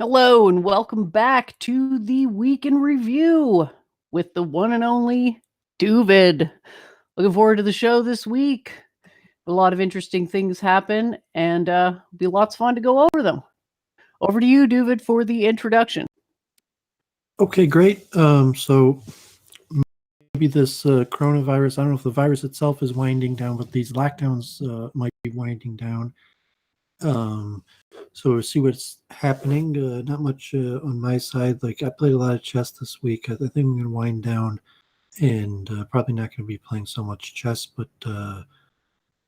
Hello and welcome back to the Week in Review with the one and only Doooovid. Looking forward to the show this week. A lot of interesting things happen and it'll be lots of fun to go over them. Over to you, Doooovid, for the introduction. Okay, great. So maybe this coronavirus, I don't know if the virus itself is winding down, but these lockdowns might be winding down. So we'll see what's happening. Not much on my side. Like I played a lot of chess this week. I think I'm going to wind down and probably not going to be playing so much chess, but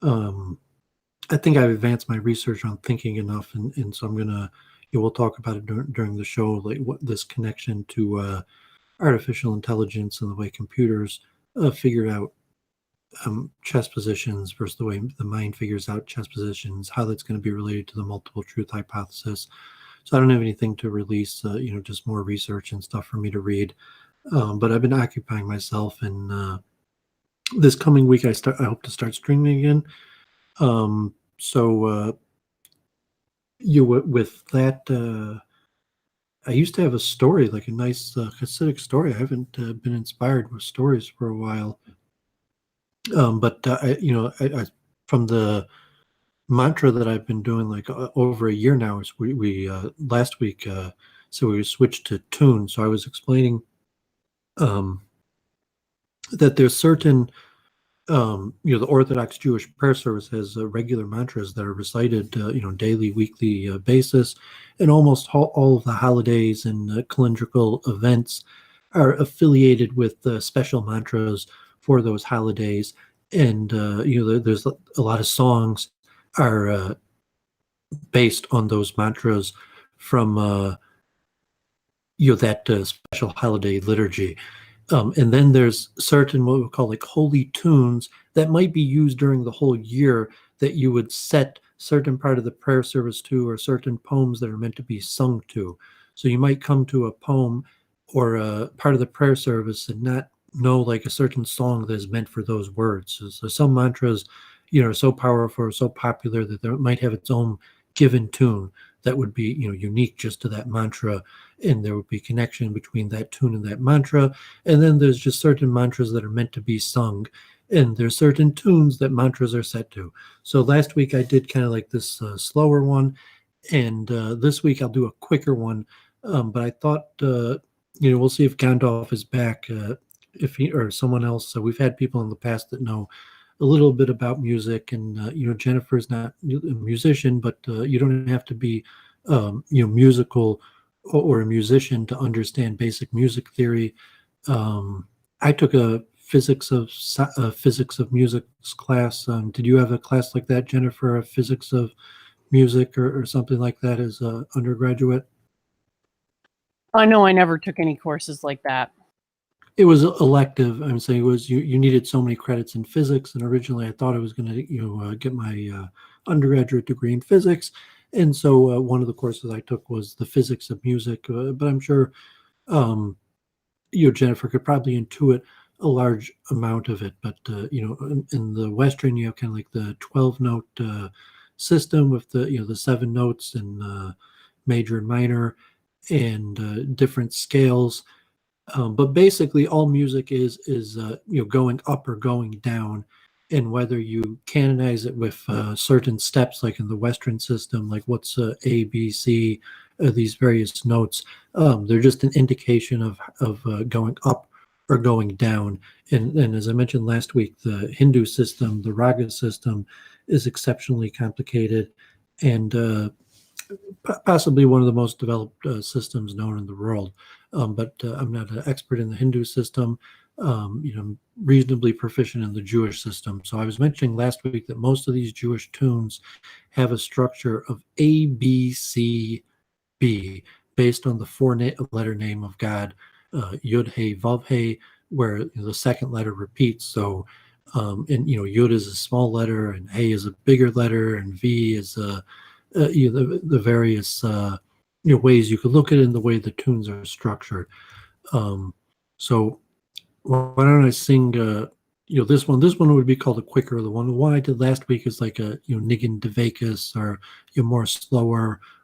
I think I've advanced my research on thinking enough, and so I'm going to, we'll talk about it during the show, like what this connection to artificial intelligence and the way computers figure out chess positions versus the way the mind figures out chess positions, how that's going to be related to the multiple truth hypothesis. So I don't have anything to release, just more research and stuff for me to read. But I've been occupying myself, and this coming week I hope to start streaming again. With that, I used to have a story, like a nice Hasidic story. I haven't been inspired with stories for a while. But I from the mantra that I've been doing like over a year now is we last week so we switched to tune. So I was explaining that there's certain the Orthodox Jewish prayer service has regular mantras that are recited daily, weekly basis, and almost all of the holidays and calendrical events are affiliated with special mantras for those holidays. And there's a lot of songs are based on those mantras from that special holiday liturgy. And then there's certain what we call like holy tunes that might be used during the whole year that you would set certain part of the prayer service to, or certain poems that are meant to be sung to. So you might come to a poem or a part of the prayer service and not know like a certain song that is meant for those words. So some mantras, are so powerful or so popular that there might have its own given tune that would be, unique just to that mantra, and there would be connection between that tune and that mantra. And then there's just certain mantras that are meant to be sung, and there's certain tunes that mantras are set to. So last week I did kind of like this slower one, and this week I'll do a quicker one. But I thought, we'll see if Gandalf is back, if he or someone else. So we've had people in the past that know a little bit about music, and Jennifer's not a musician, but you don't have to be musical or a musician to understand basic music theory. I took a physics of music class. Did you have a class like that, Jennifer? A physics of music or something like that as an undergraduate? I know I never took any courses like that. It was elective. I'm saying it was you needed so many credits in physics, and originally I thought I was going to get my undergraduate degree in physics, and so one of the courses I took was the physics of music. But I'm sure Jennifer could probably intuit a large amount of it. But in the Western, you have kind of like the 12-note system with the 7 notes and major and minor and different scales. But basically, all music is going up or going down, and whether you canonize it with certain steps, like in the Western system, like what's A, B, C, these various notes, they're just an indication of going up or going down. And as I mentioned last week, the Hindu system, the Raga system, is exceptionally complicated and possibly one of the most developed systems known in the world. But I'm not an expert in the Hindu system. I'm reasonably proficient in the Jewish system. So I was mentioning last week that most of these Jewish tunes have a structure of A, B, C, B, based on the 4-letter name of God, Yud, He, Vav, He, where the second letter repeats. So, Yud is a small letter, and He is a bigger letter, and V is the various ways you could look at it in the way the tunes are structured. So why don't I sing this one? This one would be called a quicker. The one I did last week is like a Niggin Devakis, or more slower,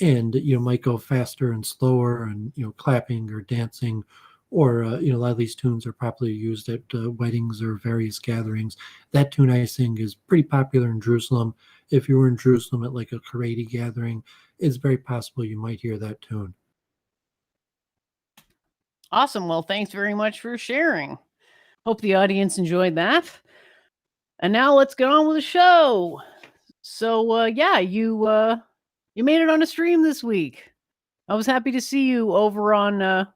and might go faster and slower, and clapping or dancing, or a lot of these tunes are popularly used at weddings or various gatherings. That tune I sing is pretty popular in Jerusalem. If you were in Jerusalem at like a Haredi gathering, it's very possible you might hear that tune. Awesome. Well, thanks very much for sharing. Hope the audience enjoyed that. And now let's get on with the show. So yeah, you made it on a stream this week. I was happy to see you over on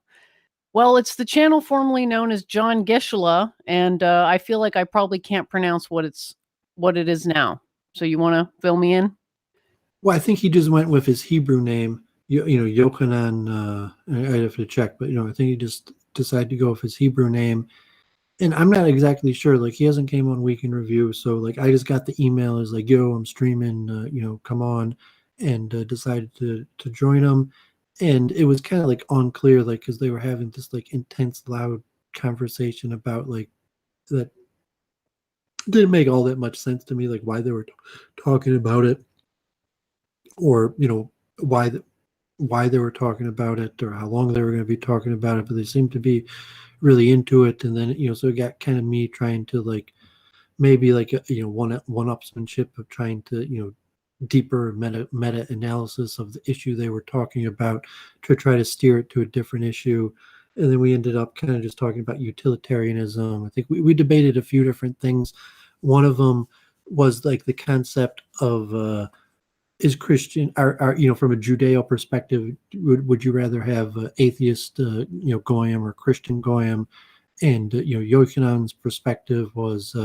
well, it's the channel formerly known as John Geshe-la, and I feel like I probably can't pronounce what it is now. So you want to fill me in? Well, I think he just went with his Hebrew name, Yochanan. I'd have to check, but I think he just decided to go with his Hebrew name. And I'm not exactly sure. Like, he hasn't came on Week in Review, so like I just got the email as like, "Yo, I'm streaming. Come on," and decided to join him. And it was kind of like unclear, like, because they were having this like intense, loud conversation about like that didn't make all that much sense to me, like why they were talking about it, or why they were talking about it, or how long they were going to be talking about it. But they seemed to be really into it, and then so it got kind of me trying to like maybe like one-upsmanship of trying to deeper meta analysis of the issue they were talking about to try to steer it to a different issue. And then we ended up kind of just talking about utilitarianism. I think we debated a few different things. One of them was like the concept of is Christian, are from a Judeo perspective, would you rather have atheist goyim or Christian goyim? And Yochanan's perspective was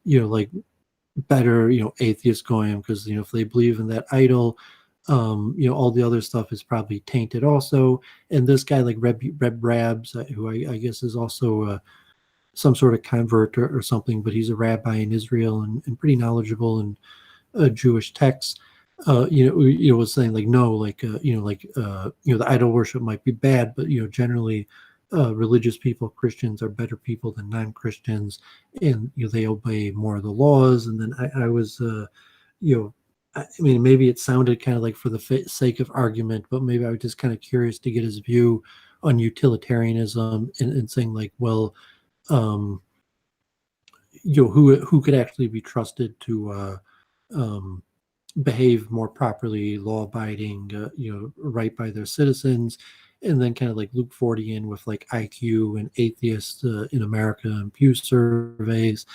like better atheist goyim, because if they believe in that idol, all the other stuff is probably tainted also. And this guy like Reb Rabs, who I guess is also some sort of convert or something, but he's a rabbi in Israel and pretty knowledgeable in Jewish texts. Was saying like, no, like the idol worship might be bad, but generally religious people, Christians, are better people than non-Christians, and they obey more of the laws. And then I was I mean, maybe it sounded kind of like for the sake of argument, but maybe I was just kind of curious to get his view on utilitarianism, and saying like, well, who could actually be trusted to behave more properly, law-abiding, right by their citizens. And then kind of like Luke 40 in with like IQ and atheists in America and Pew surveys.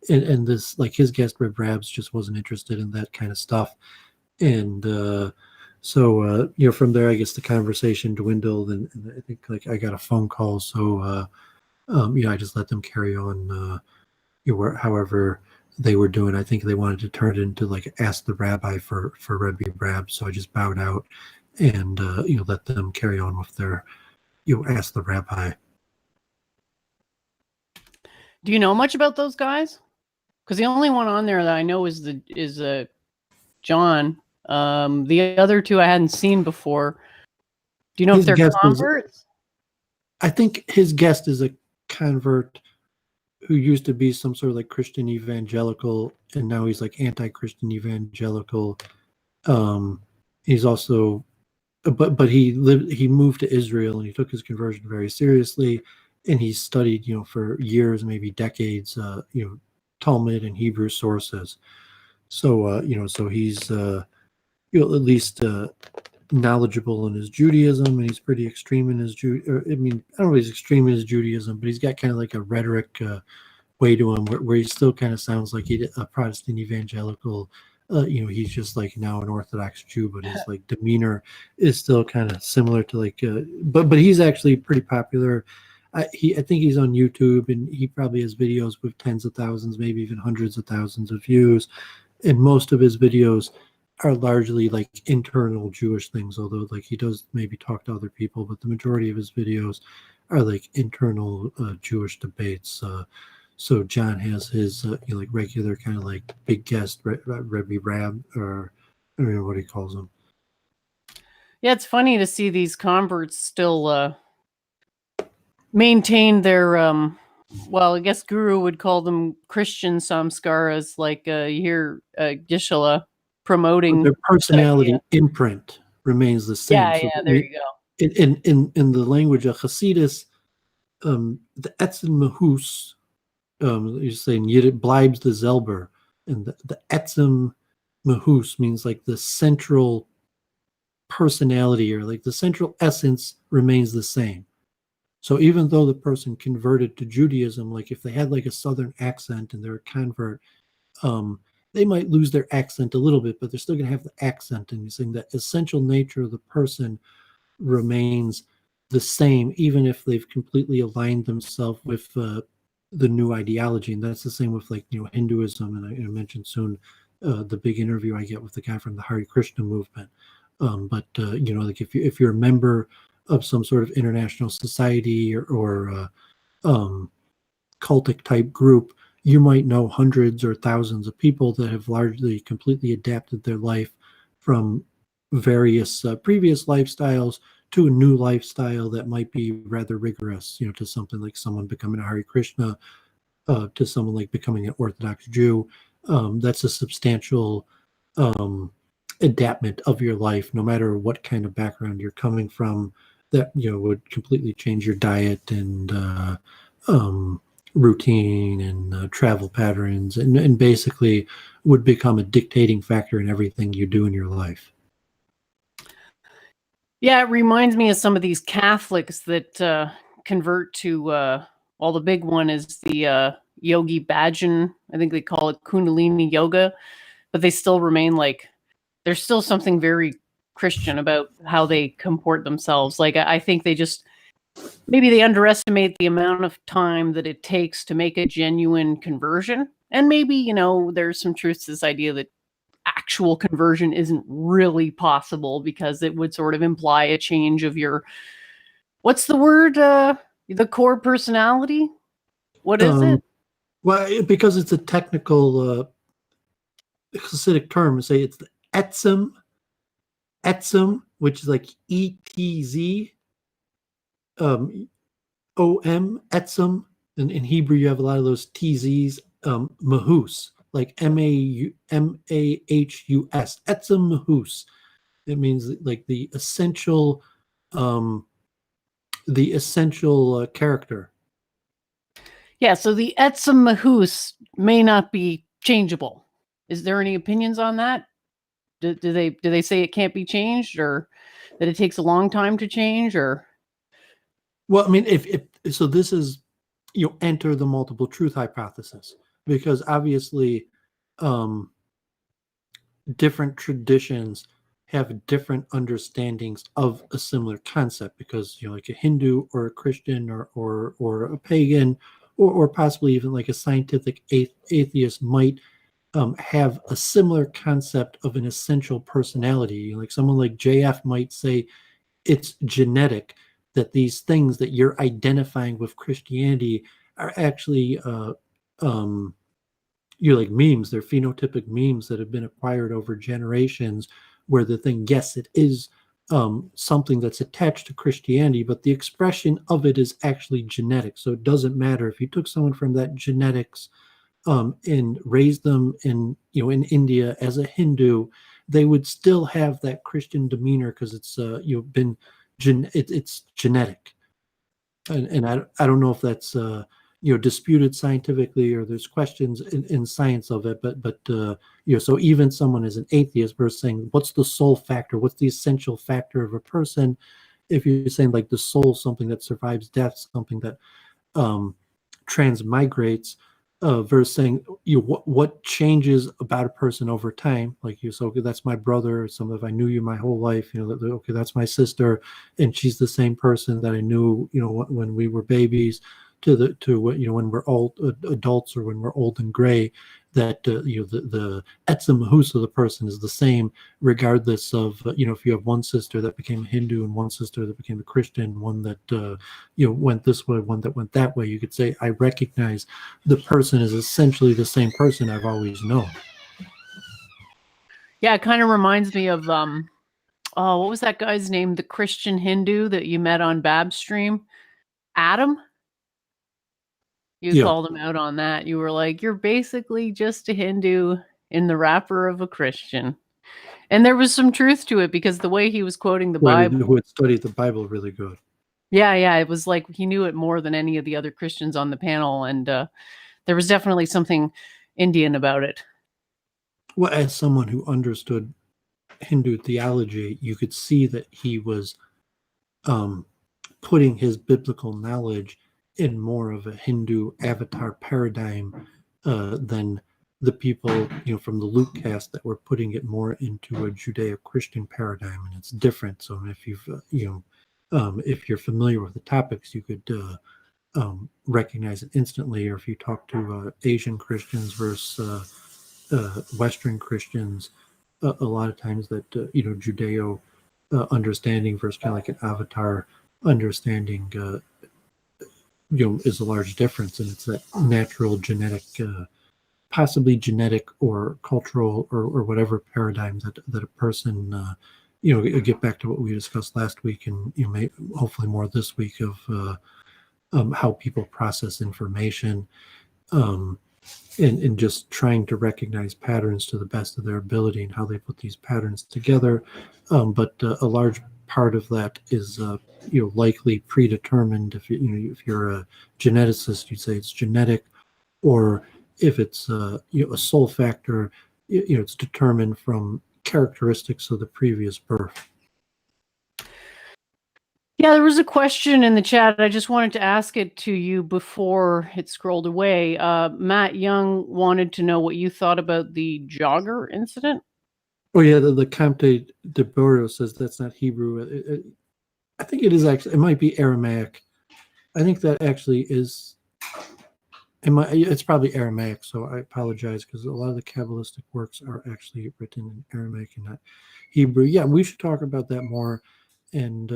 And this, like, his guest, Reb Rabs, just wasn't interested in that kind of stuff. And so from there, I guess the conversation dwindled, and I think like I got a phone call. So I just let them carry on however they were doing. I think they wanted to turn it into like Ask the Rabbi for Rebbe Rab. So I just bowed out and let them carry on with their Ask the Rabbi. Do you know much about those guys? Because the only one on there that I know is John. The other two I hadn't seen before. Do you know if they're converts? I think his guest is a convert who used to be some sort of like Christian evangelical, and now he's like anti-Christian evangelical. He's also, but he moved to Israel, and he took his conversion very seriously, and he studied, for years, maybe decades, Talmud and Hebrew sources. So, so he's, at least knowledgeable in his Judaism, and he's pretty extreme in his I don't know if he's extreme in his Judaism, but he's got kind of like a rhetoric way to him where he still kind of sounds like he's a Protestant evangelical. He's just like now an Orthodox Jew, but his like demeanor is still kind of similar to like, but he's actually pretty popular. I think he's on YouTube, and he probably has videos with tens of thousands, maybe even hundreds of thousands of views. And most of his videos are largely like internal Jewish things, although like he does maybe talk to other people, but the majority of his videos are like internal Jewish debates. So John has his like regular kind of like big guest, Rebbe Rab, or I don't know what he calls him. Yeah, it's funny to see these converts still maintain their well, I guess Guru would call them Christian samskaras, like you hear Geshe-la promoting their personality imprint. remains the same. Yeah, So yeah, there you go. in the language of Hasidus, the etzem mahus, you're saying Yidit blibes the zelber, and the etzem mahus means like the central personality or like the central essence remains the same. So even though the person converted to Judaism, like if they had like a southern accent and they're a convert, um, they might lose their accent a little bit, but they're still going to have the accent. And you're saying that essential nature of the person remains the same, even if they've completely aligned themselves with the new ideology. And that's the same with like, Hinduism. And I mentioned soon the big interview I get with the guy from the Hare Krishna movement. But like if you're a member of some sort of international society or cultic type group, you might know hundreds or thousands of people that have largely completely adapted their life from various previous lifestyles to a new lifestyle that might be rather rigorous, to something like someone becoming a Hare Krishna, to someone like becoming an Orthodox Jew. That's a substantial adaptment of your life, no matter what kind of background you're coming from, that would completely change your diet and routine and travel patterns, and basically would become a dictating factor in everything you do in your life. Yeah, it reminds me of some of these Catholics that convert to, well, the big one is the Yogi Bhajan. I think they call it Kundalini Yoga, but they still remain like, there's still something very Christian about how they comport themselves. Like, I think maybe they underestimate the amount of time that it takes to make a genuine conversion. And maybe, there's some truth to this idea that actual conversion isn't really possible because it would sort of imply a change of your, what's the word? The core personality? What is it? Well, because it's a technical Hasidic term, say it's the etzem, which is like ETZ, OM, etzem. In Hebrew, you have a lot of those TZs, mahus, like MAHUS, etzem mahus. It means like the essential character. Yeah, so the etzem mahus may not be changeable. Is there any opinions on that? Do they say it can't be changed, or that it takes a long time to change, or? Well, I mean, if so, this is enter the multiple truth hypothesis, because obviously, different traditions have different understandings of a similar concept, because like a Hindu or a Christian or a pagan or possibly even like a scientific atheist might have a similar concept of an essential personality. Like someone like JF might say it's genetic, that these things that you're identifying with Christianity are actually like memes. They're phenotypic memes that have been acquired over generations, where the thing, yes, it is something that's attached to Christianity, but the expression of it is actually genetic. So it doesn't matter if you took someone from that genetics and raised them in India as a Hindu, they would still have that Christian demeanor, because it's been it's genetic. And I don't know if that's disputed scientifically, or there's questions in science of it, but so even someone as an atheist, we're saying, what's the soul factor, what's the essential factor of a person? If you're saying like the soul, something that survives death, something that transmigrates, versus saying what changes about a person over time. Like so okay, that's my brother. Some of I knew you my whole life. Okay, that's my sister, and she's the same person that I knew when we were babies, to when we're old adults, or when we're old and gray. That the etzem mahus of the person is the same, regardless of if you have one sister that became a Hindu and one sister that became a Christian, one that went this way, one that went that way. You could say, I recognize the person is essentially the same person I've always known. Yeah, it kind of reminds me of what was that guy's name? The Christian Hindu that you met on Bab's stream, Adam. You called him out on that. You were like, you're basically just a Hindu in the wrapper of a Christian. And there was some truth to it because the way he was quoting the Bible. Who had studied the Bible really good. Yeah. It was like he knew it more than any of the other Christians on the panel. And there was definitely something Indian about it. Well, as someone who understood Hindu theology, you could see that he was putting his biblical knowledge in more of a Hindu avatar paradigm than the people, from the Luke cast that were putting it more into a Judeo-Christian paradigm, and it's different. So if you've, if you're familiar with the topics, you could recognize it instantly. Or if you talk to Asian Christians versus Western Christians, a lot of times that Judeo understanding versus kind of like an avatar understanding, is a large difference, and it's that natural genetic. Possibly genetic or cultural or whatever paradigm that a person, get back to what we discussed last week, and hopefully more this week of how people process information, and just trying to recognize patterns to the best of their ability and how they put these patterns together. But a large part of that is likely predetermined. If you're a geneticist, you'd say it's genetic, or if it's a soul factor, it's determined from characteristics of the previous birth. Yeah, there was a question in the chat. I just wanted to ask it to you before it scrolled away. Matt Young wanted to know what you thought about the jogger incident. Oh yeah, the Comte de Borio says that's not Hebrew. I think it is actually. It might be Aramaic. I think that actually is. It's probably Aramaic, so I apologize, because a lot of the Kabbalistic works are actually written in Aramaic and not Hebrew. Yeah, we should talk about that more, and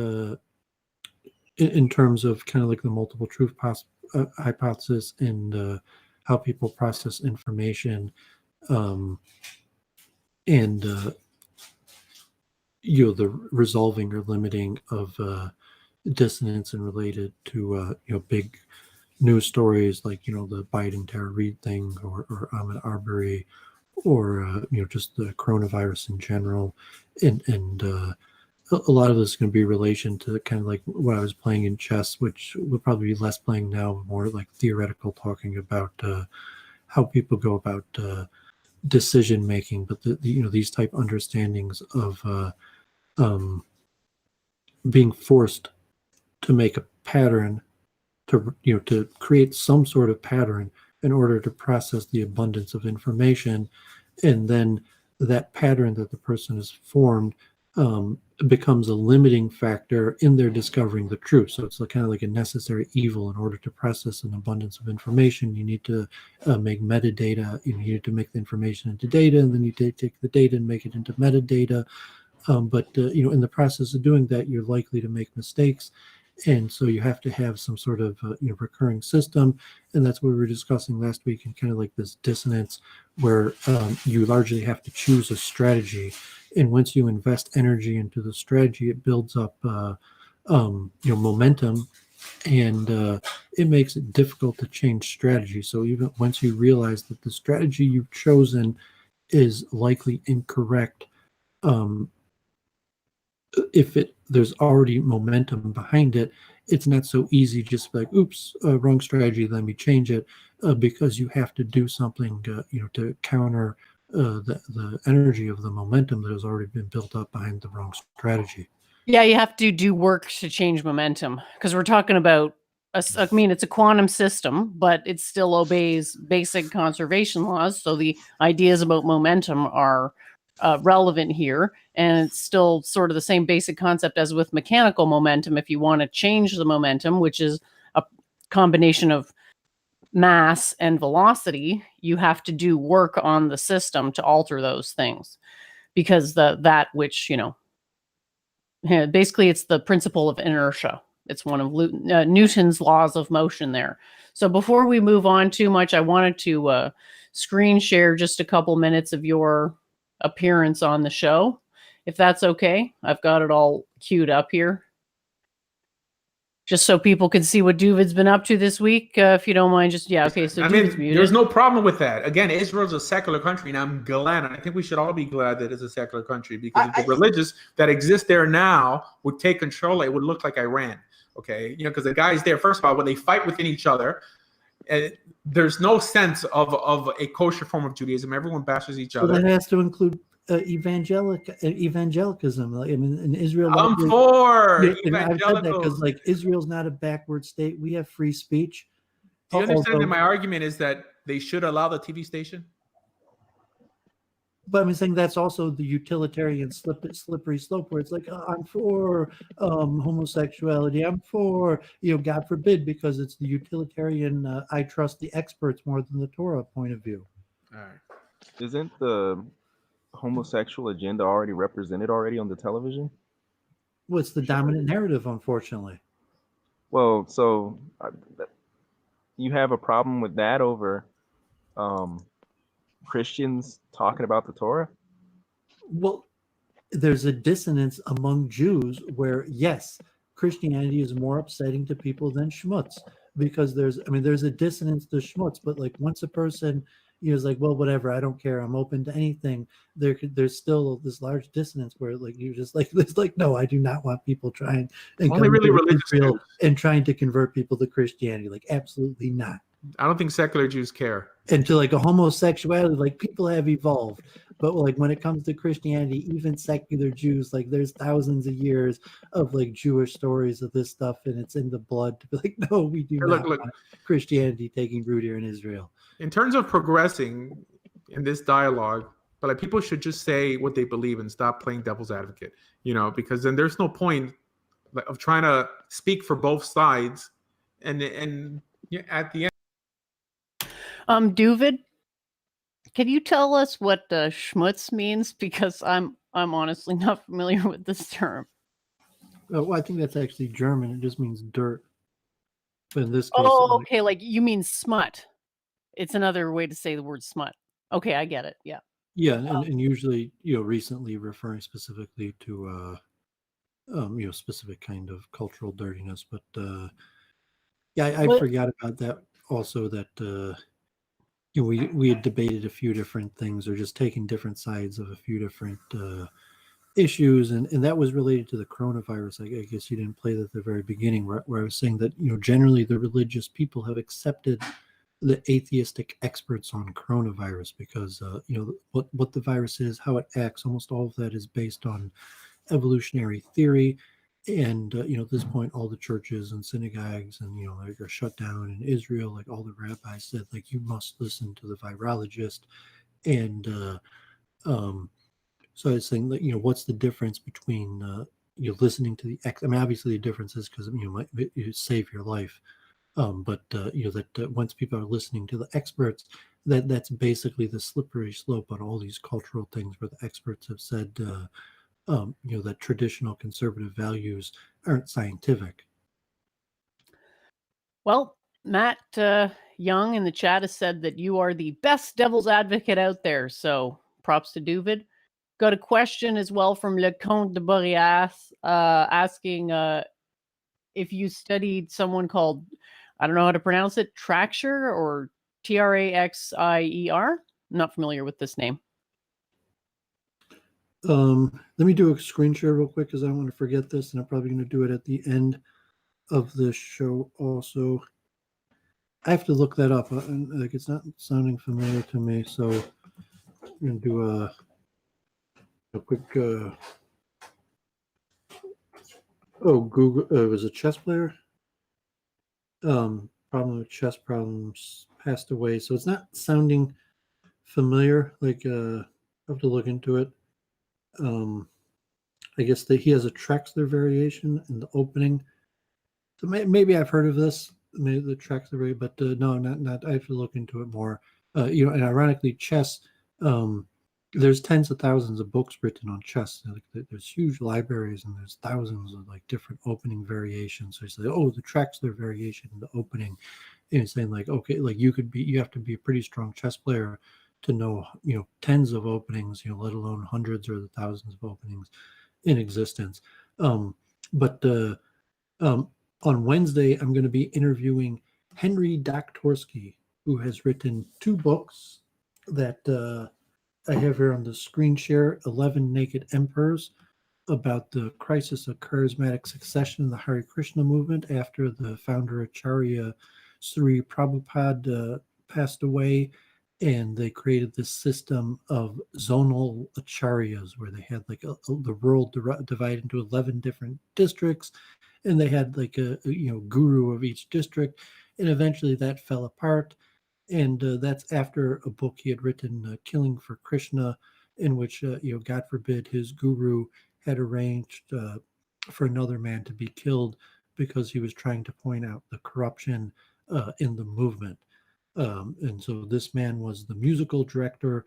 in terms of kind of like the multiple truth hypothesis and how people process information, and the resolving or limiting of dissonance and related to big news stories like the Biden Tara Reid thing, or Ahmaud Arbery, or just the coronavirus in general, and a lot of this is going to be relation to kind of like what I was playing in chess, which will probably be less playing now, more like theoretical, talking about how people go about decision making. But these type understandings of being forced to make a pattern, to create some sort of pattern in order to process the abundance of information, and then that pattern that the person has formed becomes a limiting factor in their discovering the truth. So it's kind of like a necessary evil. In order to process an abundance of information, you need to make metadata. You need to make the information into data, and then you take the data and make it into metadata. But in the process of doing that, you're likely to make mistakes. And so you have to have some sort of recurring system, and that's what we were discussing last week, and kind of like this dissonance where you largely have to choose a strategy, and once you invest energy into the strategy, it builds up momentum, and it makes it difficult to change strategy. So even once you realize that the strategy you've chosen is likely incorrect, if there's already momentum behind it, it's not so easy just like, oops, wrong strategy, let me change it, because you have to do something to counter the energy of the momentum that has already been built up behind the wrong strategy. Yeah, you have to do work to change momentum, because we're talking about it's a quantum system, but it still obeys basic conservation laws. So the ideas about momentum are relevant here, and it's still sort of the same basic concept as with mechanical momentum. If you want to change the momentum, which is a combination of mass and velocity, you have to do work on the system to alter those things, because that which basically it's the principle of inertia. It's one of Newton's laws of motion there. So before we move on too much, I wanted to screen share just a couple minutes of your appearance on the show, if that's okay. I've got it all queued up here. Just so people can see what Doovid's been up to this week, if you don't mind. Just okay. So Doovid's muted. There's no problem with that. Again, Israel's a secular country, and I'm glad. And I think we should all be glad that it's a secular country, because if the religious that exist there now would take control, it would look like Iran. Okay, because the guys there, first of all, when they fight within each other, there's no sense of a kosher form of Judaism. Everyone bashes each other. Well, that has to include evangelicalism. I mean, in Israel, I'm for evangelical because Israel's not a backward state. We have free speech. Do you understand that my argument is that they should allow the TV station? But I'm saying that's also the utilitarian slippery slope where it's like, I'm for homosexuality. I'm for, God forbid, because it's the utilitarian, I trust the experts more than the Torah point of view. All right. Isn't the homosexual agenda already represented on the television? Well, it's the dominant narrative, unfortunately. Well, so you have a problem with that over Christians talking about the Torah? Well, there's a dissonance among Jews where, yes, Christianity is more upsetting to people than schmutz, because there's a dissonance to schmutz, but once a person is like, well, whatever, I don't care, I'm open to anything, there's still this large dissonance where you're just no, I do not want people trying and only really religious Israel and trying to convert people to Christianity. Absolutely not. I don't think secular Jews care. And to a homosexuality, people have evolved. But when it comes to Christianity, even secular Jews, there's thousands of years of Jewish stories of this stuff, and it's in the blood to be no, we do not want Christianity taking root here in Israel. In terms of progressing in this dialogue, but people should just say what they believe and stop playing devil's advocate, because then there's no point of trying to speak for both sides, and at the end. Doovid, can you tell us what schmutz means? Because I'm honestly not familiar with this term. Well, I think that's actually German. It just means dirt. But in this case, okay, you mean smut. It's another way to say the word smut. Okay, I get it. Yeah. Yeah, and usually, recently referring specifically to, specific kind of cultural dirtiness. But I forgot about that also. That we had debated a few different things, or just taking different sides of a few different issues, and that was related to the coronavirus. I guess you didn't play that at the very beginning, where I was saying that generally the religious people have accepted the atheistic experts on coronavirus because what the virus is, how it acts, almost all of that is based on evolutionary theory. And at this point, all the churches and synagogues and are shut down in Israel. All the rabbis said you must listen to the virologist. And so I was saying that what's the difference between listening to the obviously the difference is because you save your life. But that once people are listening to the experts, that's basically the slippery slope on all these cultural things where the experts have said that traditional conservative values aren't scientific. Well, Matt Young in the chat has said that you are the best devil's advocate out there. So props to Doovid. Got a question as well from Le Comte de Boreas asking if you studied someone called, I don't know how to pronounce it, Traxier or Traxier. I'm not familiar with this name. Let me do a screen share real quick because I don't want to forget this, and I'm probably going to do it at the end of the show also. I have to look that up. It's not sounding familiar to me, so I'm going to do a quick Google. It was a chess player. Problem with chess problems, passed away, so it's not sounding familiar. I have to look into it. I guess that he has a Traxler variation in the opening. So maybe I've heard of this, maybe the Traxler variation, but no, not. I have to look into it more. And ironically, chess. There's tens of thousands of books written on chess. There's huge libraries, and there's thousands of different opening variations. So you say, oh, the Traxler variation in the opening, and it's saying okay, you have to be a pretty strong chess player to know tens of openings, let alone hundreds or the thousands of openings in existence. But On Wednesday, I'm going to be interviewing Henry Doktorsky, who has written 2 books that I have here on the screen share, 11 Naked Emperors, about the crisis of charismatic succession in the Hare Krishna movement after the founder Acharya Sri Prabhupada passed away, and they created this system of zonal acharyas where they had like the world divided into 11 different districts, and they had like a guru of each district, and eventually that fell apart. And that's after a book he had written, Killing for Krishna, in which God forbid his guru had arranged for another man to be killed because he was trying to point out the corruption in the movement. And so this man was the musical director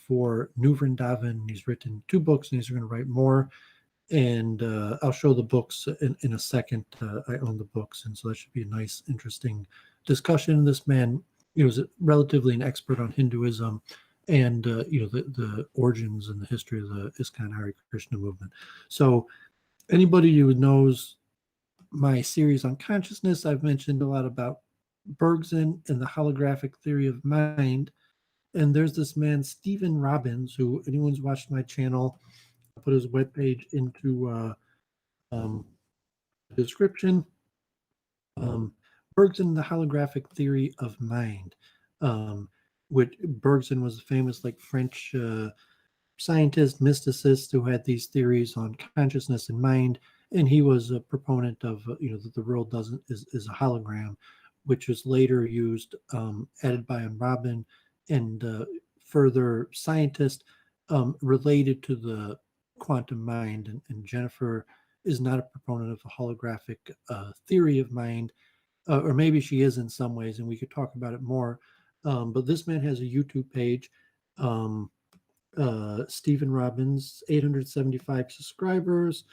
for New Vrindavan. He's written 2 books, and he's going to write more. And I'll show the books in a second. I own the books, and so that should be a nice, interesting discussion. This man was relatively an expert on Hinduism and the origins and the history of the ISKCON Hare Krishna movement. So anybody who knows my series on consciousness, I've mentioned a lot about Bergson and the holographic theory of mind. And there's this man, Stephen Robbins, who anyone's watched my channel, I'll put his webpage into the description. Bergson, the holographic theory of mind. Which Bergson was a famous French scientist, mysticist who had these theories on consciousness and mind, and he was a proponent of that the world is a hologram, which was later used, added by Robin and further scientists related to the quantum mind. And Jennifer is not a proponent of the holographic theory of mind, or maybe she is in some ways, and we could talk about it more. But this man has a YouTube page, Stephen Robbins, 875 subscribers,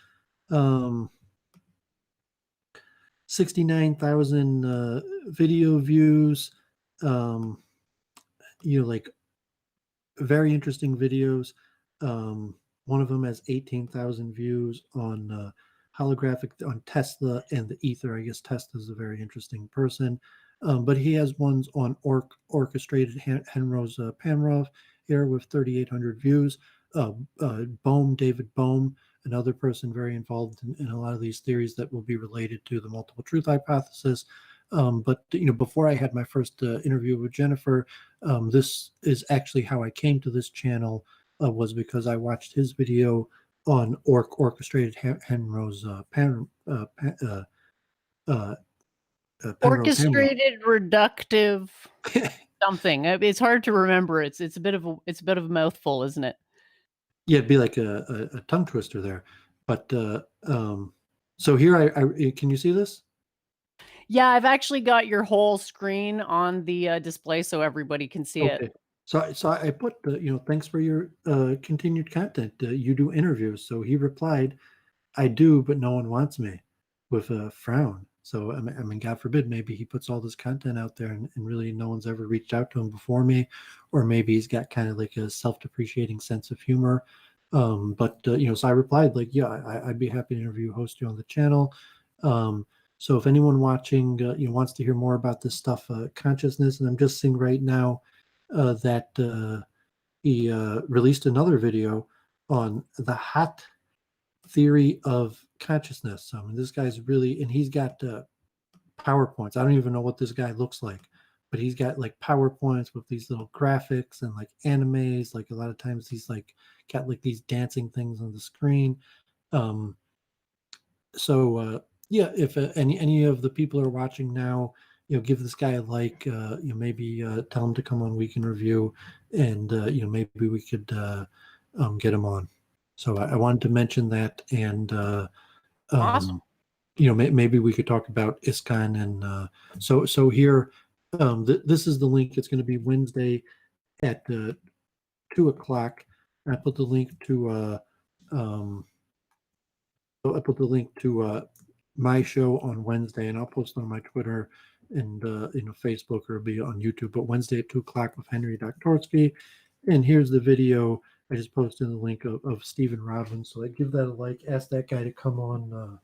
69,000 video views, very interesting videos. One of them has 18,000 views on holographic, on Tesla and the ether. I guess Tesla's a very interesting person. But he has ones on orchestrated Henrose Panrov here with 3,800 views. David Bohm, another person very involved in a lot of these theories that will be related to the multiple truth hypothesis. But before I had my first interview with Jennifer, this is actually how I came to this channel, was because I watched his video on orchestrated Henrose orchestrated reductive something. It's hard to remember. It's a bit of a mouthful, isn't it? Yeah, it'd be like a tongue twister there. But so here I can you see this? Yeah, I've actually got your whole screen on the display so everybody can see it. So I put thanks for your continued content. You do interviews. So he replied, I do, but no one wants me, with a frown. So I mean, God forbid, maybe he puts all this content out there and really no one's ever reached out to him before me, or maybe he's got kind of like a self-depreciating sense of humor. So I replied yeah, I'd be happy to interview, host you on the channel. So if anyone watching wants to hear more about this stuff, consciousness, and I'm just seeing right now that he released another video on the hot theory of consciousness. I mean, this guy's really, and he's got PowerPoints. I don't even know what this guy looks like, but he's got PowerPoints with these little graphics and animes. A lot of times he's got these dancing things on the screen. Yeah, if any of the people are watching now, give this guy a like. Maybe tell him to come on Week in Review, and maybe we could get him on. So I wanted to mention that, and awesome. Maybe we could talk about ISKCON, and so here, this is the link. It's going to be Wednesday at 2:00. I put the link to my show on Wednesday, and I'll post on my Twitter and Facebook, or it'll be on YouTube. But Wednesday at 2:00 with Henry Doktorsky, and here's the video. I just posted the link of Stephen Robbins, so I give that a like. Ask that guy to come on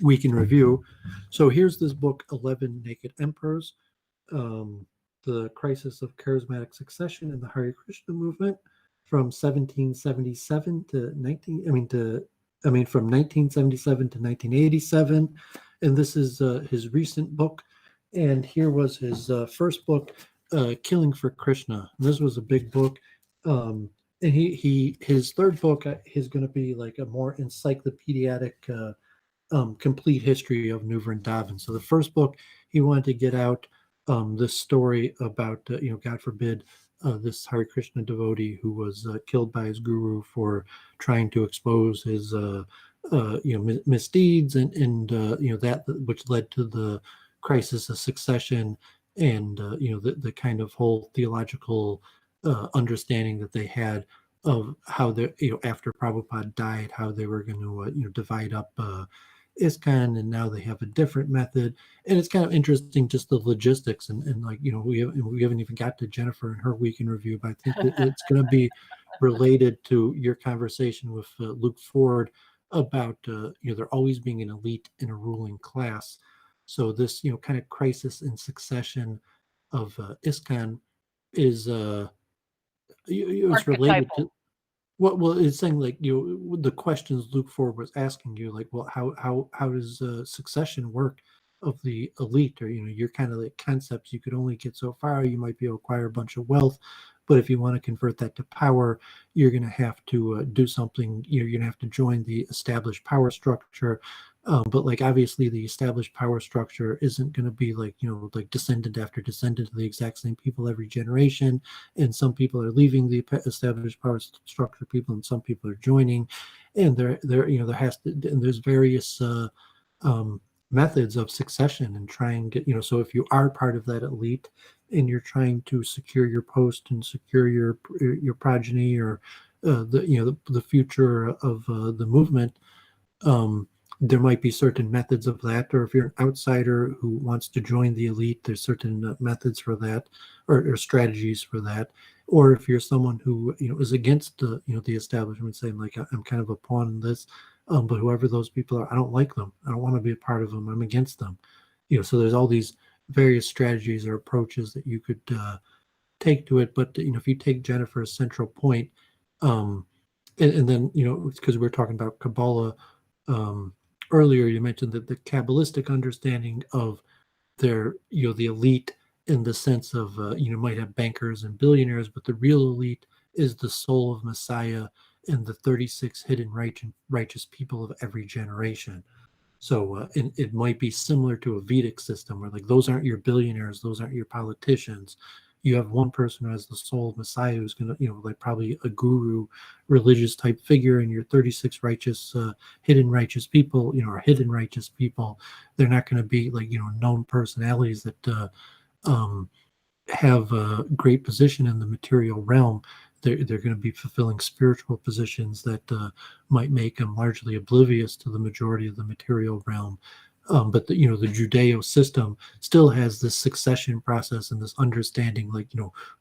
week in review. So here's this book, 11 Naked Emperors, The Crisis of Charismatic Succession in the Hare Krishna Movement from 1777 to from 1977 to 1987. And this is his recent book. And here was his first book, Killing for Krishna. This was a big book. And his third book is going to be like a more encyclopedic complete history of New Vrindavan. So the first book, he wanted to get out this story about, God forbid, this Hare Krishna devotee who was killed by his guru for trying to expose his, misdeeds and that which led to the crisis of succession and, the kind of whole theological understanding that they had of how they, after Prabhupada died, how they were going to, divide up ISKCON, and now they have a different method. And it's kind of interesting, just the logistics, and we haven't even got to Jennifer and her week in review, but I think that it's going to be related to your conversation with Luke Ford about there always being an elite in a ruling class. So this kind of crisis in succession of ISKCON is it's related to well, it's saying like the questions Luke Ford was asking you, like, well, how does succession work of the elite, or you're kind of like concepts you could only get so far. You might be able to acquire a bunch of wealth, but if you want to convert that to power, you're going to have to do something. You're going to have to join the established power structure. But like obviously the established power structure isn't going to be like like descendant after descendant of the exact same people every generation, and some people are leaving the established power structure people, and some people are joining, and there and there's various methods of succession and try and get so if you are part of that elite and you're trying to secure your post and secure your progeny or the future of the movement. There might be certain methods of that, or if you're an outsider who wants to join the elite, there's certain methods for that, or strategies for that. Or if you're someone who is against the the establishment, saying like I'm kind of a pawn in this, but whoever those people are, I don't like them. I don't want to be a part of them. I'm against them. So there's all these various strategies or approaches that you could take to it. But if you take Jennifer's central point, and then because we're talking about Kabbalah. Earlier, you mentioned that the Kabbalistic understanding of their, the elite in the sense of, might have bankers and billionaires, but the real elite is the soul of Messiah and the 36 hidden righteous people of every generation. So it might be similar to a Vedic system where like those aren't your billionaires, those aren't your politicians. You have one person who has the soul of Messiah who's going to, like probably a guru, religious type figure, and your 36 righteous, hidden righteous people, or hidden righteous people. They're not going to be like, known personalities that have a great position in the material realm. They're going to be fulfilling spiritual positions that might make them largely oblivious to the majority of the material realm. But the Judeo system still has this succession process and this understanding, like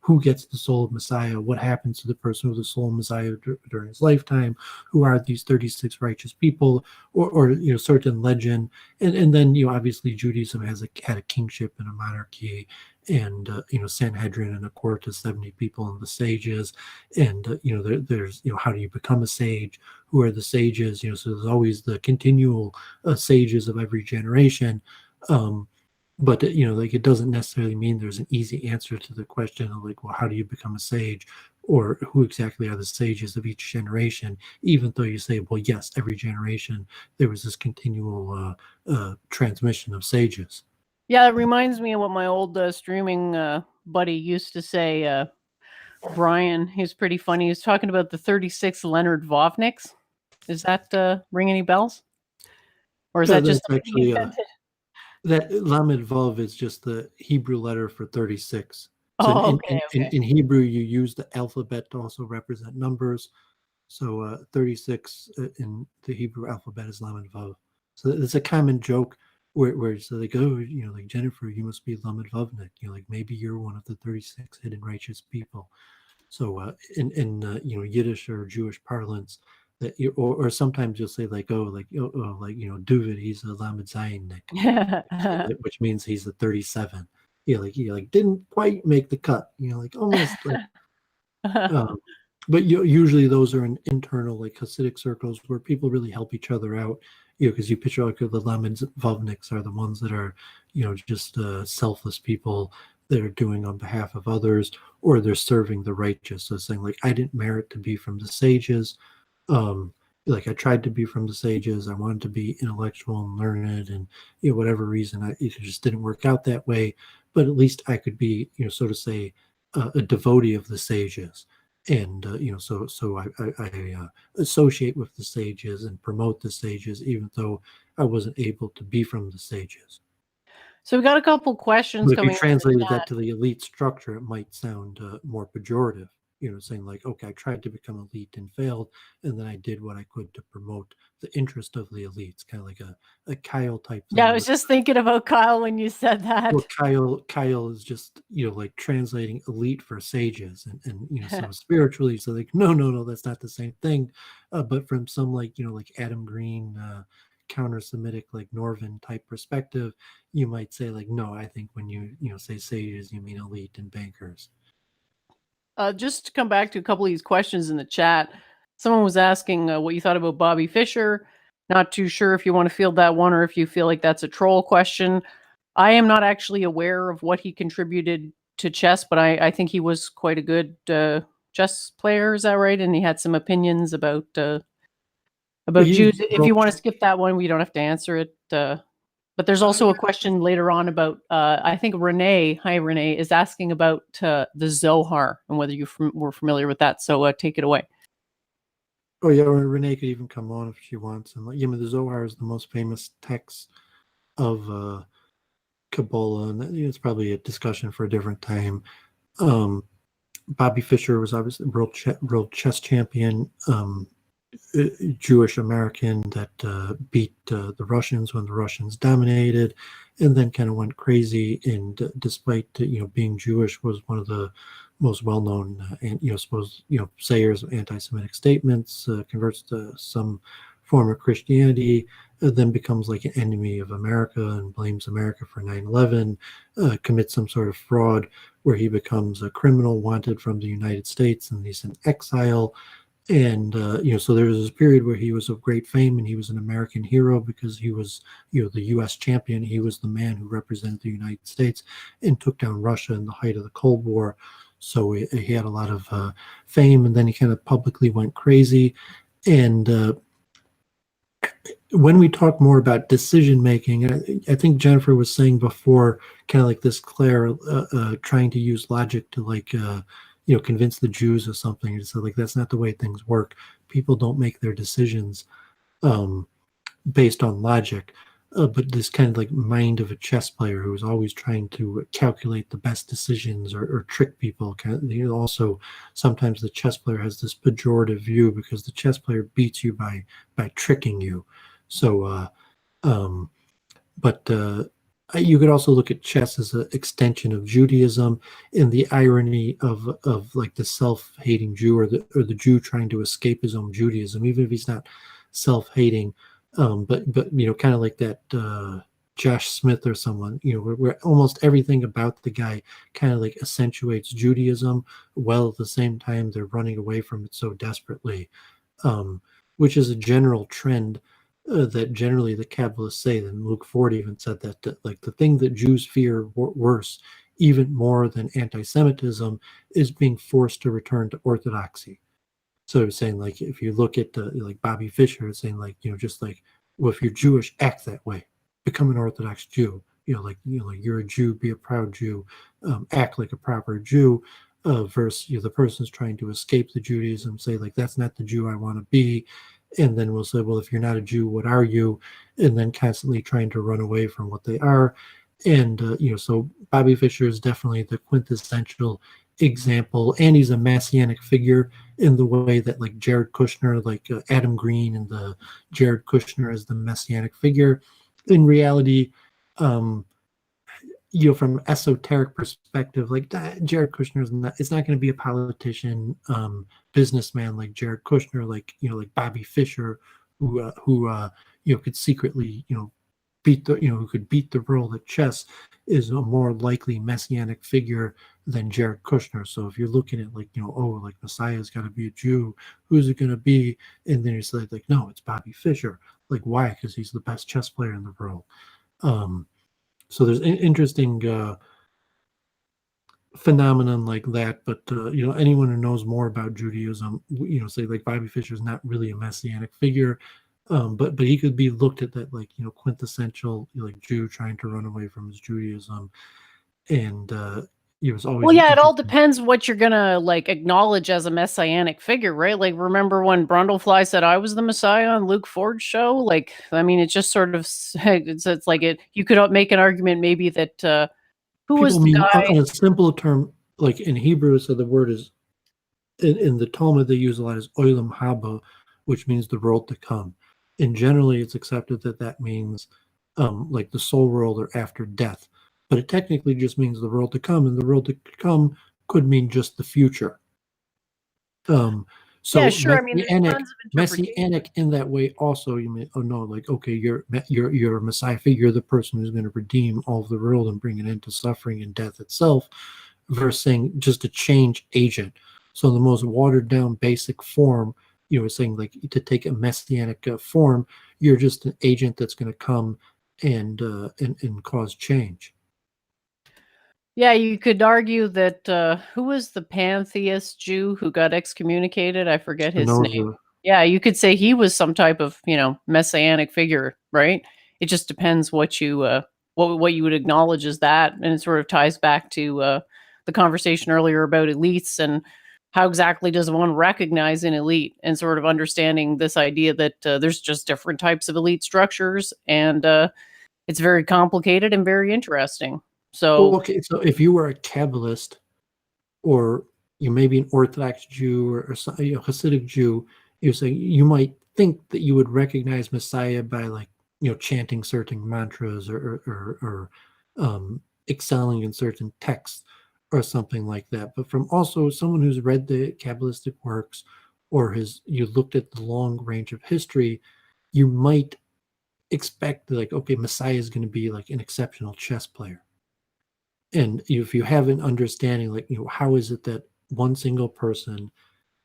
who gets the soul of Messiah, what happens to the person with the soul of Messiah during his lifetime, who are these 36 righteous people, or certain legend, and then obviously Judaism had a kingship and a monarchy, and Sanhedrin and a court of 70 people and the sages, and there's how do you become a sage, who are the sages, so there's always the continual sages of every generation, but like it doesn't necessarily mean there's an easy answer to the question of like, well, how do you become a sage, or who exactly are the sages of each generation, even though you say, well, yes, every generation there was this continual transmission of sages. Yeah, it reminds me of what my old streaming buddy used to say. Brian, he's pretty funny. He's talking about the 36 Leonard Vovniks. Does that ring any bells? Or is that just actually that Lamed Vav is just the Hebrew letter for 36. So okay. in Hebrew, you use the alphabet to also represent numbers. So 36 in the Hebrew alphabet is Lamed Vav. So it's a common joke where so they go, like Jennifer, you must be Lamed Vavnik. Like maybe you're one of the 36 hidden righteous people. So in Yiddish or Jewish parlance, that you, or sometimes you'll say like, oh, like Doooovid, he's a Lamed Zayin, which means he's a 37. You like didn't quite make the cut. Like almost like. But usually those are in internal like Hasidic circles where people really help each other out. Because you picture like the Lamed Vavniks are the ones that are, just selfless people that are doing on behalf of others, or they're serving the righteous. So saying like, I didn't merit to be from the sages. Like I tried to be from the sages. I wanted to be intellectual and learned, and whatever reason, it just didn't work out that way. But at least I could be, so to say, a devotee of the sages. And so I associate with the sages and promote the sages, even though I wasn't able to be from the sages. So we got a couple questions But if coming. you translated that to the elite structure, it might sound more pejorative. Saying like, okay, I tried to become elite and failed, and then I did what I could to promote the interest of the elites, kind of like a Kyle type thing. Yeah, I was just thinking about Kyle when you said that. Well, Kyle is just like translating elite for sages, and so spiritually, so like no, that's not the same thing. But from some like Adam Green, counter-Semitic like Norvin type perspective, you might say like, no, I think when you say sages, you mean elite and bankers. Just to come back to a couple of these questions in the chat, someone was asking what you thought about Bobby Fischer. Not too sure if you want to field that one or if you feel like that's a troll question. I am not actually aware of what he contributed to chess, but I think he was quite a good chess player. Is that right? And he had some opinions about Jews. If you want to skip that one, we don't have to answer it. But there's also a question later on about, I think Renee is asking about the Zohar and whether you were familiar with that. So take it away. Oh yeah, or Renee could even come on if she wants. And the Zohar is the most famous text of Kabbalah, and it's probably a discussion for a different time. Bobby Fischer was obviously world chess champion. Jewish American that beat the Russians when the Russians dominated, and then kind of went crazy. And despite being Jewish, was one of the most well-known and sayers of anti-Semitic statements. Converts to some form of Christianity, then becomes like an enemy of America and blames America for 9/11. Commits some sort of fraud where he becomes a criminal wanted from the United States, and he's in exile. And so there was this period where he was of great fame, and he was an American hero because he was the U.S. champion. He was the man who represented the United States and took down Russia in the height of the Cold War. So he had a lot of fame, and then he kind of publicly went crazy. And when we talk more about decision making, I think Jennifer was saying before, kind of like this Claire trying to use logic to like convince the Jews of something. So like, that's not the way things work. People don't make their decisions based on logic, but this kind of like mind of a chess player who is always trying to calculate the best decisions or trick people. Also, sometimes the chess player has this pejorative view because the chess player beats you by tricking you. So, you could also look at chess as an extension of Judaism, and the irony of like the self-hating Jew or the Jew trying to escape his own Judaism, even if he's not self-hating, but kind of like that Josh Smith or someone, where almost everything about the guy kind of like accentuates Judaism, while at the same time they're running away from it so desperately, which is a general trend. That generally the Kabbalists say, and Luke Ford even said that like the thing that Jews fear worse, even more than anti-Semitism, is being forced to return to orthodoxy. So it's saying like, if you look at like Bobby Fischer, it's saying like, just like, well, if you're Jewish, act that way, become an Orthodox Jew. Like you're a Jew, be a proud Jew, act like a proper Jew. Versus the person's trying to escape the Judaism, say like, that's not the Jew I want to be. And then we'll say, well, if you're not a Jew, what are you? And then constantly trying to run away from what they are. And, so Bobby Fischer is definitely the quintessential example. And he's a messianic figure in the way that like Jared Kushner, like Adam Green and the Jared Kushner is the messianic figure. In reality, from an esoteric perspective, like Jared Kushner it's not going to be a politician, businessman like Jared Kushner, like like Bobby Fischer, who could secretly who could beat the world at chess, is a more likely messianic figure than Jared Kushner. So if you're looking at like like Messiah's got to be a Jew, who's it going to be? And then it's like no, it's Bobby Fischer. Like why? Because he's the best chess player in the world. So there's interesting phenomenon like that, but anyone who knows more about Judaism, say like Bobby Fischer is not really a messianic figure, but he could be looked at that like quintessential like Jew trying to run away from his Judaism, and he was always it all depends what you're gonna like acknowledge as a messianic figure, right? Like remember when Brundlefly said I was the Messiah on Luke Ford's show? Like I mean, it's just sort of it's like it. You could make an argument maybe that who was the guy on a simple term, like in Hebrew, so the word is in the Talmud they use a lot as olam haba, which means the world to come, and generally it's accepted that means like the soul world or after death. But it technically just means the world to come, and the world to come could mean just the future. So yeah, sure. I mean, there's tons of messianic in that way. Also, you may like okay, you're a Messiah figure, you're the person who's going to redeem all of the world and bring it into suffering and death itself, versus saying just a change agent. So the most watered down basic form, saying like to take a messianic form, you're just an agent that's going to come and cause change. Yeah, you could argue that who was the pantheist Jew who got excommunicated? I forget his name. Yeah, you could say he was some type of, messianic figure, right? It just depends what you what you would acknowledge as that, and it sort of ties back to the conversation earlier about elites and how exactly does one recognize an elite, and sort of understanding this idea that there's just different types of elite structures, and it's very complicated and very interesting. So so if you were a Kabbalist, or you may be an Orthodox Jew or Hasidic Jew, you might think that you would recognize Messiah by like chanting certain mantras or excelling in certain texts or something like that. But from also someone who's read the Kabbalistic works or you looked at the long range of history, you might expect like, okay, Messiah is going to be like an exceptional chess player. And if you have an understanding, like, how is it that one single person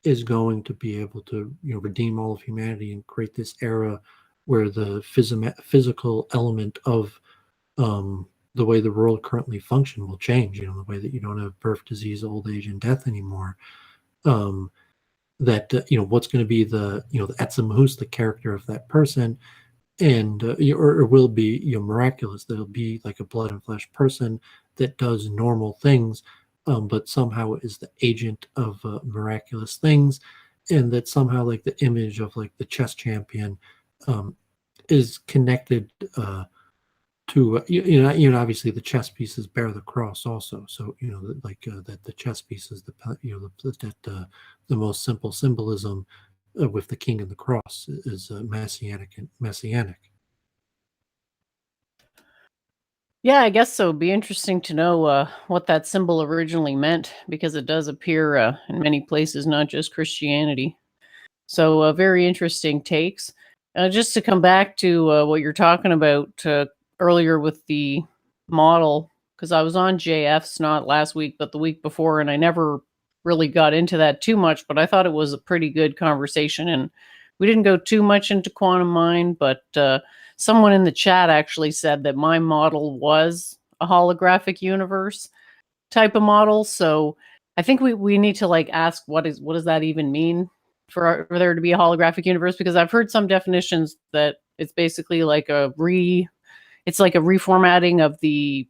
is going to be able to, redeem all of humanity and create this era where the physical element of the way the world currently functions will change, the way that you don't have birth, disease, old age, and death anymore. That, what's going to be the Etzem, the character of that person, and or will be miraculous. That'll be like a blood and flesh person that does normal things, but somehow is the agent of miraculous things, and that somehow like the image of like the chess champion is connected to obviously the chess pieces bear the cross also. So that the chess pieces, the most simple symbolism with the king and the cross is messianic. Yeah, I guess so. It'd be interesting to know what that symbol originally meant, because it does appear in many places, not just Christianity. So very interesting takes. Just to come back to what you're talking about earlier with the model, because I was on JF's not last week, but the week before, and I never really got into that too much, but I thought it was a pretty good conversation, and we didn't go too much into quantum mind, but someone in the chat actually said that my model was a holographic universe type of model. So I think we need to like ask what does that even mean for there to be a holographic universe? Because I've heard some definitions that it's basically like it's like a reformatting of the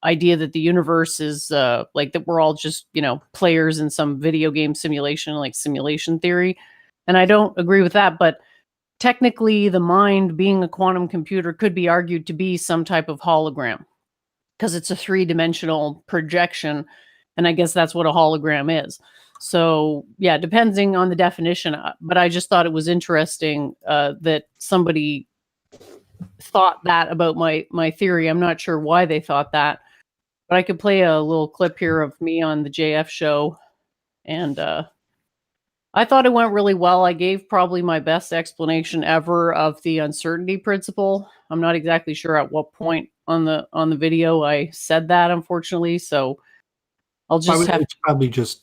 idea that the universe is like that we're all just players in some video game simulation, like simulation theory. And I don't agree with that, but technically the mind, being a quantum computer, could be argued to be some type of hologram, because it's a three-dimensional projection, and I guess that's what a hologram is. So yeah, depending on the definition, but I just thought it was interesting that somebody thought that about my theory. I'm not sure why they thought that, But I could play a little clip here of me on the JF show. And I thought it went really well. I gave probably my best explanation ever of the uncertainty principle. I'm not exactly sure at what point on the video I said that, unfortunately. So I'll just have. It's probably just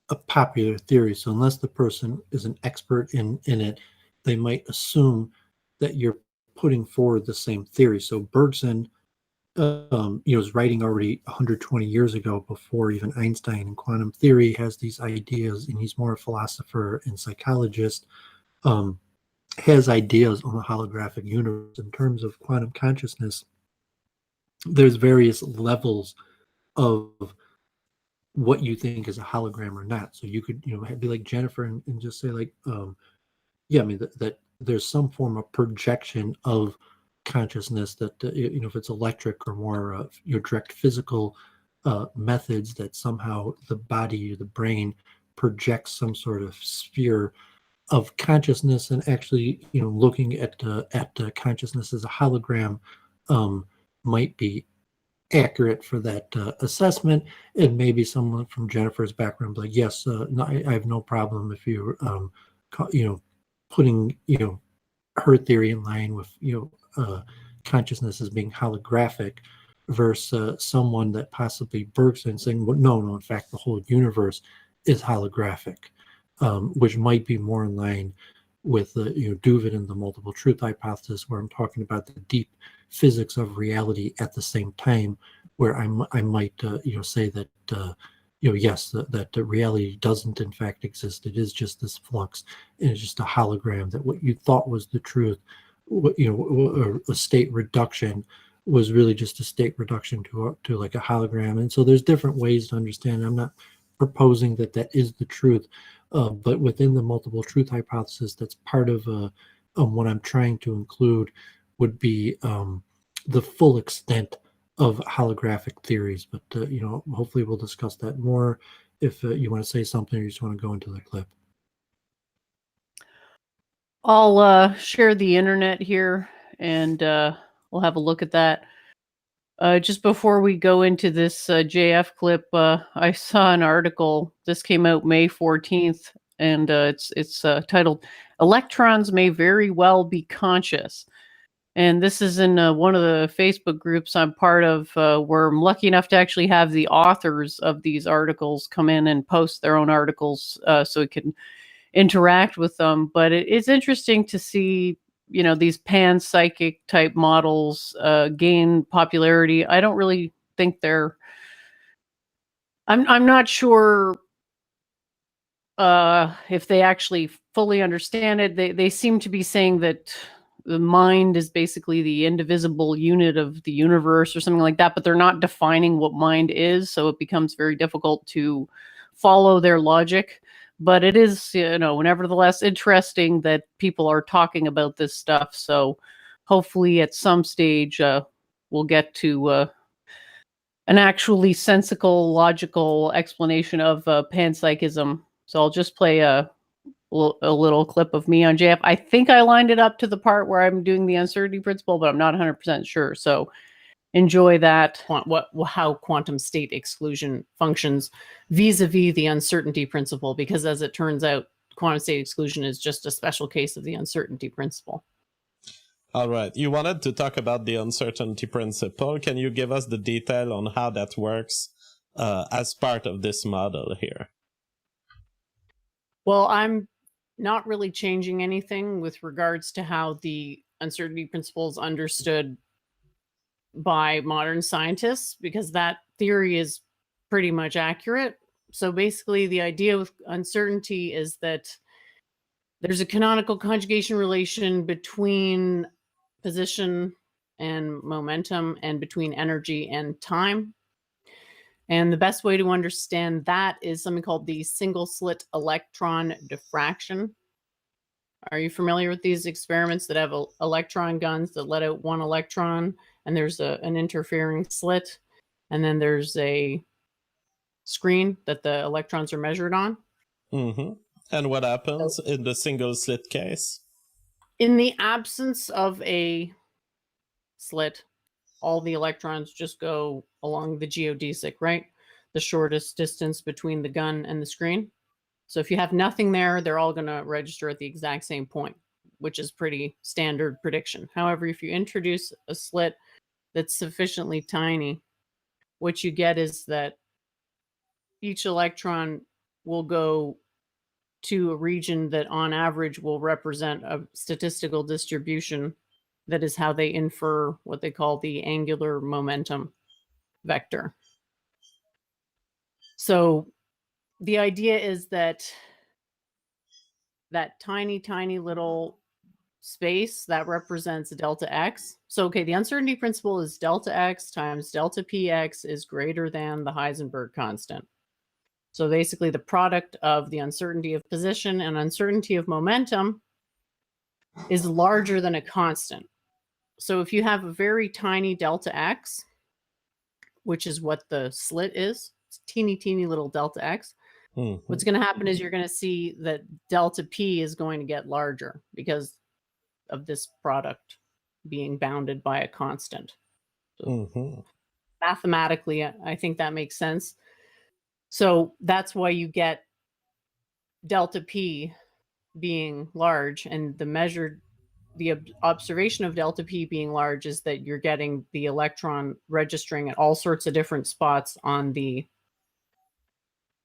a popular theory. So unless the person is an expert in it, they might assume that you're putting forward the same theory. So Bergson, was writing already 120 years ago, before even Einstein, and quantum theory has these ideas, and he's more a philosopher and psychologist, has ideas on the holographic universe. In terms of quantum consciousness, there's various levels of what you think is a hologram or not. So you could, be like Jennifer and just say like, yeah, I mean that there's some form of projection of consciousness that if it's electric or more direct physical methods, that somehow the body or the brain projects some sort of sphere of consciousness, and actually looking at consciousness as a hologram might be accurate for that assessment. And maybe someone from Jennifer's background like, yes, no, I have no problem if you're putting her theory in line with consciousness as being holographic, versus someone that possibly Bergson saying, well, no, in fact the whole universe is holographic, which might be more in line with Doooovid and the multiple truth hypothesis, where I'm talking about the deep physics of reality at the same time, where I might say that yes, that the reality doesn't in fact exist. It is just this flux, and it's just a hologram, that what you thought was the truth, a state reduction, was really just a state reduction to like a hologram. And so there's different ways to understand. I'm not proposing that is the truth, but within the multiple truth hypothesis, that's part of what I'm trying to include would be the full extent of holographic theories. But hopefully we'll discuss that more. If you want to say something, or you just want to go into the clip. I'll share the internet here, and we'll have a look at that. Just before we go into this JF clip, I saw an article. This came out May 14th, and it's titled "Electrons May Very Well Be Conscious." And this is in one of the Facebook groups I'm part of, where I'm lucky enough to actually have the authors of these articles come in and post their own articles, so we can interact with them. But it's interesting to see, these panpsychic type models gain popularity. I don't really think I'm not sure if they actually fully understand it. They seem to be saying that the mind is basically the indivisible unit of the universe or something like that, but they're not defining what mind is, so it becomes very difficult to follow their logic. But it is, nevertheless interesting that people are talking about this stuff. So hopefully at some stage we'll get to an actually sensical, logical explanation of panpsychism. So I'll just play a little clip of me on JF. I think I lined it up to the part where I'm doing the uncertainty principle, but I'm not 100% sure. So enjoy that. How quantum state exclusion functions vis-a-vis the uncertainty principle, because as it turns out, quantum state exclusion is just a special case of the uncertainty principle. All right. You wanted to talk about the uncertainty principle. Can you give us the detail on how that works as part of this model here? Well, I'm not really changing anything with regards to how the uncertainty principle is understood by modern scientists, because that theory is pretty much accurate. So basically the idea with uncertainty is that there's a canonical conjugation relation between position and momentum, and between energy and time. And the best way to understand that is something called the single slit electron diffraction. Are you familiar with these experiments that have electron guns that let out one electron, and there's an interfering slit, and then there's a screen that the electrons are measured on? Mm-hmm. And what happens in the single slit case? In the absence of a slit, all the electrons just go along the geodesic, right? The shortest distance between the gun and the screen. So if you have nothing there, they're all going to register at the exact same point, which is pretty standard prediction. However, if you introduce a slit that's sufficiently tiny, what you get is that each electron will go to a region that on average will represent a statistical distribution. That is how they infer what they call the angular momentum vector. So the idea is that that tiny, tiny little space that represents delta x. So, okay, the uncertainty principle is delta x times delta px is greater than the Heisenberg constant. So basically the product of the uncertainty of position and uncertainty of momentum is larger than a constant. So if you have a very tiny delta x, which is what the slit is, it's teeny, teeny little delta x, what's going to happen is you're going to see that delta p is going to get larger because of this product being bounded by a constant. So mathematically, I think that makes sense. So that's why you get delta p being large, and the observation of delta p being large is that you're getting the electron registering at all sorts of different spots on the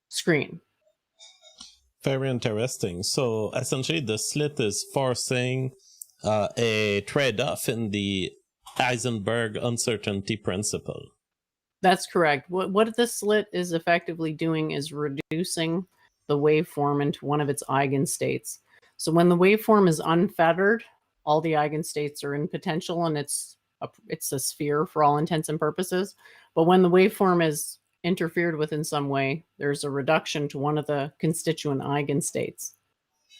screen. Very interesting. So essentially the slit is forcing a trade-off in the Heisenberg uncertainty principle. That's correct. What the slit is effectively doing is reducing the waveform into one of its eigenstates. So when the waveform is unfettered, all the eigenstates are in potential, and it's a sphere for all intents and purposes. But when the waveform is interfered with in some way, there's a reduction to one of the constituent eigenstates.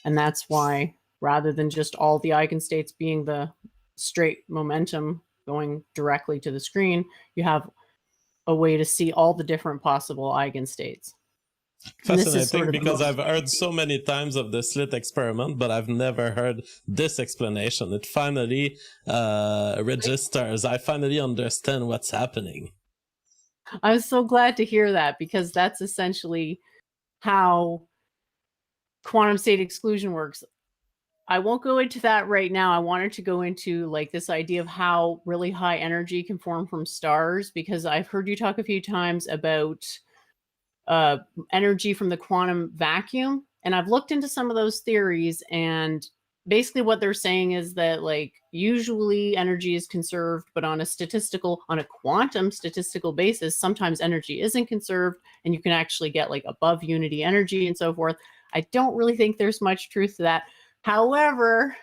And that's why, rather than just all the eigenstates being the straight momentum going directly to the screen, you have a way to see all the different possible eigenstates. Fascinating, because I've heard so many times of the slit experiment, but I've never heard this explanation. It finally registers. I finally understand what's happening. I'm so glad to hear that, because that's essentially how quantum state exclusion works. I won't go into that right now. I wanted to go into like this idea of how really high energy can form from stars, because I've heard you talk a few times about energy from the quantum vacuum. And I've looked into some of those theories, and basically what they're saying is that like usually energy is conserved, but on a quantum statistical basis, sometimes energy isn't conserved, and you can actually get like above unity energy and so forth. I don't really think there's much truth to that. However,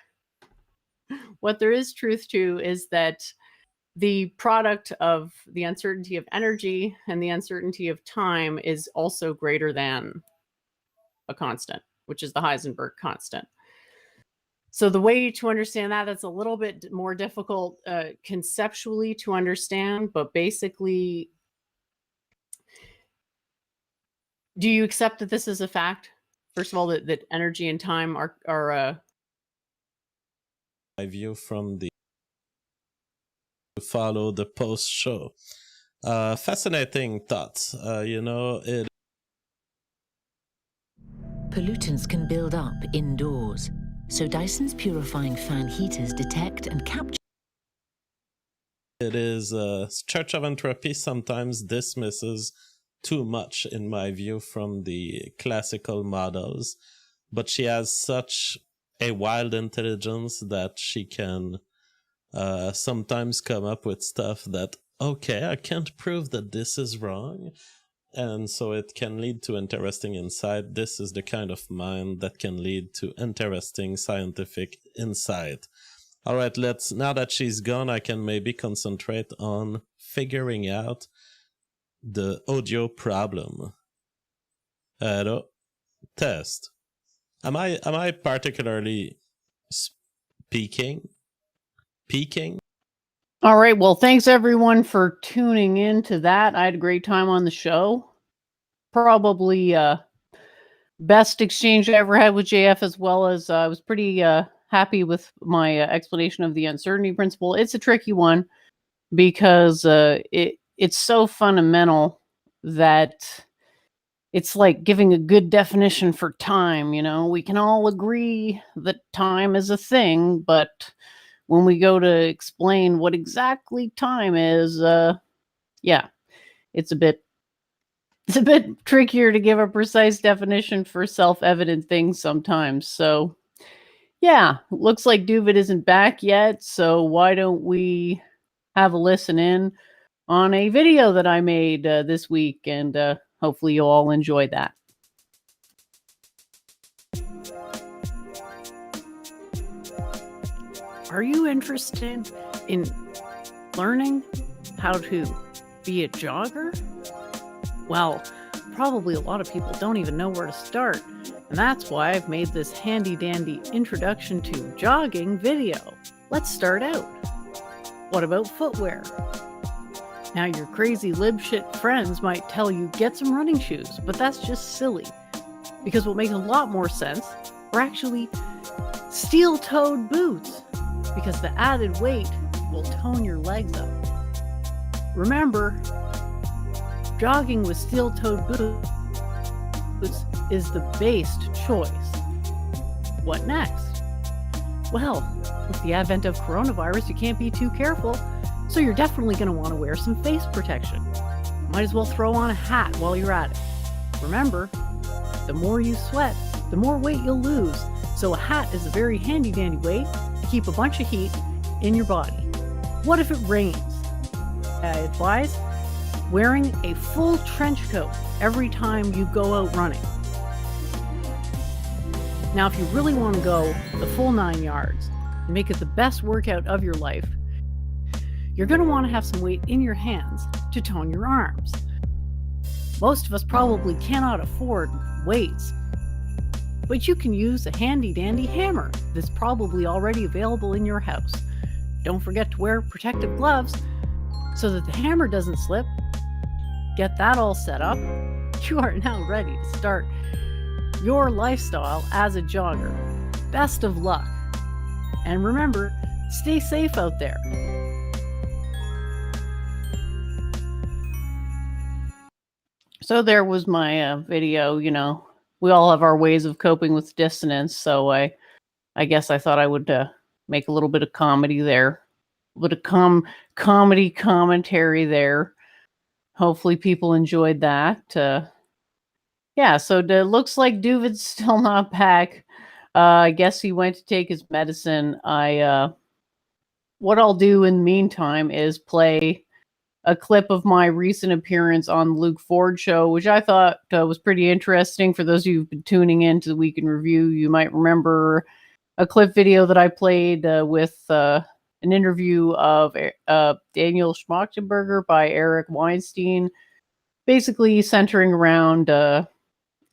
what there is truth to is that the product of the uncertainty of energy and the uncertainty of time is also greater than a constant, which is the Heisenberg constant. So the way to understand that, that's a little bit more difficult conceptually to understand, but basically, do you accept that this is a fact? First of all, that energy and time are my view from the to follow the post show. Fascinating thoughts. Pollutants can build up indoors, so Dyson's purifying fan heaters detect and capture. It is Church of Entropy sometimes dismisses too much, in my view, from the classical models, but she has such a wild intelligence that she can sometimes come up with stuff that, okay, I can't prove that this is wrong, and so it can lead to interesting insight. This is the kind of mind that can lead to interesting scientific insight. All right, now that she's gone, I can maybe concentrate on figuring out the audio problem. Hello, test. Am I particularly peaking? All right. Well, thanks everyone for tuning in to that. I had a great time on the show. Probably best exchange I ever had with JF, as well as I was pretty happy with my explanation of the uncertainty principle. It's a tricky one, because it's so fundamental that it's like giving a good definition for time. We can all agree that time is a thing, but when we go to explain what exactly time is, it's a bit trickier to give a precise definition for self-evident things sometimes. So yeah, looks like Doovid isn't back yet, so why don't we have a listen in on a video that I made this week, and hopefully you'll all enjoy that. Are you interested in learning how to be a jogger? Well, probably a lot of people don't even know where to start, and that's why I've made this handy-dandy introduction to jogging video. Let's start out. What about footwear? Now, your crazy libshit friends might tell you get some running shoes, but that's just silly, because what makes a lot more sense are actually steel-toed boots, because the added weight will tone your legs up. Remember, jogging with steel-toed boots is the based choice. What next? Well, with the advent of coronavirus, you can't be too careful, so you're definitely going to want to wear some face protection. Might as well throw on a hat while you're at it. Remember, the more you sweat, the more weight you'll lose, so a hat is a very handy-dandy way to keep a bunch of heat in your body. What if it rains? I advise wearing a full trench coat every time you go out running. Now, if you really want to go the full 9 yards and make it the best workout of your life, you're going to want to have some weight in your hands to tone your arms. Most of us probably cannot afford weights, but you can use a handy-dandy hammer that's probably already available in your house. Don't forget to wear protective gloves so that the hammer doesn't slip. Get that all set up. You are now ready to start your lifestyle as a jogger. Best of luck. And remember, stay safe out there. So there was my video. We all have our ways of coping with dissonance, so I guess I thought I would make a little bit of comedy there. A bit of comedy commentary there. Hopefully people enjoyed that. Yeah, so it looks like Doovid's still not back. I guess he went to take his medicine. What I'll do in the meantime is play a clip of my recent appearance on the Luke Ford show, which I thought was pretty interesting. For those of you who've been tuning in to the Week in Review, you might remember a clip video that I played with an interview of Daniel Schmachtenberger by Eric Weinstein, basically centering around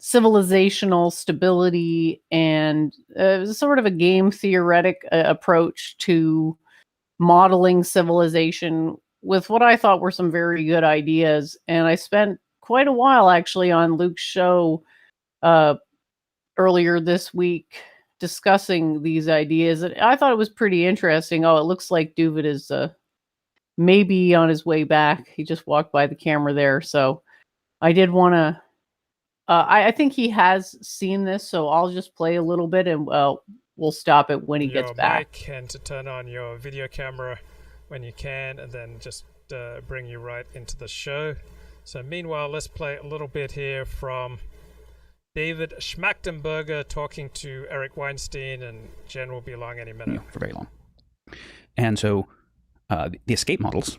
civilizational stability and sort of a game theoretic approach to modeling civilization, with what I thought were some very good ideas. And I spent quite a while actually on Luke's show earlier this week discussing these ideas. And I thought it was pretty interesting. Oh, it looks like Doovid is maybe on his way back. He just walked by the camera there. So I did want to, I think he has seen this, so I'll just play a little bit and we'll stop it when he gets back. Mic and to turn on your video camera when you can, and then just bring you right into the show. So meanwhile, let's play a little bit here from David Schmachtenberger talking to Eric Weinstein, and Jen will be along any minute. For very long. And so the escape models,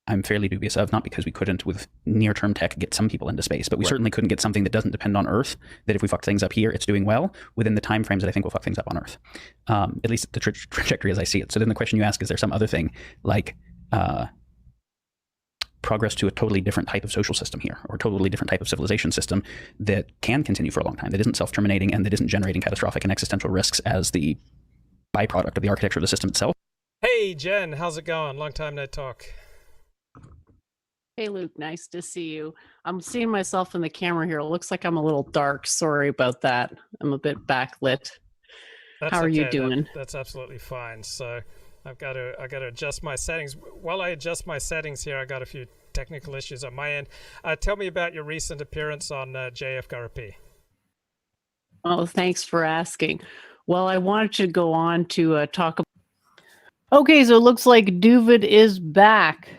I'm fairly dubious of, not because we couldn't, with near-term tech, get some people into space, but we certainly couldn't get something that doesn't depend on Earth, that if we fuck things up here, it's doing well, within the time frames that I think we'll fuck things up on Earth. At least the trajectory as I see it. So then the question you ask, is there some other thing, like progress to a totally different type of social system here, or a totally different type of civilization system that can continue for a long time, that isn't self-terminating and that isn't generating catastrophic and existential risks as the byproduct of the architecture of the system itself? Hey, Jen, how's it going? Long time no talk. Hey, Luke, nice to see you. I'm seeing myself in the camera here. It looks like I'm a little dark. Sorry about that. I'm a bit backlit. How are you doing? That's absolutely fine. So I got to adjust my settings. While I adjust my settings here, I got a few technical issues on my end. Tell me about your recent appearance on JFGRP. Oh, thanks for asking. Well, I wanted to go on to talk about. Okay, so it looks like Doooovid is back.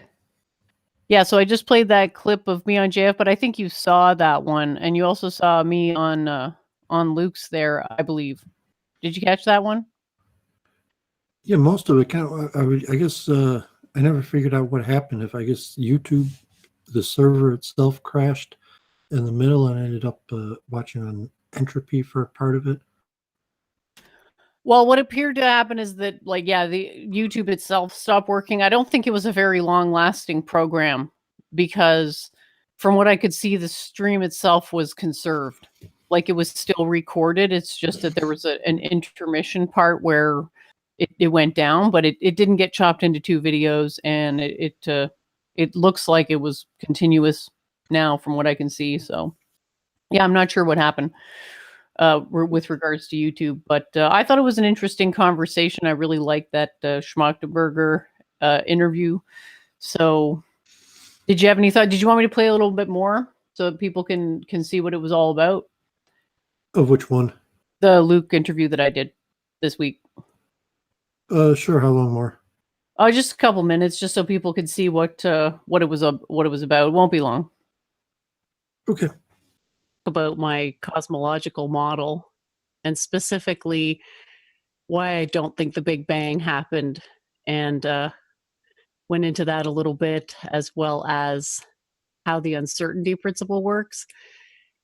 Yeah, so I just played that clip of me on JF, but I think you saw that one, and you also saw me on Luke's there, I believe. Did you catch that one? Yeah, most of it. I guess I never figured out what happened. If I guess YouTube, the server itself crashed in the middle, and I ended up watching on Entropy for a part of it. Well, what appeared to happen is that, like, yeah, the YouTube itself stopped working. I don't think it was a very long-lasting program because, from what I could see, the stream itself was conserved. Like, it was still recorded. It's just that there was an intermission part where it went down, but it didn't get chopped into 2 videos, and it looks like it was continuous now, from what I can see. So, yeah, I'm not sure what happened with regards to YouTube, but I thought it was an interesting conversation. I really liked that Schmachtenberger interview. So, did you have any thought? Did you want me to play a little bit more so that people can see what it was all about? Of which one? The Luke interview that I did this week. Sure. How long more? Just a couple minutes, just so people could see what it was about. It won't be long. Okay. About my cosmological model, and specifically why I don't think the Big Bang happened, and went into that a little bit, as well as how the uncertainty principle works.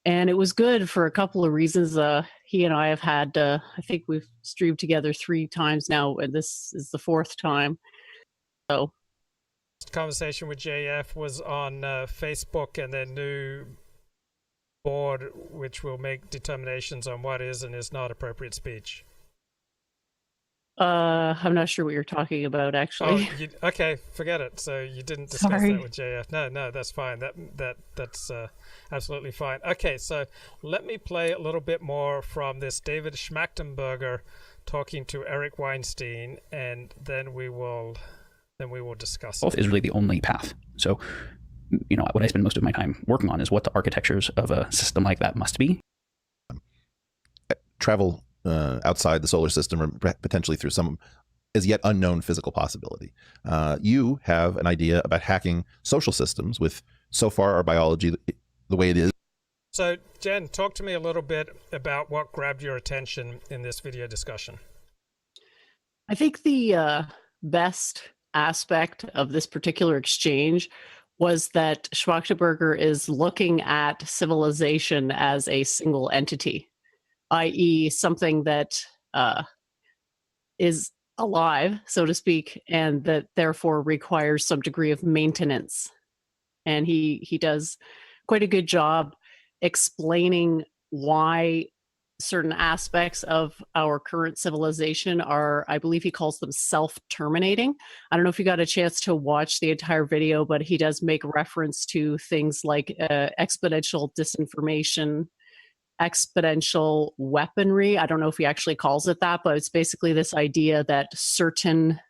And it was good for a couple of reasons. He and I have had, I think we've streamed together 3 times now, and this is the 4th time. So, conversation with JF was on Facebook and their new board, which will make determinations on what is and is not appropriate speech. I'm not sure what you're talking about, actually. Oh, okay, forget it. So you didn't discuss that with JF. No, that's fine. That's absolutely fine. Okay, so let me play a little bit more from this David Schmachtenberger talking to Eric Weinstein, and then we will discuss. Both is really the only path. So, what I spend most of my time working on is what the architectures of a system like that must be. Travel outside the solar system, or potentially through some as yet unknown physical possibility. You have an idea about hacking social systems with, so far, our biology the way it is. So, Jen, talk to me a little bit about what grabbed your attention in this video discussion. I think the best aspect of this particular exchange was that Schmachtenberger is looking at civilization as a single entity, i.e. something that is alive, so to speak, and that therefore requires some degree of maintenance. And he does quite a good job explaining why certain aspects of our current civilization are, I believe he calls them self-terminating. I don't know if you got a chance to watch the entire video, but he does make reference to things like exponential disinformation, exponential weaponry. I don't know if he actually calls it that, but it's basically this idea that certain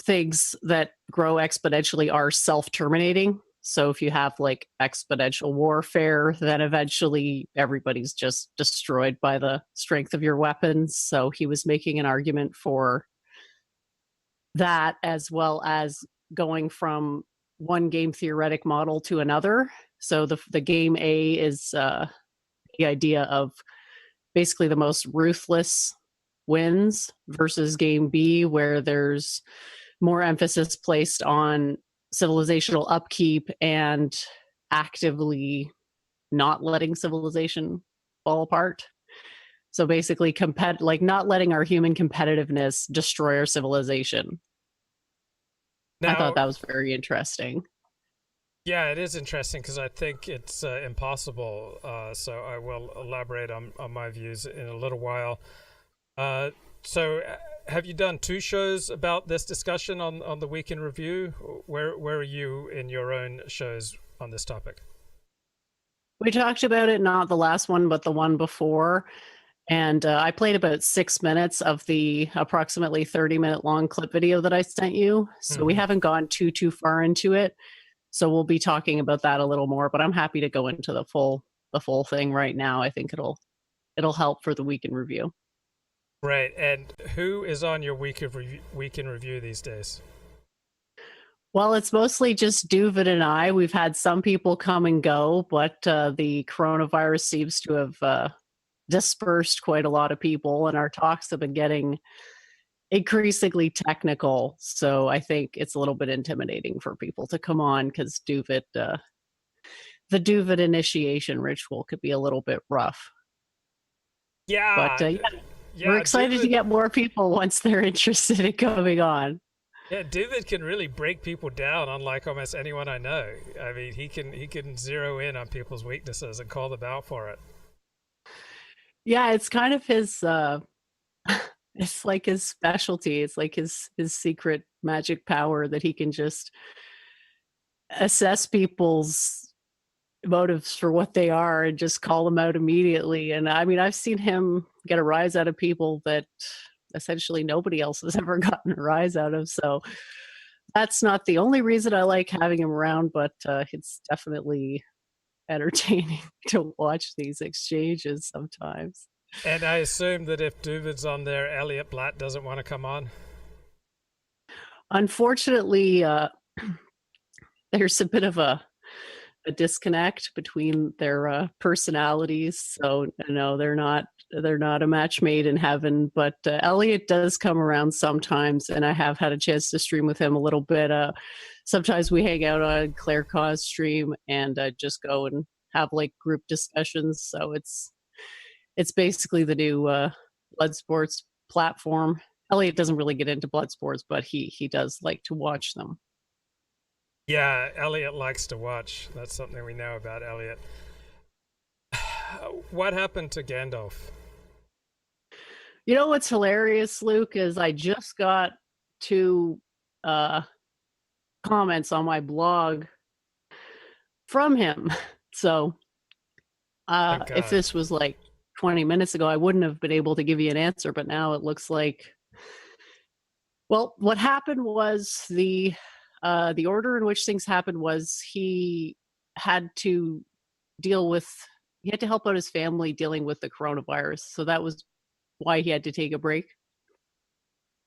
things that grow exponentially are self-terminating. So if you have like exponential warfare, then eventually everybody's just destroyed by the strength of your weapons. So he was making an argument for that, as well as going from one game theoretic model to another. So the game A is the idea of basically the most ruthless wins versus game B, where there's more emphasis placed on civilizational upkeep and actively not letting civilization fall apart. So basically not letting our human competitiveness destroy our civilization. Now, I thought that was very interesting. Yeah, it is interesting because I think it's impossible. So I will elaborate on my views in a little while. So have you done 2 shows about this discussion on the Week in Review? Where are you in your own shows on this topic? We talked about it, not the last one, but the one before. And I played about 6 minutes of the approximately 30-minute long clip video that I sent you. So we haven't gone too far into it. So we'll be talking about that a little more, but I'm happy to go into the full thing right now. I think it'll help for the week in review. Right. And who is on your week in review these days? Well, it's mostly just Doovid and I. We've had some people come and go, but the coronavirus seems to have dispersed quite a lot of people, and our talks have been getting increasingly technical. So I think it's a little bit intimidating for people to come on because Doovid, the Doovid initiation ritual could be a little bit rough. Yeah. But we're excited to get more people once they're interested in coming on. Yeah, Doovid can really break people down, unlike almost anyone I know. I mean, he can zero in on people's weaknesses and call them out for it. Yeah, it's kind of his it's like his specialty. It's like his secret magic power that he can just assess people's motives for what they are and just call them out immediately. And I mean, I've seen him get a rise out of people that essentially nobody else has ever gotten a rise out of. So that's not the only reason I like having him around, but it's definitely entertaining to watch these exchanges sometimes. And I assume that if Doovid's on there, Elliot Blatt doesn't want to come on? Unfortunately, there's a bit of a disconnect between their personalities. So no, they're not a match made in heaven. But Elliot does come around sometimes, and I have had a chance to stream with him a little bit. Sometimes we hang out on Claire Cause stream and just go and have like group discussions. So it's basically the new blood sports platform. Elliot doesn't really get into blood sports, but he does like to watch them. Yeah, Elliot likes to watch. That's something we know about Elliot. What happened to Gandalf? You know what's hilarious, Luke, is I just got 2 comments on my blog from him. So if this was like 20 minutes ago, I wouldn't have been able to give you an answer, but now it looks like, well, what happened was the order in which things happened was he had to help out his family dealing with the coronavirus. So that was why he had to take a break.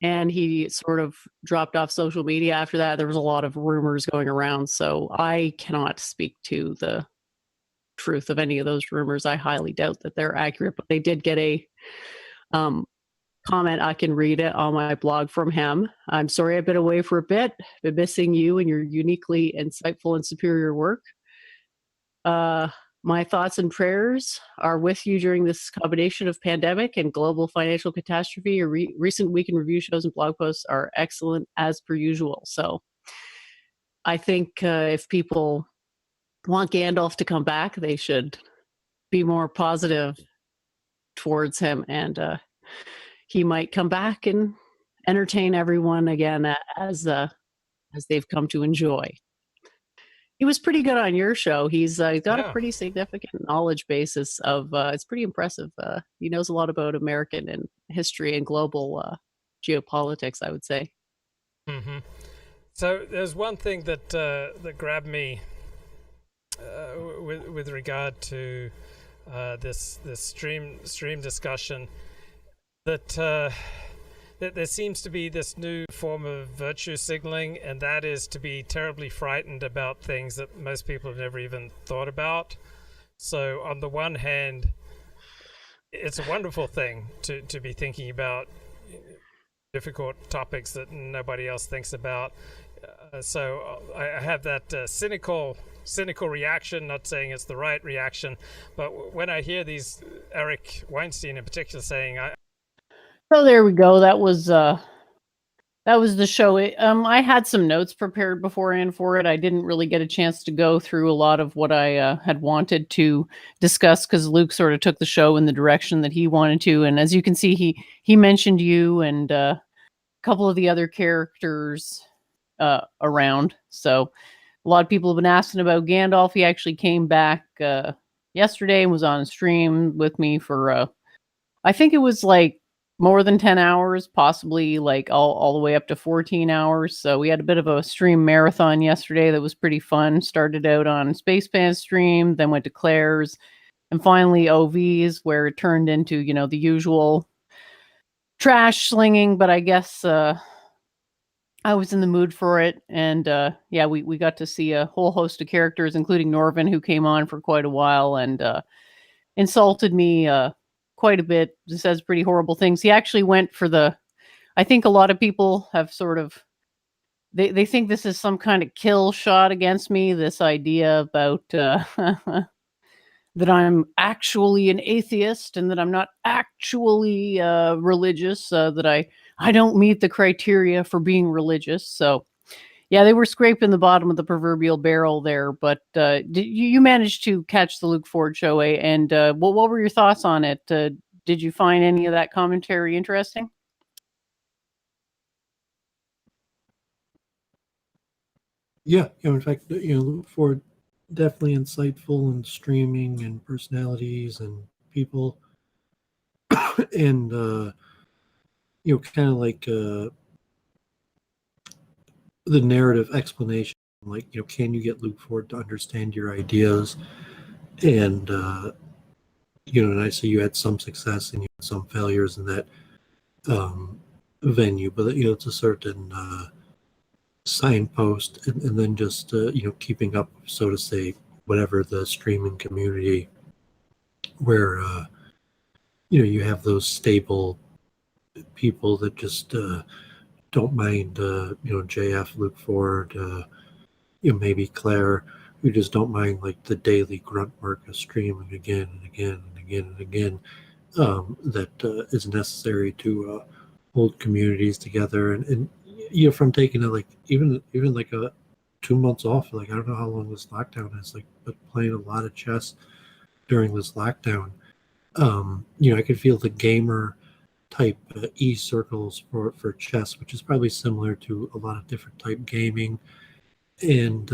And he sort of dropped off social media after that. There was a lot of rumors going around. So I cannot speak to the truth of any of those rumors. I highly doubt that they're accurate, but they did get a comment. I can read it on my blog from him. I'm sorry I've been away for a bit. Been missing you and your uniquely insightful and superior work. My thoughts and prayers are with you during this combination of pandemic and global financial catastrophe. Your recent week in review shows and blog posts are excellent as per usual. So I think if people want Gandalf to come back, they should be more positive towards him, and he might come back and entertain everyone again as they've come to enjoy. He was pretty good on your show. He's got a pretty significant knowledge basis of, it's pretty impressive. He knows a lot about American and history and global geopolitics, I would say. Mm-hmm. So there's one thing that that grabbed me with regard to this stream discussion, that there seems to be this new form of virtue signaling, and that is to be terribly frightened about things that most people have never even thought about. So on the one hand, it's a wonderful thing to be thinking about difficult topics that nobody else thinks about. So I have that cynical reaction, not saying it's the right reaction, but when I hear these, Eric Weinstein in particular saying, So there we go. That was the show. I had some notes prepared beforehand for it. I didn't really get a chance to go through a lot of what I had wanted to discuss because Luke sort of took the show in the direction that he wanted to. And as you can see, he mentioned you and a couple of the other characters around. So a lot of people have been asking about Gandalf. He actually came back yesterday and was on a stream with me for I think it was like more than 10 hours, possibly like all the way up to 14 hours. So we had a bit of a stream marathon yesterday that was pretty fun. Started out on Spacepan's stream, then went to Claire's, and finally OV's, where it turned into, the usual trash slinging. But I guess I was in the mood for it. And we got to see a whole host of characters, including Norvin, who came on for quite a while and insulted me quite a bit, says pretty horrible things. He actually went for I think a lot of people have sort of, they think this is some kind of kill shot against me, this idea about that I'm actually an atheist and that I'm not actually religious, that I don't meet the criteria for being religious. So yeah, they were scraping the bottom of the proverbial barrel there, but you managed to catch the Luke Ford show, eh? And what were your thoughts on it? Did you find any of that commentary interesting? Yeah, in fact, Luke Ford definitely insightful in streaming and personalities and people, and kind of like the narrative explanation, like, can you get Luke Ford to understand your ideas? And, and I say you had some success and you had some failures in that venue, but, it's a certain signpost, and then just, keeping up, so to say, whatever the streaming community where, you have those stable people that just don't mind, JF, Luke Ford, maybe Claire, who just don't mind like the daily grunt work of streaming again and again and again and again, that is necessary to hold communities together. And from taking it like even like 2 months off, like I don't know how long this lockdown is, like, but playing a lot of chess during this lockdown, I could feel the gamer type e-circles for chess, which is probably similar to a lot of different type gaming. And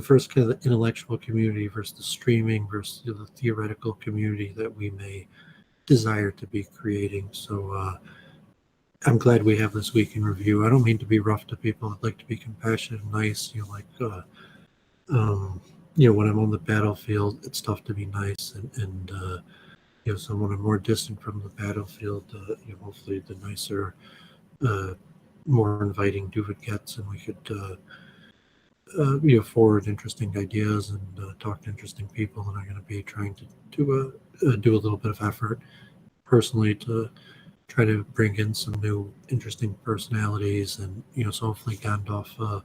first kind of the intellectual community versus the streaming versus the theoretical community that we may desire to be creating. So I'm glad we have this week in review. I don't mean to be rough to people. I'd like to be compassionate and nice. When I'm on the battlefield, it's tough to be nice, and someone I'm more distant from the battlefield, hopefully the nicer, more inviting Doooovid gets, and we could forward interesting ideas and talk to interesting people. And I'm going to be trying to do a little bit of effort personally to try to bring in some new interesting personalities, and so hopefully Gandalf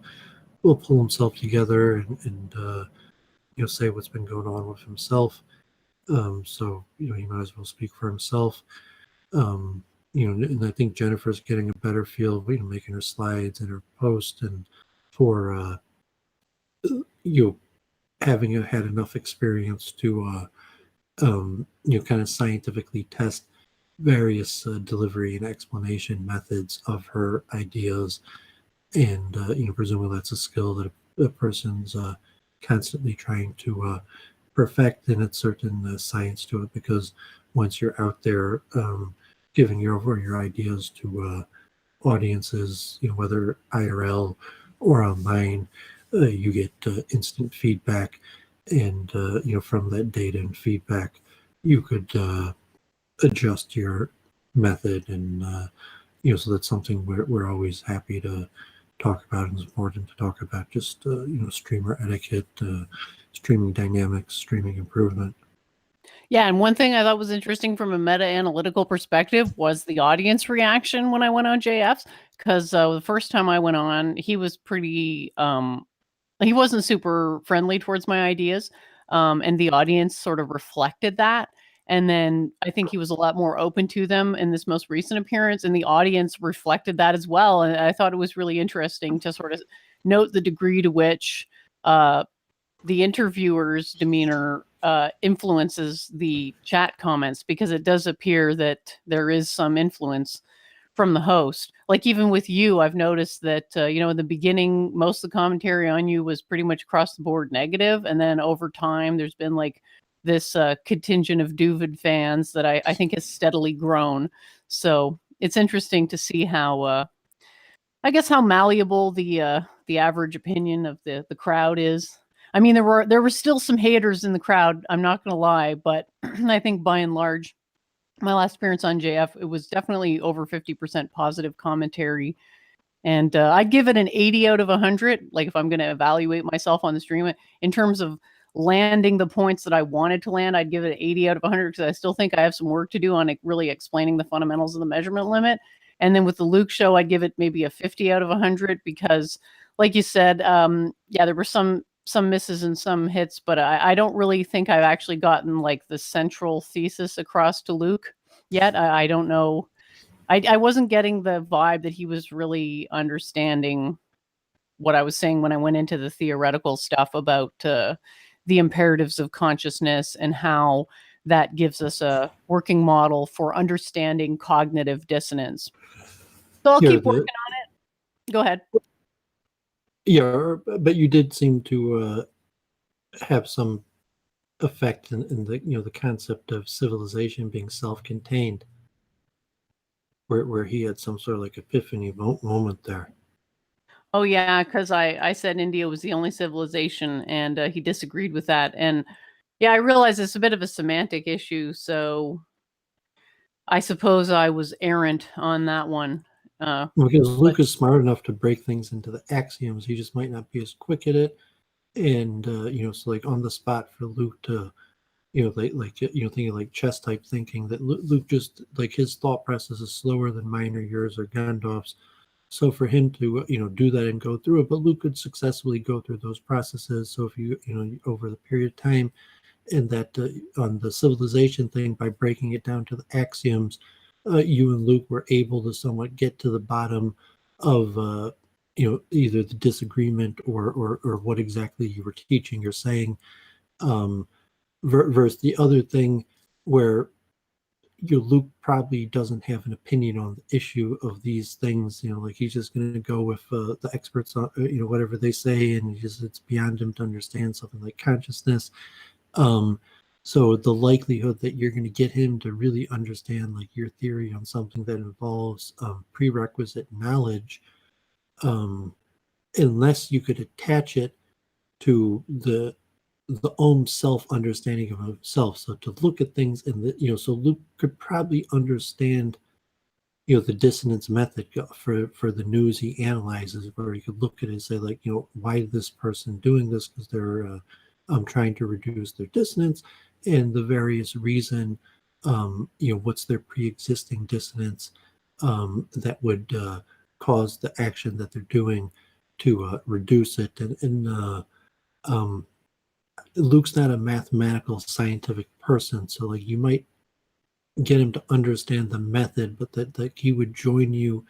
will pull himself together and say what's been going on with himself. So he might as well speak for himself. And I think Jennifer's getting a better feel of making her slides and her post, and for having had enough experience to kind of scientifically test various delivery and explanation methods of her ideas. And presumably that's a skill that a person's constantly trying to perfect, and it's certain science to it, because once you're out there giving your ideas to audiences, whether IRL or online, you get instant feedback, and from that data and feedback, you could adjust your method, and so that's something we're always happy to talk about, and it's important to talk about just streamer etiquette, streaming dynamics, streaming improvement. Yeah, and one thing I thought was interesting from a meta-analytical perspective was the audience reaction when I went on JF's, because the first time I went on, he was pretty, he wasn't super friendly towards my ideas, and the audience sort of reflected that. And then I think he was a lot more open to them in this most recent appearance, and the audience reflected that as well. And I thought it was really interesting to sort of note the degree to which the interviewer's demeanor influences the chat comments, because it does appear that there is some influence from the host. Like even with you, I've noticed that, in the beginning, most of the commentary on you was pretty much across the board negative. And then over time, there's been like this contingent of Doooovid fans that I think has steadily grown. So it's interesting to see how, I guess, how malleable the average opinion of the crowd is. I mean, there were still some haters in the crowd, I'm not going to lie, but I think by and large, my last appearance on JF, it was definitely over 50% positive commentary. And I'd give it an 80 out of 100, like if I'm going to evaluate myself on the stream. In terms of landing the points that I wanted to land, I'd give it an 80 out of 100 because I still think I have some work to do on really explaining the fundamentals of the measurement limit. And then with the Luke show, I'd give it maybe a 50 out of 100 because, like you said, yeah, there were some misses and some hits, but I don't really think I've actually gotten like the central thesis across to Luke yet. I don't know. I wasn't getting the vibe that he was really understanding what I was saying when I went into the theoretical stuff about the imperatives of consciousness and how that gives us a working model for understanding cognitive dissonance. So I'll keep working on it. Go ahead. Yeah, but you did seem to have some effect in the the concept of civilization being self-contained, where he had some sort of like epiphany moment there. Oh yeah, because I said India was the only civilization, and he disagreed with that. And yeah, I realize it's a bit of a semantic issue, so I suppose I was errant on that one. Because Luke is smart enough to break things into the axioms, he just might not be as quick at it. And so like on the spot for Luke to, thinking like chess type thinking, that Luke just like his thought process is slower than mine or yours or Gandalf's. So for him to do that and go through it, but Luke could successfully go through those processes. So if you over the period of time, and that on the civilization thing, by breaking it down to the axioms, you and Luke were able to somewhat get to the bottom of either the disagreement or what exactly you were teaching or saying, versus the other thing where Luke probably doesn't have an opinion on the issue of these things. Like he's just going to go with the experts on whatever they say, and it's beyond him to understand something like consciousness. So the likelihood that you're going to get him to really understand like your theory on something that involves prerequisite knowledge, unless you could attach it to the own self-understanding of himself. So to look at things in the so Luke could probably understand the dissonance method for the news he analyzes, where he could look at it and say like, why is this person doing this? Because they're trying to reduce their dissonance, and the various reason, what's their pre-existing dissonance that would cause the action that they're doing to reduce it. And Luke's not a mathematical scientific person, so like you might get him to understand the method, but that he would join you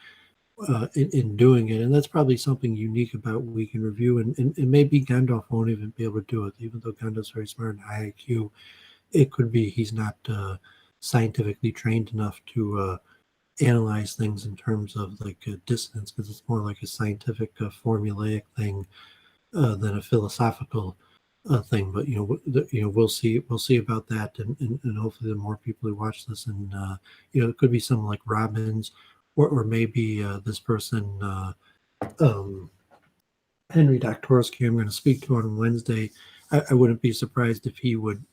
in doing it. And that's probably something unique about Week in Review, and maybe Gandalf won't even be able to do it, even though Gandalf's very smart and high IQ. It could be he's not scientifically trained enough to analyze things in terms of like dissonance, because it's more like a scientific formulaic thing than a philosophical thing. But we'll see about that, and hopefully the more people who watch this, and it could be someone like Robbins, or maybe this person Henry Doktorski, I'm going to speak to on Wednesday. I wouldn't be surprised if he would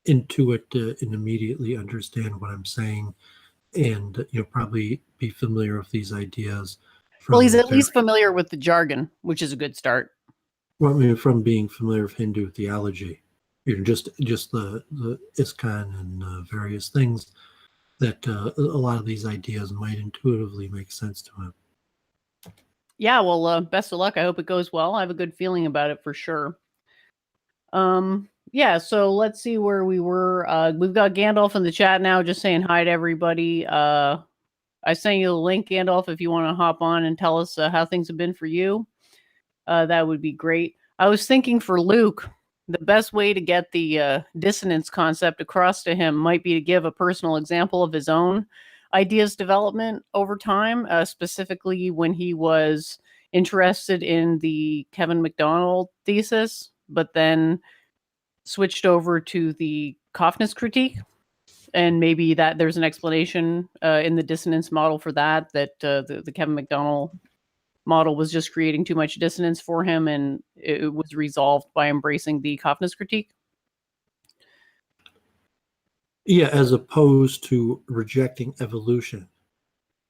intuit and immediately understand what I'm saying, and probably be familiar with these ideas. Well, he's at least familiar with the jargon, which is a good start. Well, I mean, from being familiar with Hindu theology, just the ISKCON and various things, that a lot of these ideas might intuitively make sense to him. Yeah, well, best of luck. I hope it goes well. I have a good feeling about it for sure. Yeah, so let's see where we were. We've got Gandalf in the chat now, just saying hi to everybody. I sent you the link, Gandalf, if you want to hop on and tell us how things have been for you. That would be great. I was thinking for Luke, the best way to get the dissonance concept across to him might be to give a personal example of his own ideas development over time, specifically when he was interested in the Kevin MacDonald thesis, but then switched over to the Kaufman's critique, and maybe that there's an explanation in the dissonance model for that. That the Kevin McDonnell model was just creating too much dissonance for him, and it was resolved by embracing the Kaufman's critique. Yeah, as opposed to rejecting evolution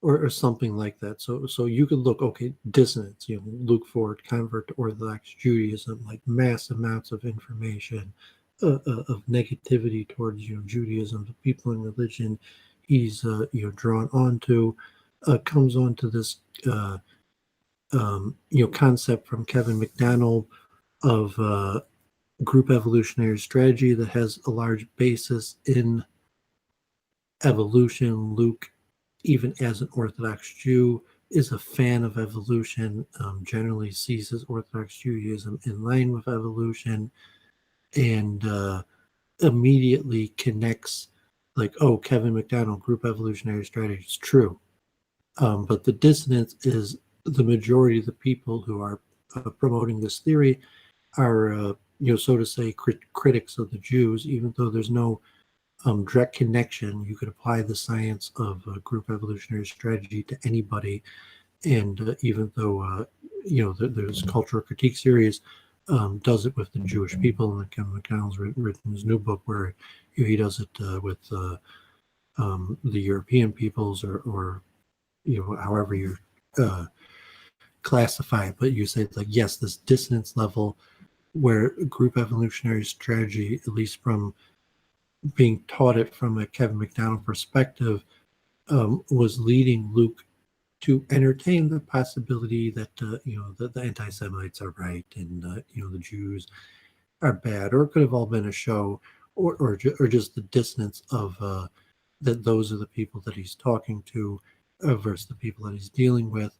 or something like that. So you could look, okay, dissonance, Luke Ford, convert to Orthodox Judaism, like mass amounts of information, of negativity towards, Judaism, the people in religion he's, drawn onto, comes onto this, concept from Kevin McDonnell of group evolutionary strategy that has a large basis in evolution. Luke, even as an Orthodox Jew, is a fan of evolution, generally sees his Orthodox Judaism in line with evolution, and immediately connects like, oh, Kevin McDonnell, group evolutionary strategy is true. But the dissonance is the majority of the people who are promoting this theory are, so to say, critics of the Jews, even though there's no direct connection. You could apply the science of group evolutionary strategy to anybody, and even though there's cultural critique series does it with the Jewish people, and Kevin McDonnell's written his new book where he does it with the European peoples, or however you classify it. But you say, like, yes, this dissonance level where group evolutionary strategy, at least from being taught it from a Kevin McDonnell perspective, was leading Luke to entertain the possibility that that the anti-Semites are right, and the Jews are bad, or it could have all been a show, or just the dissonance of that those are the people that he's talking to versus the people that he's dealing with,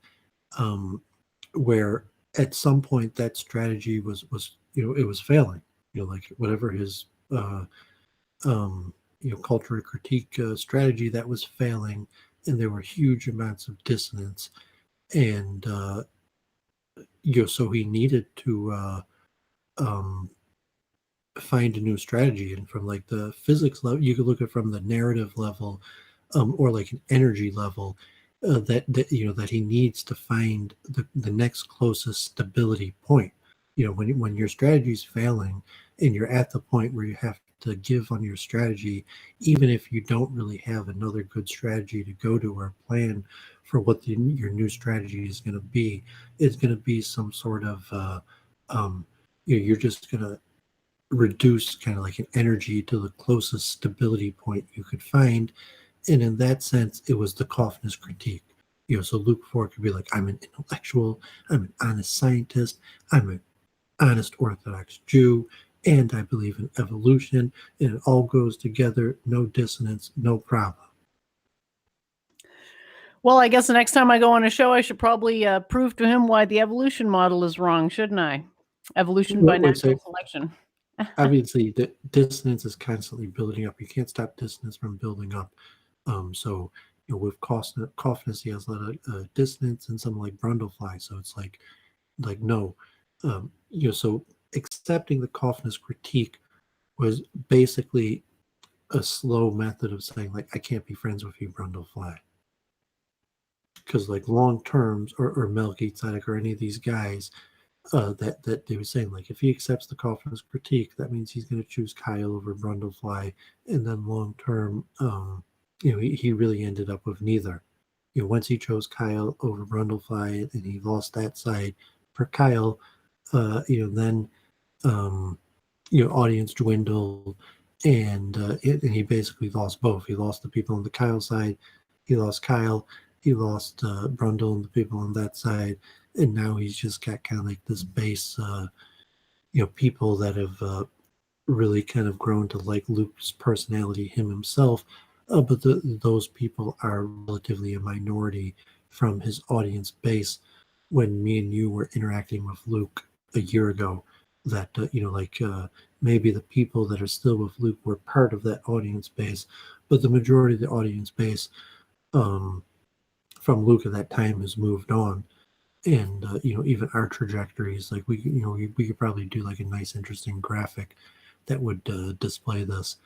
where at some point that strategy was it was failing, like whatever his cultural critique strategy, that was failing, and there were huge amounts of dissonance, and so he needed to find a new strategy. And from like the physics level, you could look at from the narrative level, or like an energy level, that he needs to find the next closest stability point. When your strategy is failing and you're at the point where you have to give on your strategy, even if you don't really have another good strategy to go to or plan for what your new strategy is going to be, it's going to be some sort of you're just going to reduce kind of like an energy to the closest stability point you could find. And in that sense, it was the Kaufman's critique. So Luke Ford could be like, I'm an intellectual, I'm an honest scientist, I'm an honest Orthodox Jew, and I believe in evolution, and it all goes together, no dissonance, no problem. Well, I guess the next time I go on a show, I should probably prove to him why the evolution model is wrong, shouldn't I? Evolution by natural selection. Obviously, the dissonance is constantly building up. You can't stop dissonance from building up. So, with Kaufman's, he has a lot of dissonance, and something like Brundlefly. So it's like no, so accepting the Kaufman's critique was basically a slow method of saying, like, I can't be friends with you, Brundlefly. Because like long terms, or Melky Tzedek, or any of these guys, that they were saying, like, if he accepts the Kaufman's critique, that means he's going to choose Kyle over Brundlefly, and then long term, he really ended up with neither. Once he chose Kyle over Brundlefly, and he lost that side for Kyle, then audience dwindled, and he basically lost both. He lost the people on the Kyle side, he lost Kyle, he lost Brundle and the people on that side, and now he's just got kind of like this base, people that have really kind of grown to like Luke's personality, him himself, but those people are relatively a minority from his audience base. When me and you were interacting with Luke a year ago, that maybe the people that are still with Luke were part of that audience base, but the majority of the audience base from Luke at that time has moved on. And even our trajectories, like we could probably do like a nice interesting graphic that would display this.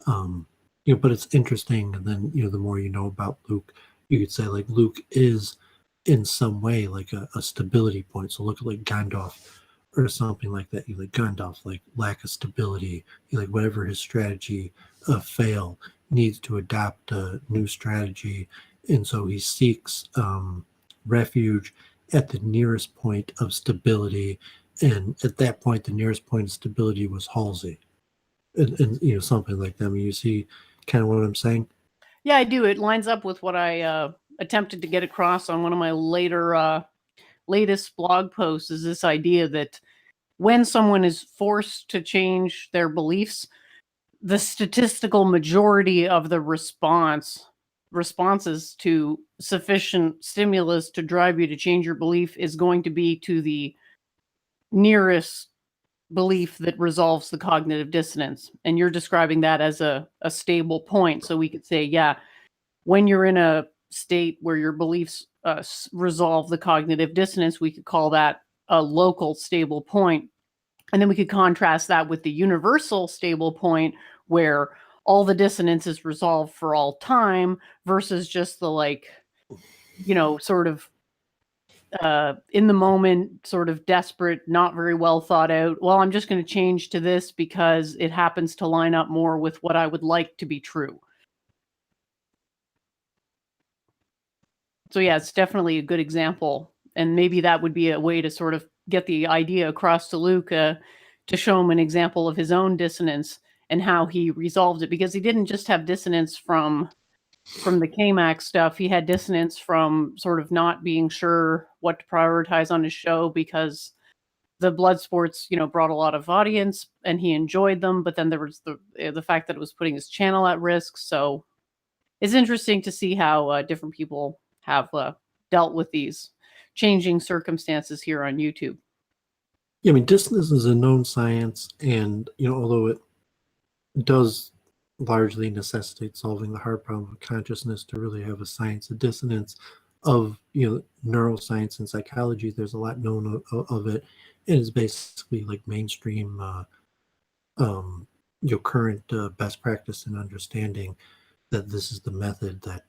But it's interesting. And then, the more you know about Luke, you could say like Luke is in some way like a stability point. So look at like Gandalf or something like that. You like Gandalf, like lack of stability. Like whatever his strategy fail, needs to adopt a new strategy. And so he seeks refuge at the nearest point of stability. And at that point, the nearest point of stability was Halsey. And something like that. I mean, you see kind of what I'm saying? Yeah, I do. It lines up with what I attempted to get across on one of my latest blog posts, is this idea that when someone is forced to change their beliefs, the statistical majority of the responses to sufficient stimulus to drive you to change your belief is going to be to the nearest belief that resolves the cognitive dissonance. And you're describing that as a stable point. So we could say, yeah, when you're in a state where your beliefs resolve the cognitive dissonance, we could call that a local stable point. And then we could contrast that with the universal stable point, where all the dissonance is resolved for all time, versus just the sort of in the moment, sort of desperate, not very well thought out. Well, I'm just going to change to this because it happens to line up more with what I would like to be true. So yeah, it's definitely a good example. And maybe that would be a way to sort of get the idea across to Luke, to show him an example of his own dissonance and how he resolved it. Because he didn't just have dissonance from the K-Max stuff. He had dissonance from sort of not being sure what to prioritize on his show, because the blood sports, brought a lot of audience and he enjoyed them. But then there was the fact that it was putting his channel at risk. So it's interesting to see how different people have dealt with these changing circumstances here on YouTube. Yeah, I mean, dissonance is a known science, and although it does largely necessitate solving the hard problem of consciousness to really have a science of dissonance of neuroscience and psychology, there's a lot known of it, and it's basically like mainstream current best practice and understanding that this is the method that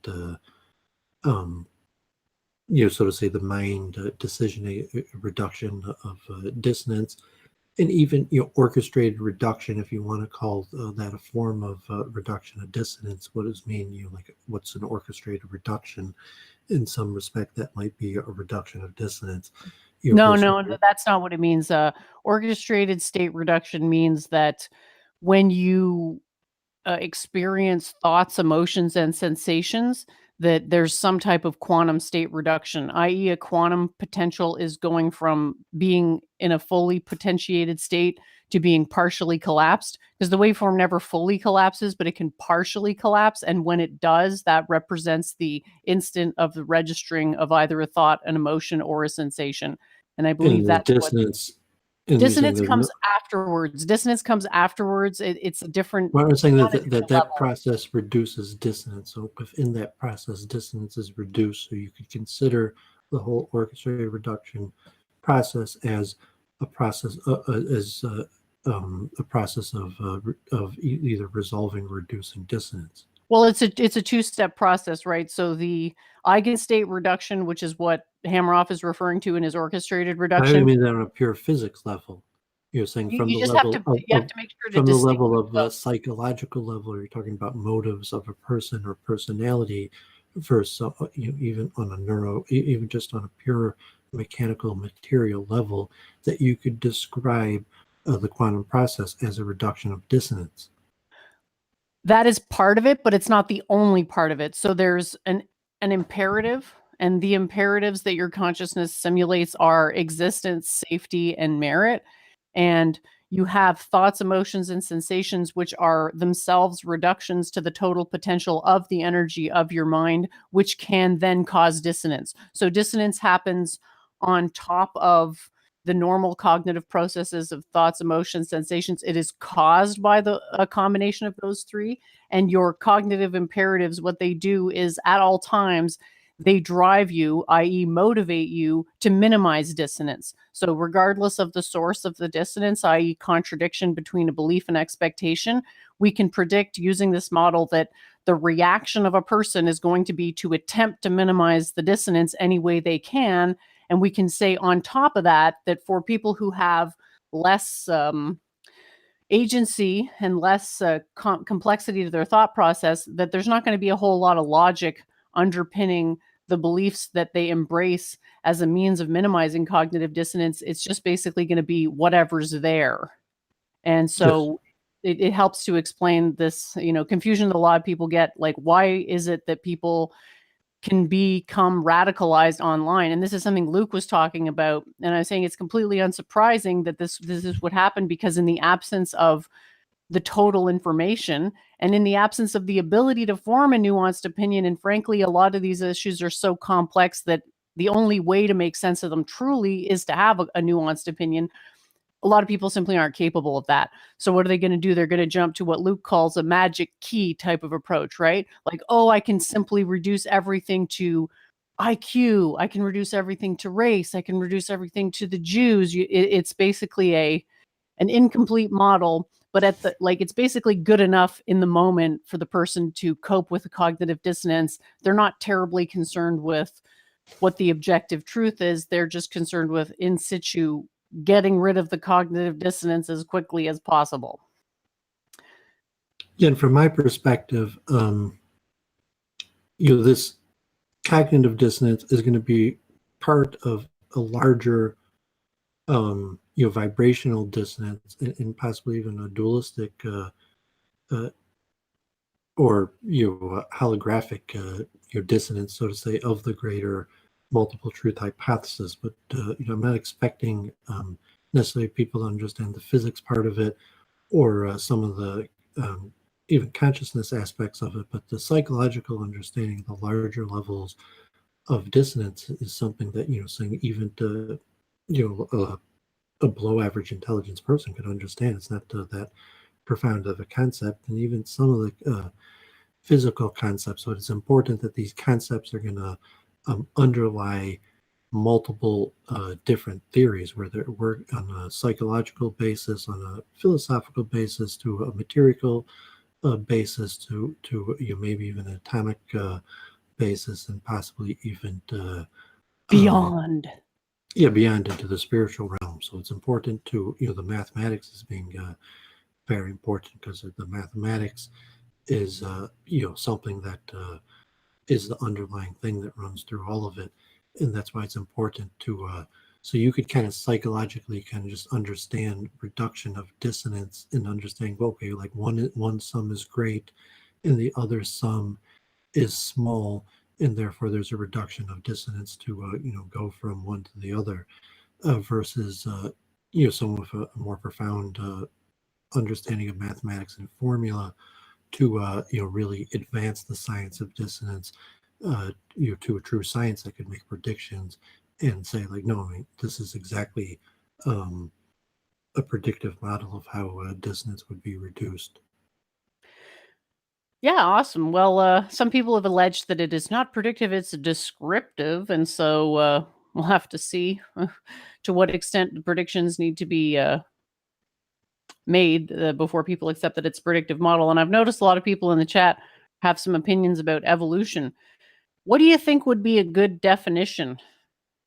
so to say, the mind decision reduction of dissonance, and even orchestrated reduction, if you want to call that a form of reduction of dissonance. What does it mean? Like, what's an orchestrated reduction? In some respect, that might be a reduction of dissonance. No, that's not what it means. Orchestrated state reduction means that when you experience thoughts, emotions, and sensations, that there's some type of quantum state reduction, i.e. a quantum potential is going from being in a fully potentiated state to being partially collapsed, because the waveform never fully collapses, but it can partially collapse. And when it does, that represents the instant of the registering of either a thought, an emotion, or a sensation. And I believe that's dissonance. Dissonance comes afterwards. Dissonance comes afterwards. It's a different. Well, I'm saying that process reduces dissonance. So within that process, dissonance is reduced. So you could consider the whole orchestrated reduction process as a process of either resolving or reducing dissonance. Well, it's a two-step process, right? So the eigenstate reduction, which is what Hameroff is referring to in his orchestrated reduction. I mean that on a pure physics level. You're saying from the level from the level of psychological level, you're talking about motives of a person or personality, versus even on even just on a pure mechanical material level, that you could describe the quantum process as a reduction of dissonance. That is part of it, but it's not the only part of it. So there's an imperative, and the imperatives that your consciousness simulates are existence, safety, and merit. And you have thoughts, emotions, and sensations, which are themselves reductions to the total potential of the energy of your mind, which can then cause dissonance. So dissonance happens on top of the normal cognitive processes of thoughts, emotions, sensations. It is caused by a combination of those three. And your cognitive imperatives, what they do is at all times, they drive you, i.e. motivate you to minimize dissonance. So regardless of the source of the dissonance, i.e. contradiction between a belief and expectation, we can predict using this model that the reaction of a person is going to be to attempt to minimize the dissonance any way they can. And we can say on top of that, that for people who have less agency and less complexity to their thought process, that there's not going to be a whole lot of logic underpinning the beliefs that they embrace as a means of minimizing cognitive dissonance. It's just basically going to be whatever's there. And so it helps to explain this, confusion that a lot of people get. Like, why is it that people can become radicalized online? And this is something Luke was talking about. And I was saying it's completely unsurprising that this is what happened, because in the absence of the total information and in the absence of the ability to form a nuanced opinion, and frankly, a lot of these issues are so complex that the only way to make sense of them truly is to have a nuanced opinion. A lot of people simply aren't capable of that. So what are they going to do? They're going to jump to what Luke calls a magic key type of approach, right? Like, oh, I can simply reduce everything to IQ. I can reduce everything to race. I can reduce everything to the Jews. It's basically an incomplete model, but it's basically good enough in the moment for the person to cope with the cognitive dissonance. They're not terribly concerned with what the objective truth is. They're just concerned with in situ getting rid of the cognitive dissonance as quickly as possible. Yeah, and from my perspective, this cognitive dissonance is going to be part of a larger, vibrational dissonance, and possibly even a dualistic or holographic dissonance, so to say, of the greater multiple truth hypothesis. But I'm not expecting necessarily people to understand the physics part of it, or some of the even consciousness aspects of it, but the psychological understanding of the larger levels of dissonance is something that saying even to a below average intelligence person could understand. It's not that profound of a concept, and even some of the physical concepts. So it's important that these concepts are going to underlie multiple different theories, where they work on a psychological basis, on a philosophical basis, to a material basis, to maybe even an atomic basis, and possibly even beyond. Beyond into the spiritual realm. So it's important to the mathematics is being very important, because the mathematics is something that is the underlying thing that runs through all of it. And that's why it's important to so you could kind of psychologically kind of just understand reduction of dissonance, and understand, well, okay, like one sum is great and the other sum is small, and therefore there's a reduction of dissonance to go from one to the other, versus someone with a more profound understanding of mathematics and formula to really advance the science of dissonance to a true science that could make predictions and say, like, no, I mean, this is exactly a predictive model of how dissonance would be reduced. Yeah, awesome. Well, some people have alleged that it is not predictive, it's descriptive. And so we'll have to see to what extent the predictions need to be made before people accept that it's a predictive model. And I've noticed a lot of people in the chat have some opinions about evolution. What do you think would be a good definition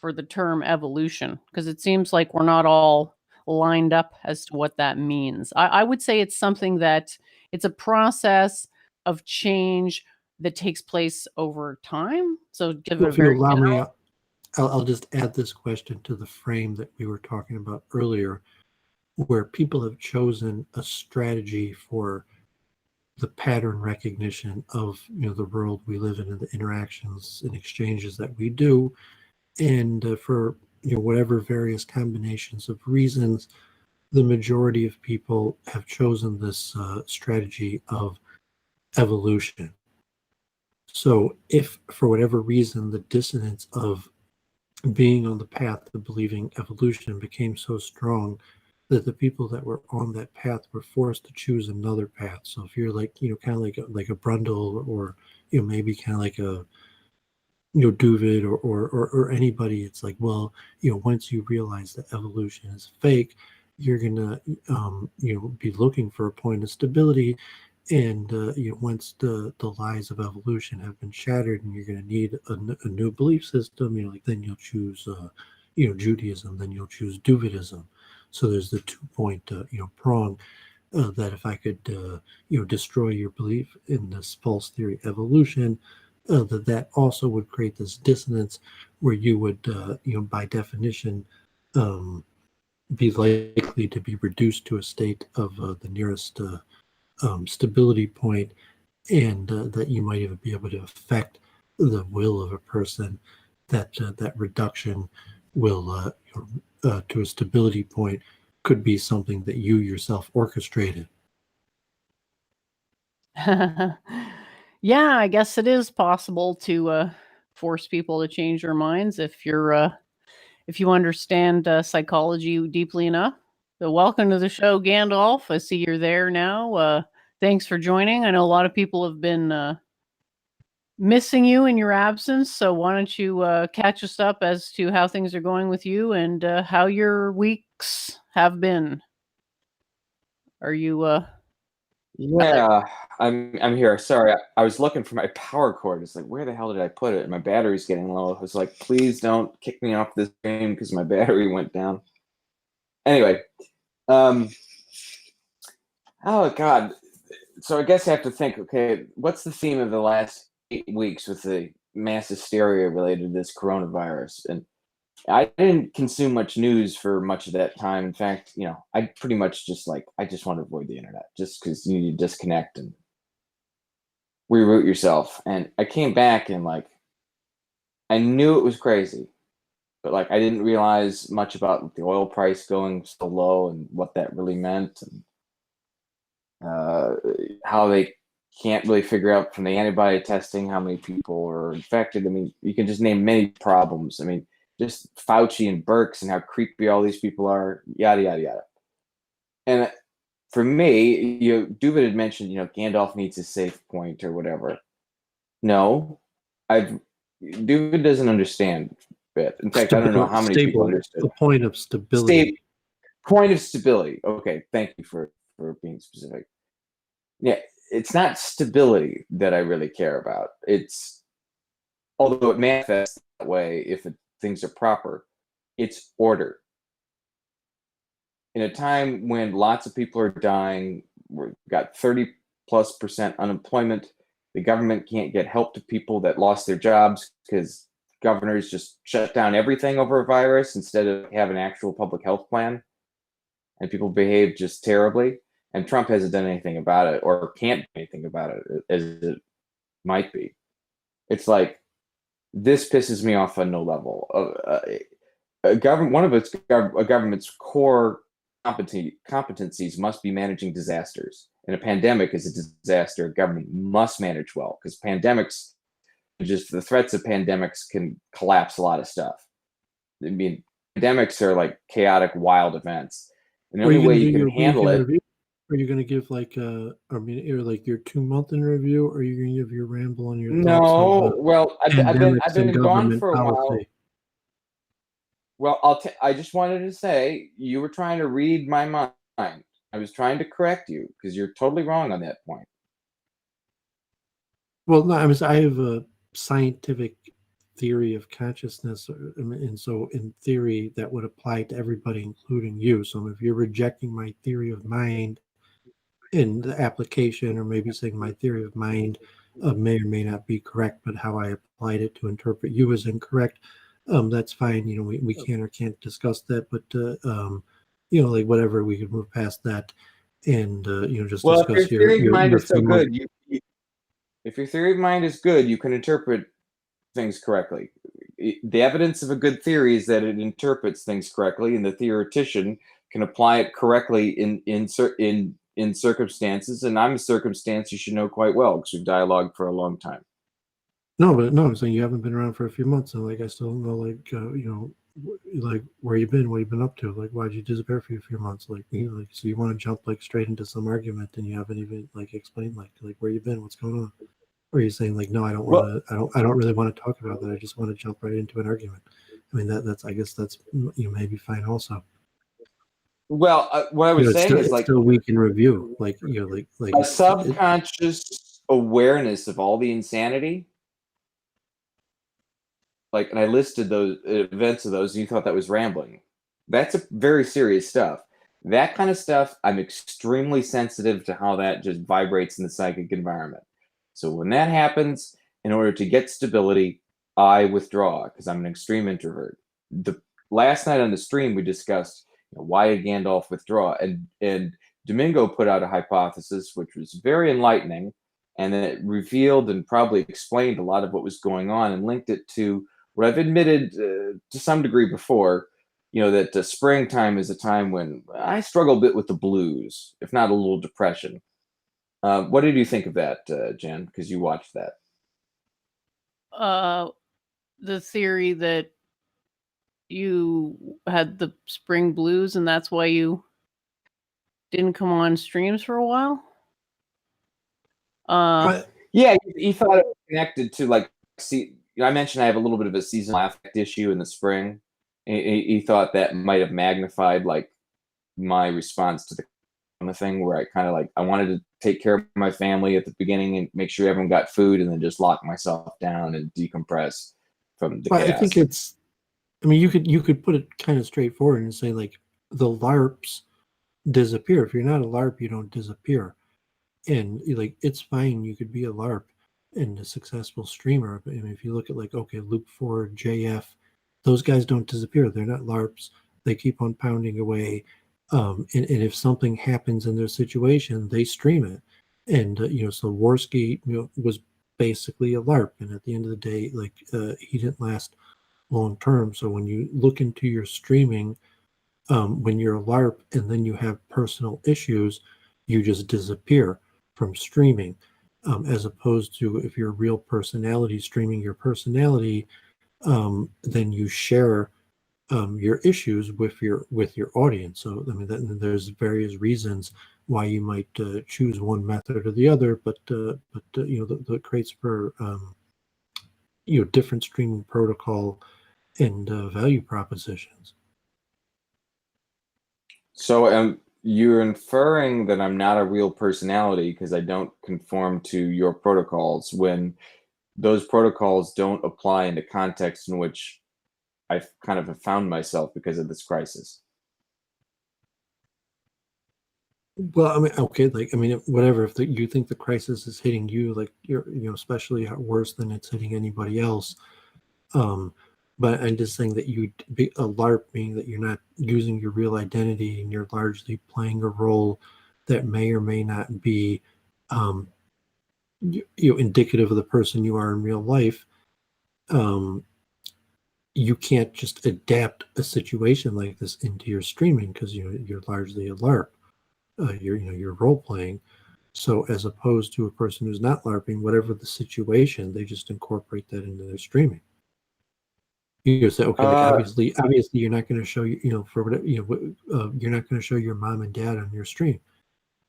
for the term evolution? Because it seems like we're not all lined up as to what that means. I would say it's something that it's a process of change that takes place over time. So give it a If you very allow me, general. I'll just add this question to the frame that we were talking about earlier, where people have chosen a strategy for the pattern recognition of the world we live in, and the interactions and exchanges that we do, and for whatever various combinations of reasons, the majority of people have chosen this strategy of evolution. So if for whatever reason the dissonance of being on the path of believing evolution became so strong that the people that were on that path were forced to choose another path. So if you're like, kind of like a Brundle, or maybe kind of like a Doooovid or anybody, it's like, well, once you realize that evolution is fake, you're gonna be looking for a point of stability, and once the lies of evolution have been shattered, and you're gonna need a new belief system, then you'll choose Judaism, then you'll choose Doovidism. So there's the 2-point prong. That if I could destroy your belief in this false theory evolution, that also would create this dissonance where you would by definition be likely to be reduced to a state of the nearest stability point, and that you might even be able to affect the will of a person. That reduction will to a stability point could be something that you yourself orchestrated. Yeah, I guess it is possible to force people to change their minds if you understand psychology deeply enough. So welcome to the show, Gandalf. I see you're there now. Thanks for joining. I know a lot of people have been missing you in your absence, so why don't you catch us up as to how things are going with you and how your weeks have been? Are you Yeah, I'm here. Sorry, I was looking for my power cord. It's like, where the hell did I put it? And my battery's getting low. I was like, please don't kick me off this game because my battery went down. Anyway, oh God. So I guess I have to think, okay, what's the theme of the last 8 weeks with the mass hysteria related to this coronavirus? And I didn't consume much news for much of that time. In fact, I pretty much just I just want to avoid the internet just because you need to disconnect and reroute yourself. And I came back and I knew it was crazy, but I didn't realize much about the oil price going so low and what that really meant, and how they can't really figure out from the antibody testing how many people are infected. I mean, you can just name many problems. I mean, just Fauci and Birx and how creepy all these people are, yada, yada, yada. And for me, Doovid had mentioned, Gandalf needs a safe point or whatever. No, Doovid doesn't understand it. In fact, I don't know how many people understood. The point of stability. Point of stability. Okay, thank you for being specific. Yeah, it's not stability that I really care about. Although it manifests that way if things are proper, it's order. In a time when lots of people are dying, we've got 30+% unemployment, the government can't get help to people that lost their jobs because governors just shut down everything over a virus instead of having an actual public health plan, and people behave just terribly, and Trump hasn't done anything about it or can't do anything about it as it might be. It's this pisses me off on no level. A government's core competencies must be managing disasters. And a pandemic is a disaster a government must manage well, because the threats of pandemics can collapse a lot of stuff. I mean, pandemics are chaotic, wild events. And the only way you can handle it. Are you going to give your 2-month in review, or are you going to give your ramble on your thoughts? No, well, I've been gone for a while. Well, I just wanted to say you were trying to read my mind. I was trying to correct you because you're totally wrong on that point. Well, no, I have a scientific theory of consciousness, and so in theory that would apply to everybody, including you. So if you're rejecting my theory of mind in the application, or maybe saying my theory of mind may or may not be correct, but how I applied it to interpret you as incorrect, that's fine. We can or can't discuss that, but whatever, we can move past that and just discuss if your theory of mind is so good, if your theory of mind is good, you can interpret things correctly. The evidence of a good theory is that it interprets things correctly, and the theoretician can apply it correctly in circumstances. And I'm a circumstance you should know quite well because we've dialogued for a long time. No, I'm saying you haven't been around for a few months, and I still don't know where you've been, what you've been up to. Why'd you disappear for a few months? So you want to jump straight into some argument, and you haven't even explained where you've been, what's going on. Or are you saying like, no, I don't want to, I don't really want to talk about that. I just want to jump right into an argument. I mean, that's, I guess that's, maybe fine also. Well, what I was saying is, it's like, still weak in review. Like, like a subconscious awareness of all the insanity. Like, and I listed those events of those, and you thought that was rambling. That's a very serious stuff. That kind of stuff, I'm extremely sensitive to how that just vibrates in the psychic environment. So when that happens, in order to get stability, I withdraw because I'm an extreme introvert. The last night on the stream, we discussed why did Gandalf withdraw, and Domingo put out a hypothesis which was very enlightening, and then it revealed and probably explained a lot of what was going on, and linked it to what I've admitted to some degree before, that springtime is a time when I struggle a bit with the blues, if not a little depression. What did you think of that, Jen? Because you watched that. The theory that you had the spring blues and that's why you didn't come on streams for a while. Yeah, he thought it was connected to, like, I mentioned I have a little bit of a seasonal affect issue in the spring. He thought that might have magnified, like, my response to the kind of thing where I kind of, like, I wanted to take care of my family at the beginning and make sure everyone got food, and then just lock myself down and decompress from the chaos. I think it's, I mean, you could put it kind of straightforward and say, like, the LARPs disappear. If you're not a LARP, you don't disappear. And, like, it's fine. You could be a LARP and a successful streamer. I mean, if you look at, like, okay, Luke Ford, JF, those guys don't disappear. They're not LARPs. They keep on pounding away. And if something happens in their situation, they stream it. And, so Worski, was basically a LARP. And at the end of the day, like, he didn't last long term. So when you look into your streaming, when you're a LARP and then you have personal issues, you just disappear from streaming, as opposed to if you're a real personality streaming your personality, then you share your issues with your audience. So I mean, there's various reasons why you might choose one method or the other, but that creates for different streaming protocol and value propositions. So you're inferring that I'm not a real personality because I don't conform to your protocols, when those protocols don't apply in the context in which I've kind of found myself because of this crisis. Well, I mean, okay, like, I mean, whatever. If you think the crisis is hitting you, like, you're, especially worse than it's hitting anybody else. But I'm just saying that you'd be a LARP, meaning that you're not using your real identity and you're largely playing a role that may or may not be, indicative of the person you are in real life. You can't just adapt a situation like this into your streaming because you're largely a LARP. You're role playing. So as opposed to a person who's not LARPing, whatever the situation, they just incorporate that into their streaming. You say, okay, like, obviously, you're not going to show for whatever you're not going to show your mom and dad on your stream.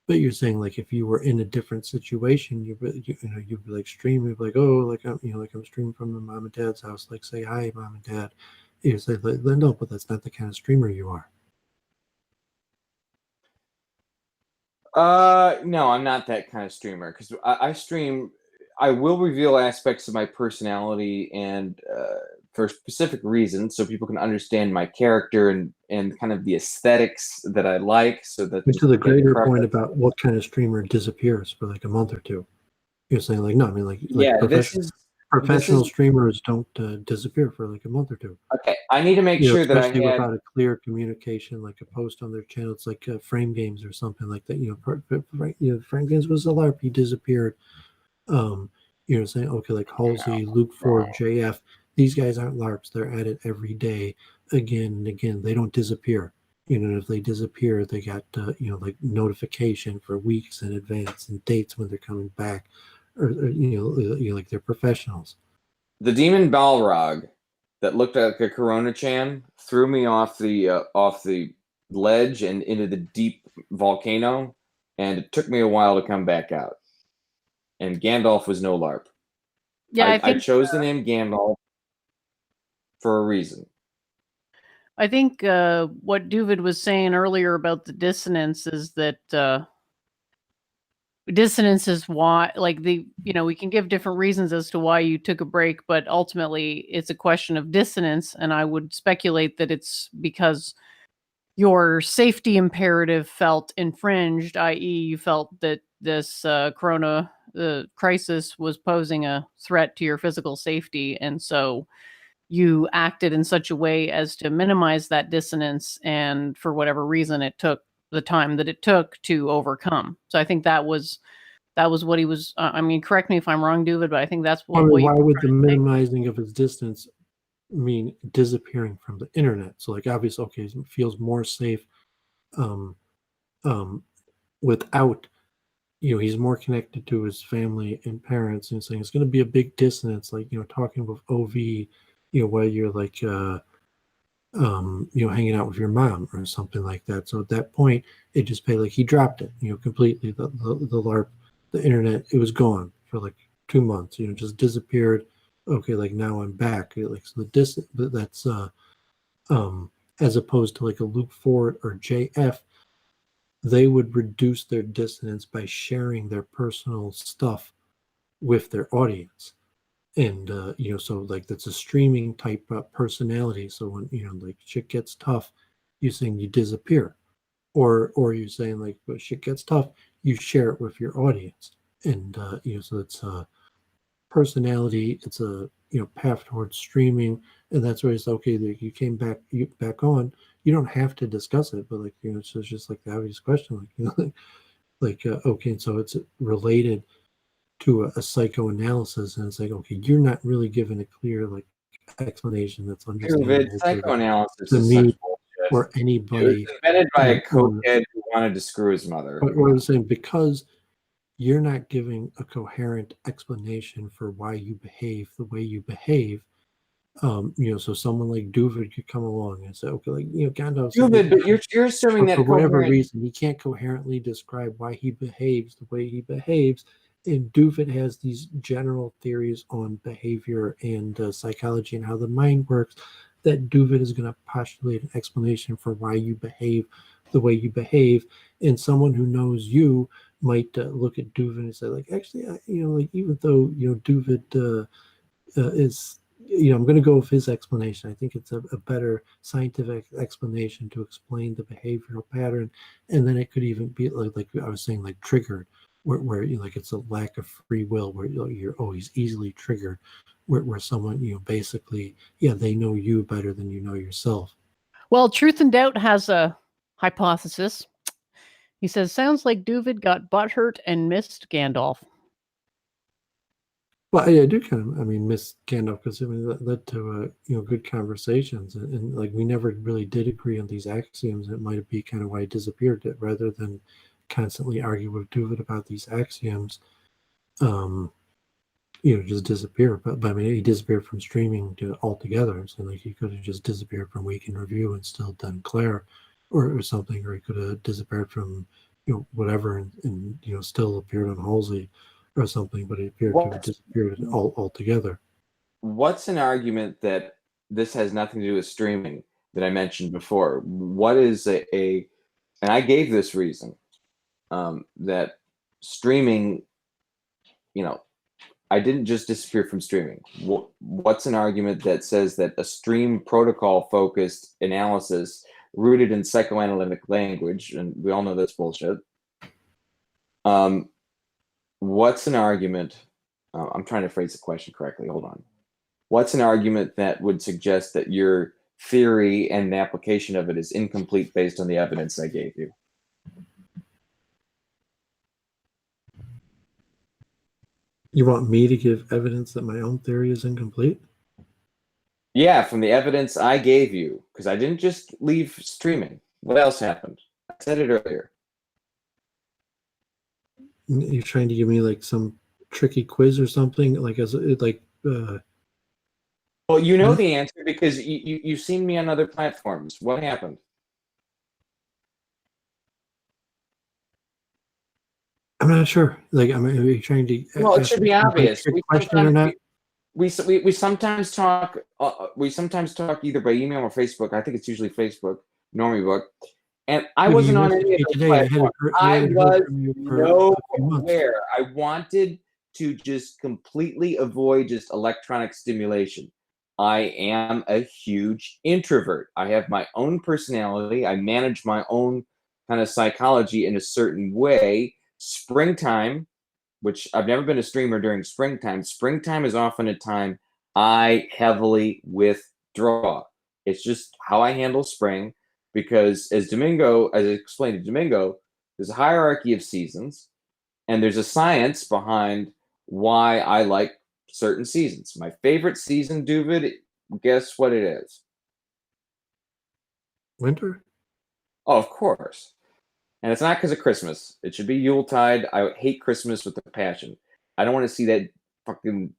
But you're saying, like, if you were in a different situation, you'd be like streaming, you'd be like, oh, like I'm streaming from my mom and dad's house, like, say hi, mom and dad. You say, like, no, but that's not the kind of streamer you are. No, I'm not that kind of streamer because I stream. I will reveal aspects of my personality and for specific reasons, so people can understand my character and kind of the aesthetics that I like. So that to the greater point about what kind of streamer disappears for like a month or two, you're saying, like, no, I mean, like yeah, professional streamers don't disappear for like a month or two. Okay, I need to make sure that I especially had without a clear communication, like a post on their channel. It's like Frame Games or something like that. Frame Games was a LARP. He disappeared. Saying, okay, like Halsey, Luke Ford, JF. These guys aren't LARPs. They're at it every day, again and again. They don't disappear. If they disappear, they got like notification for weeks in advance and dates when they're coming back, or like they're professionals. The Demon Balrog that looked like a Corona Chan threw me off the ledge and into the deep volcano, and it took me a while to come back out. And Gandalf was no LARP. Yeah, I I think chose the name Gandalf for a reason. I think what Doovid was saying earlier about the dissonance is that dissonance is why, like, we can give different reasons as to why you took a break, but ultimately it's a question of dissonance, and I would speculate that it's because your safety imperative felt infringed, i.e., you felt that this corona crisis was posing a threat to your physical safety, and so you acted in such a way as to minimize that dissonance, and for whatever reason it took the time that it took to overcome. So I think that was what he was I mean, correct me if I'm wrong, Doovid, but I think that's I what mean, you why were would the trying to say. minimizing of his distance mean disappearing from the internet? So, like, obviously, okay, he feels more safe um, without, he's more connected to his family and parents, and saying it's going to be a big dissonance, like, talking with OV, while you're like, hanging out with your mom or something like that. So at that point, it just paid, like, he dropped it, completely. The LARP, the internet, it was gone for like 2 months, just disappeared. Okay, like, now I'm back. Like, so the distance, but that's as opposed to like a Luke Ford or JF, they would reduce their dissonance by sharing their personal stuff with their audience. And so, like, that's a streaming type personality. So when like shit gets tough, you saying you disappear, or you're saying, like, when shit gets tough, you share it with your audience. And so it's a personality, it's a path towards streaming. And that's where it's okay that you came back on. You don't have to discuss it, but, like, it's just like the obvious question, like, okay, so it's related to a psychoanalysis, and it's like, okay, you're not really given a clear, like, explanation that's understandable Psychoanalysis to is me such bullshit. or It was anybody. invented by a cokehead who wanted to screw his mother. But what I'm saying, because you're not giving a coherent explanation for why you behave the way you behave, so someone like Doovid could come along and say, okay, like, Gandalf said, Doovid, but you're assuming that for whatever coherent. reason, he can't coherently describe why he behaves the way he behaves. And Doovid has these general theories on behavior and psychology and how the mind works, that Doovid is going to postulate an explanation for why you behave the way you behave. And someone who knows you might look at Doovid and say, like, actually, like, even though, Doovid is, I'm going to go with his explanation. I think it's a better scientific explanation to explain the behavioral pattern. And then it could even be like I was saying, like, triggered, where like, it's a lack of free will, where you're always easily triggered, where someone, basically, they know you better than you know yourself. Well, Truth and Doubt has a hypothesis. He says, sounds like Doovid got butthurt and missed Gandalf. Well, I do kind of, miss Gandalf, because that led to good conversations, and like, we never really did agree on these axioms. It might be kind of why he disappeared, rather than constantly argue with Doovid about these axioms. Just disappear. But he disappeared from streaming altogether. So, like, he could have just disappeared from Week in Review and still done Claire, or something, or he could have disappeared from whatever, and still appeared on Halsey or something, but he appeared to have disappeared altogether. What's an argument that this has nothing to do with streaming that I mentioned before? What is and I gave this reason, that streaming, I didn't just disappear from streaming. What's an argument that says that a stream protocol focused analysis rooted in psychoanalytic language, and we all know that's bullshit. What's an argument? I'm trying to phrase the question correctly. Hold on. What's an argument that would suggest that your theory and the application of it is incomplete based on the evidence I gave you? You want me to give evidence that my own theory is incomplete? Yeah, from the evidence I gave you, because I didn't just leave streaming. What else happened? I said it earlier. You're trying to give me, like, some tricky quiz or something, like, Well, you know the answer because you've seen me on other platforms. What happened? I'm not sure. Like, are you trying to? Well, it should be obvious. Question or not? we sometimes talk either by email or Facebook. I think it's usually Facebook, Normie Book. And I wasn't on any of those platforms. I was nowhere. I wanted to just completely avoid just electronic stimulation. I am a huge introvert. I have my own personality. I manage my own kind of psychology in a certain way. Springtime, which I've never been a streamer during springtime. Springtime is often a time I heavily withdraw. It's just how I handle spring, because as I explained to Domingo, there's a hierarchy of seasons, and there's a science behind why I like certain seasons. My favorite season, Doovid, guess what it is? Winter? Oh, of course. And it's not because of Christmas. It should be Yuletide. I hate Christmas with a passion. I don't want to see that fucking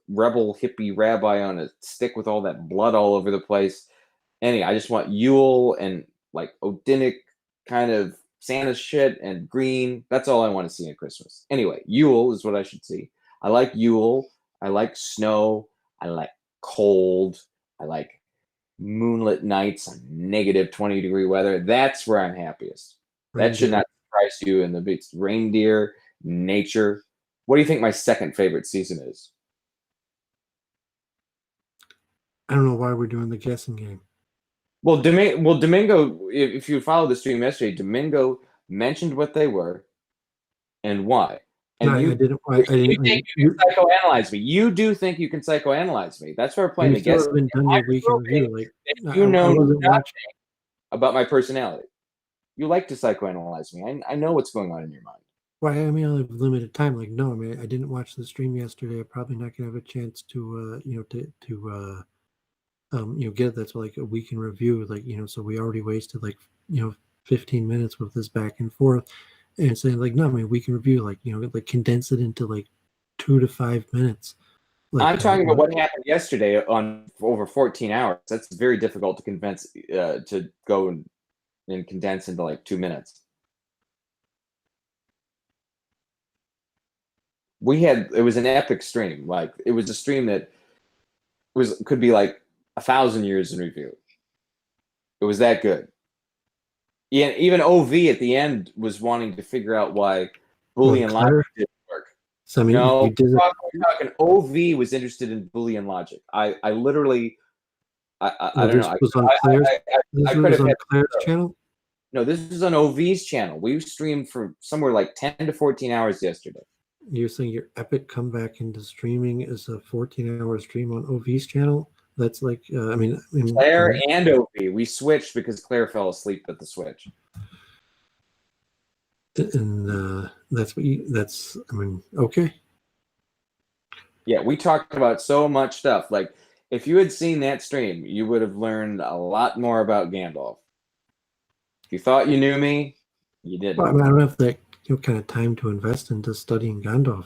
rebel hippie rabbi on a stick with all that blood all over the place. I just want Yule and like Odinic kind of Santa shit and green. That's all I want to see at Christmas. Anyway, Yule is what I should see. I like Yule. I like snow. I like cold. I like moonlit nights on negative 20-degree weather. That's where I'm happiest. That should not surprise you. And the reindeer, nature. What do you think my second favorite season is? I don't know why we're doing the guessing game. Well, Domingo, if you followed the stream yesterday, Domingo mentioned what they were and why. And no, you didn't. You think you can psychoanalyze me. You do think you can psychoanalyze me. That's why we're playing the guessing game. Done your week in review. Like, you know nothing about my personality. You like to psychoanalyze me. I know what's going on in your mind. Well, I mean, I have limited time. Like, no, I mean, I didn't watch the stream yesterday. I'm probably not gonna have a chance to, get that's like a week in review. Like, so we already wasted 15 minutes with this back and forth, and saying like, no, I mean, week in review, like condense it into like 2 to 5 minutes. Like, I'm talking about what happened yesterday on over 14 hours. That's very difficult to convince to go and condense into like 2 minutes. It was an epic stream. Like, it was a stream that could be like 1,000 years in review. It was that good. Yeah, even OV at the end was wanting to figure out why Boolean logic didn't work. So, I mean, no, we're talking OV was interested in Boolean logic. I literally, I don't know. Was on Claire's channel? No, this is on OV's channel. We streamed for somewhere like 10 to 14 hours yesterday. You're saying your epic comeback into streaming is a 14-hour stream on OV's channel? That's like, Claire and OV. We switched because Claire fell asleep at the switch. And okay. Yeah, we talked about so much stuff. Like, if you had seen that stream, you would have learned a lot more about Gandalf. If you thought you knew me, you didn't. Well, I don't have that kind of time to invest into studying Gandalf.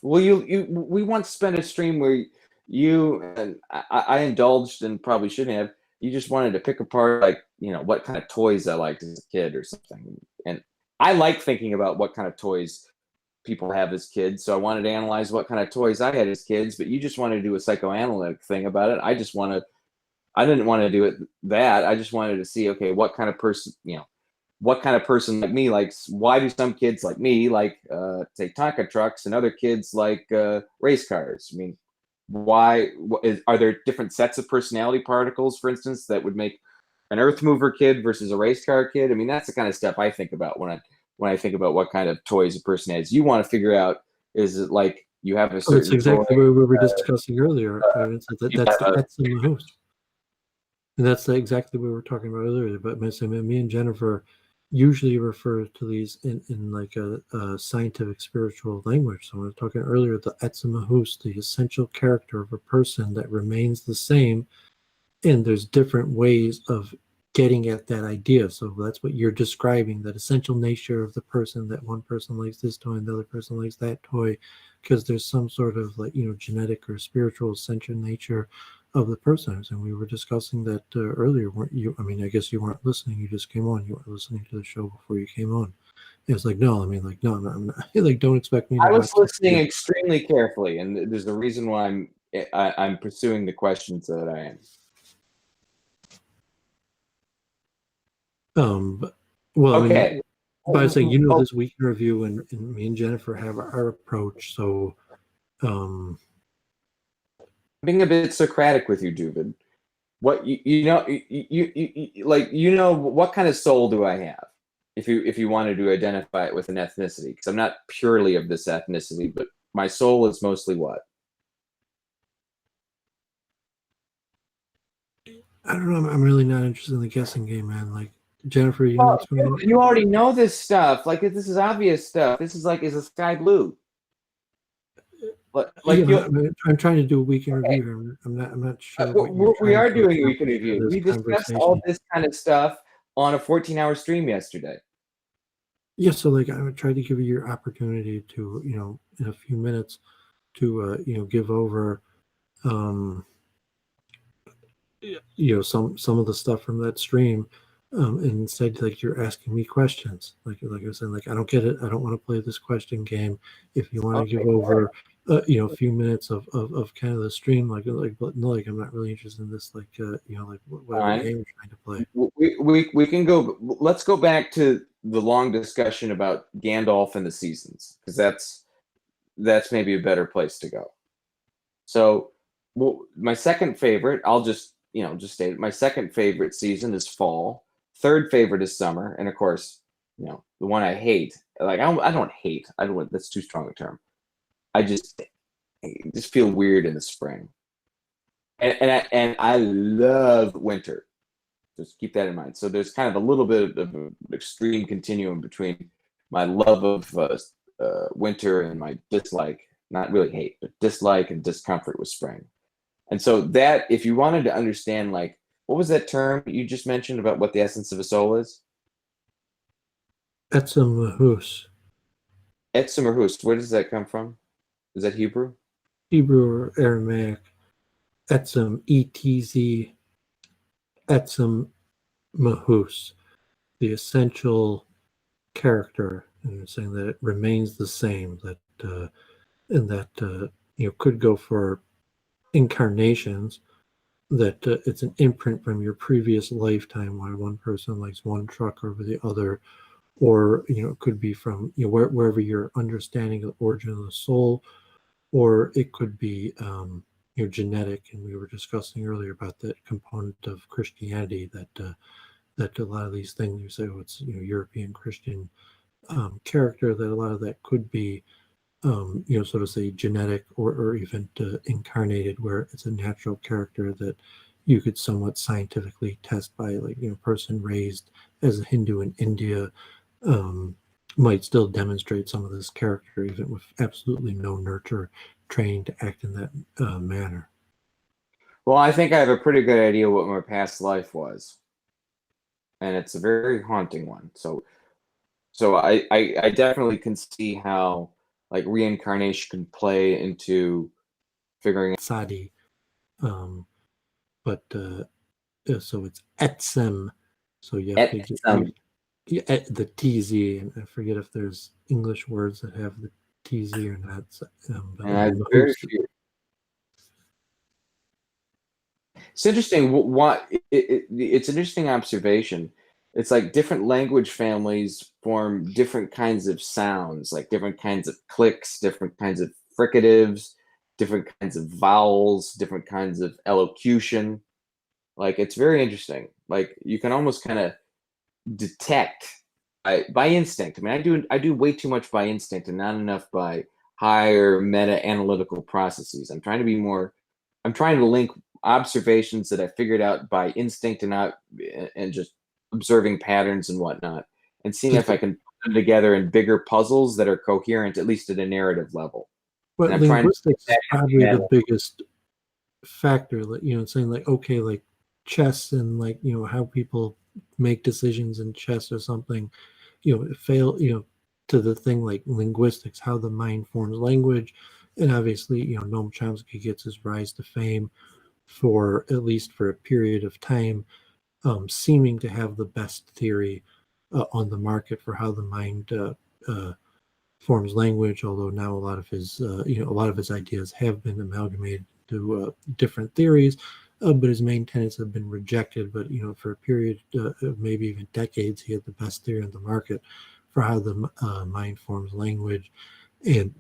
Well, we once spent a stream where you and I indulged and probably shouldn't have. You just wanted to pick apart, like, what kind of toys I liked as a kid or something. And I like thinking about what kind of toys people have as kids. So I wanted to analyze what kind of toys I had as kids, but you just wanted to do a psychoanalytic thing about it. I didn't want to do that. I just wanted to see, okay, what kind of person, what kind of person like me likes, why do some kids like me like, say, Tonka trucks, and other kids like race cars? I mean, are there different sets of personality particles, for instance, that would make an earth mover kid versus a race car kid? I mean, that's the kind of stuff I think about when I think about what kind of toys a person has. You want to figure out, is it like you have a certain That's exactly what we were discussing earlier. That's the Etsy host. And that's exactly what we were talking about earlier. But me and Jennifer usually refer to these in like a scientific spiritual language. So I was talking earlier, the Etzimahus, the essential character of a person that remains the same, and there's different ways of getting at that idea. So that's what you're describing, that essential nature of the person, that one person likes this toy and the other person likes that toy, because there's some sort of genetic or spiritual essential nature of the person. And we were discussing that earlier, weren't you? I mean, I guess you weren't listening. You just came on. You weren't listening to the show before you came on. It's like, no, I mean, like, no, I'm not, like, don't expect me to I was watch listening extremely carefully, and there's a reason why I'm pursuing the questions that I am. But, well, I Okay. mean, but I say, you know, this week in review, and me and Jennifer have our approach. So, being a bit Socratic with you, Doovid. What you know, you like, you know, what kind of soul do I have? If you wanted to identify it with an ethnicity, because I'm not purely of this ethnicity, but my soul is mostly what? I don't know. I'm really not interested in the guessing game, man. Like, Jennifer, you know what's going on? You already know this stuff. Like, this is obvious stuff. This is like, is the sky blue? Like, yeah, I'm trying to do a week in review here. I'm not sure. We are doing a week in review. We discussed all this kind of stuff on a 14-hour stream yesterday. Yeah, so like I would try to give you your opportunity to, you know, in a few minutes to you know, give over you know, some of the stuff from that stream, and instead, like, you're asking me questions. Like I was saying, like, I don't get it. I don't want to play this question game. If you want to give over you know, a few minutes of kind of the stream, but no, like, I'm not really interested in this, like, you know, like whatever game you're trying to play. We can go. Let's go back to the long discussion about Gandalf and the seasons, because that's maybe a better place to go. So, well, my second favorite, I'll just state it. My second favorite season is fall. Third favorite is summer, and of course, you know, the one I hate. Like, I don't hate. I don't. That's too strong a term. I just feel weird in the spring, and I love winter. Just keep that in mind. So there's kind of a little bit of an extreme continuum between my love of winter and my dislike, not really hate, but dislike and discomfort with spring. And so that, if you wanted to understand, like, what was that term you just mentioned about what the essence of a soul is? Etzem Mahus. Etzem Mahus. Where does that come from? Is that Hebrew? Hebrew or Aramaic. Etzem, E-T-Z, Etzem Mahus, the essential character, and saying that it remains the same, that and that you know, could go for incarnations, that it's an imprint from your previous lifetime, why one person likes one truck over the other, or, you know, it could be from, you know, wherever your understanding of the origin of the soul, or it could be you know, genetic. And we were discussing earlier about that component of Christianity, that that a lot of these things you say, oh, it's, you know, European Christian character, that a lot of that could be you know, sort of say genetic, or even incarnated, where it's a natural character that you could somewhat scientifically test by, like, you know, a person raised as a Hindu in India might still demonstrate some of this character, even with absolutely no nurture training to act in that manner. Well, I think I have a pretty good idea what my past life was, and it's a very haunting one. So I definitely can see how, like, reincarnation can play into figuring out. Sadi, but so it's Etzem, so you have to get the TZ, and I forget if there's English words that have the TZ or not. But very few. It's interesting. It's an interesting observation. It's like different language families form different kinds of sounds, like different kinds of clicks, different kinds of fricatives, different kinds of vowels, different kinds of elocution. Like, it's very interesting. Like, you can almost kind of detect by instinct. I mean, I do way too much by instinct and not enough by higher meta analytical processes. I'm trying to link observations that I figured out by instinct and just observing patterns and whatnot, and seeing if I can put them together in bigger puzzles that are coherent, at least at a narrative level. Well, linguistics is probably the biggest factor. Like, you know, saying, like, okay, like chess, and, like, you know, how people make decisions in chess or something, you know, you know, to the thing like linguistics, how the mind forms language. And obviously, you know, Noam Chomsky gets his rise to fame for, at least for a period of time, seeming to have the best theory on the market for how the mind forms language. Although now a lot of his ideas have been amalgamated to different theories, but his main tenets have been rejected. But for a period of maybe even decades, he had the best theory on the market for how the mind forms language, and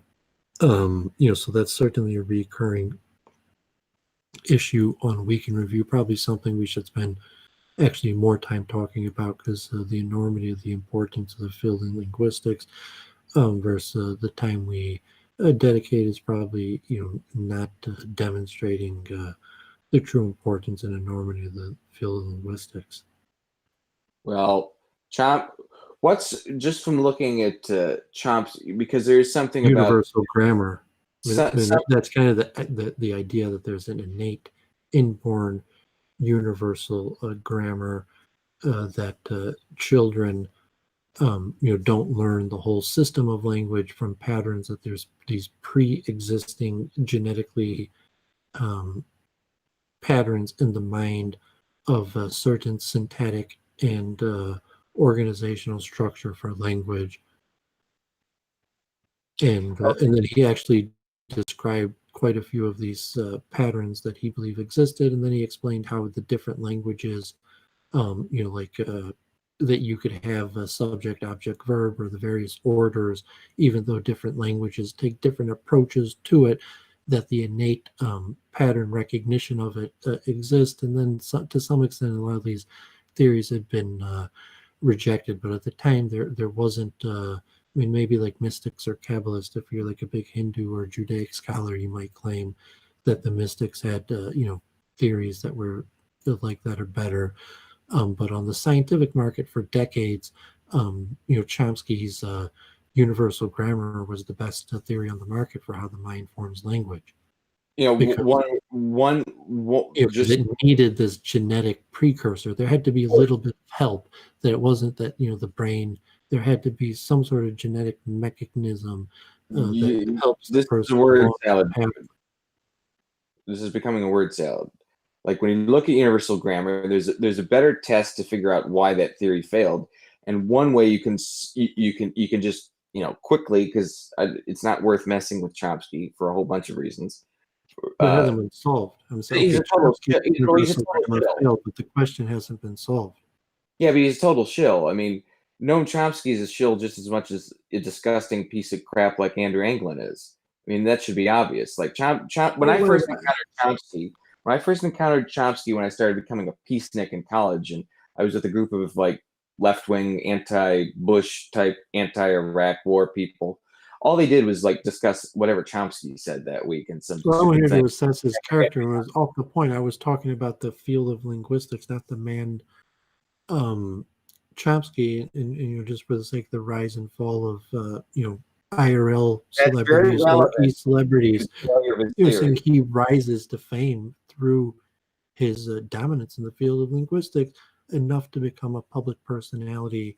so that's certainly a recurring issue on Week in Review. Probably something we should spend actually more time talking about, because the enormity of the importance of the field in linguistics versus the time we dedicate is probably not demonstrating the true importance and enormity of the field of linguistics. Well, what's just from looking at Chomsky, because there's something about universal grammar. That's kind of the idea that there's an innate, inborn, universal grammar that children don't learn the whole system of language from patterns, that there's these pre-existing genetically patterns in the mind of a certain syntactic and organizational structure for language. And then he actually described quite a few of these patterns that he believed existed, and then he explained how the different languages, that you could have a subject, object, verb, or the various orders, even though different languages take different approaches to it, that the innate pattern recognition of it exists. And then to some extent, a lot of these theories had been rejected, but at the time there wasn't maybe like mystics or Kabbalists, if you're like a big Hindu or Judaic scholar, you might claim that the mystics had theories that were like that or better. But on the scientific market for decades, Chomsky's universal grammar was the best theory on the market for how the mind forms language. Because it needed this genetic precursor. There had to be a little bit of help. That it wasn't that the brain. There had to be some sort of genetic mechanism that helps the person. This is a word salad. This is becoming a word salad. Like when you look at universal grammar, there's a better test to figure out why that theory failed. And one way you can just quickly, because it's not worth messing with Chomsky for a whole bunch of reasons. It hasn't been solved. I'm saying he's a total shill. But the question hasn't been solved. Yeah, but he's a total shill. I mean, Noam Chomsky is a shill just as much as a disgusting piece of crap like Andrew Anglin is. I mean, that should be obvious. Like when I first encountered Chomsky, when I started becoming a peacenik in college, and I was with a group of like left-wing, anti-Bush type, anti-Iraq war people. All they did was like discuss whatever Chomsky said that week, and some. Well, I wanted to assess his character. It was off the point. I was talking about the field of linguistics, not the man. Chomsky, and just for the sake of the rise and fall of IRL celebrities or e-celebrities, saying he rises to fame through his dominance in the field of linguistics enough to become a public personality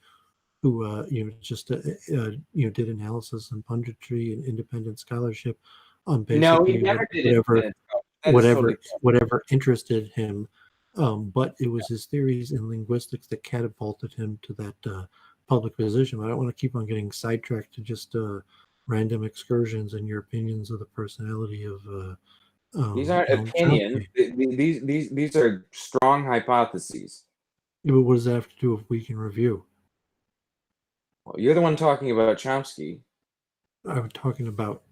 who did analysis and punditry and independent scholarship on basically whatever interested him. But it was his theories in linguistics that catapulted him to that public position. I don't want to keep on getting sidetracked to just random excursions and your opinions of the personality of. These aren't opinions. These are strong hypotheses. Yeah, but what does that have to do with Week in Review? Well, you're the one talking about Chomsky. I'm talking about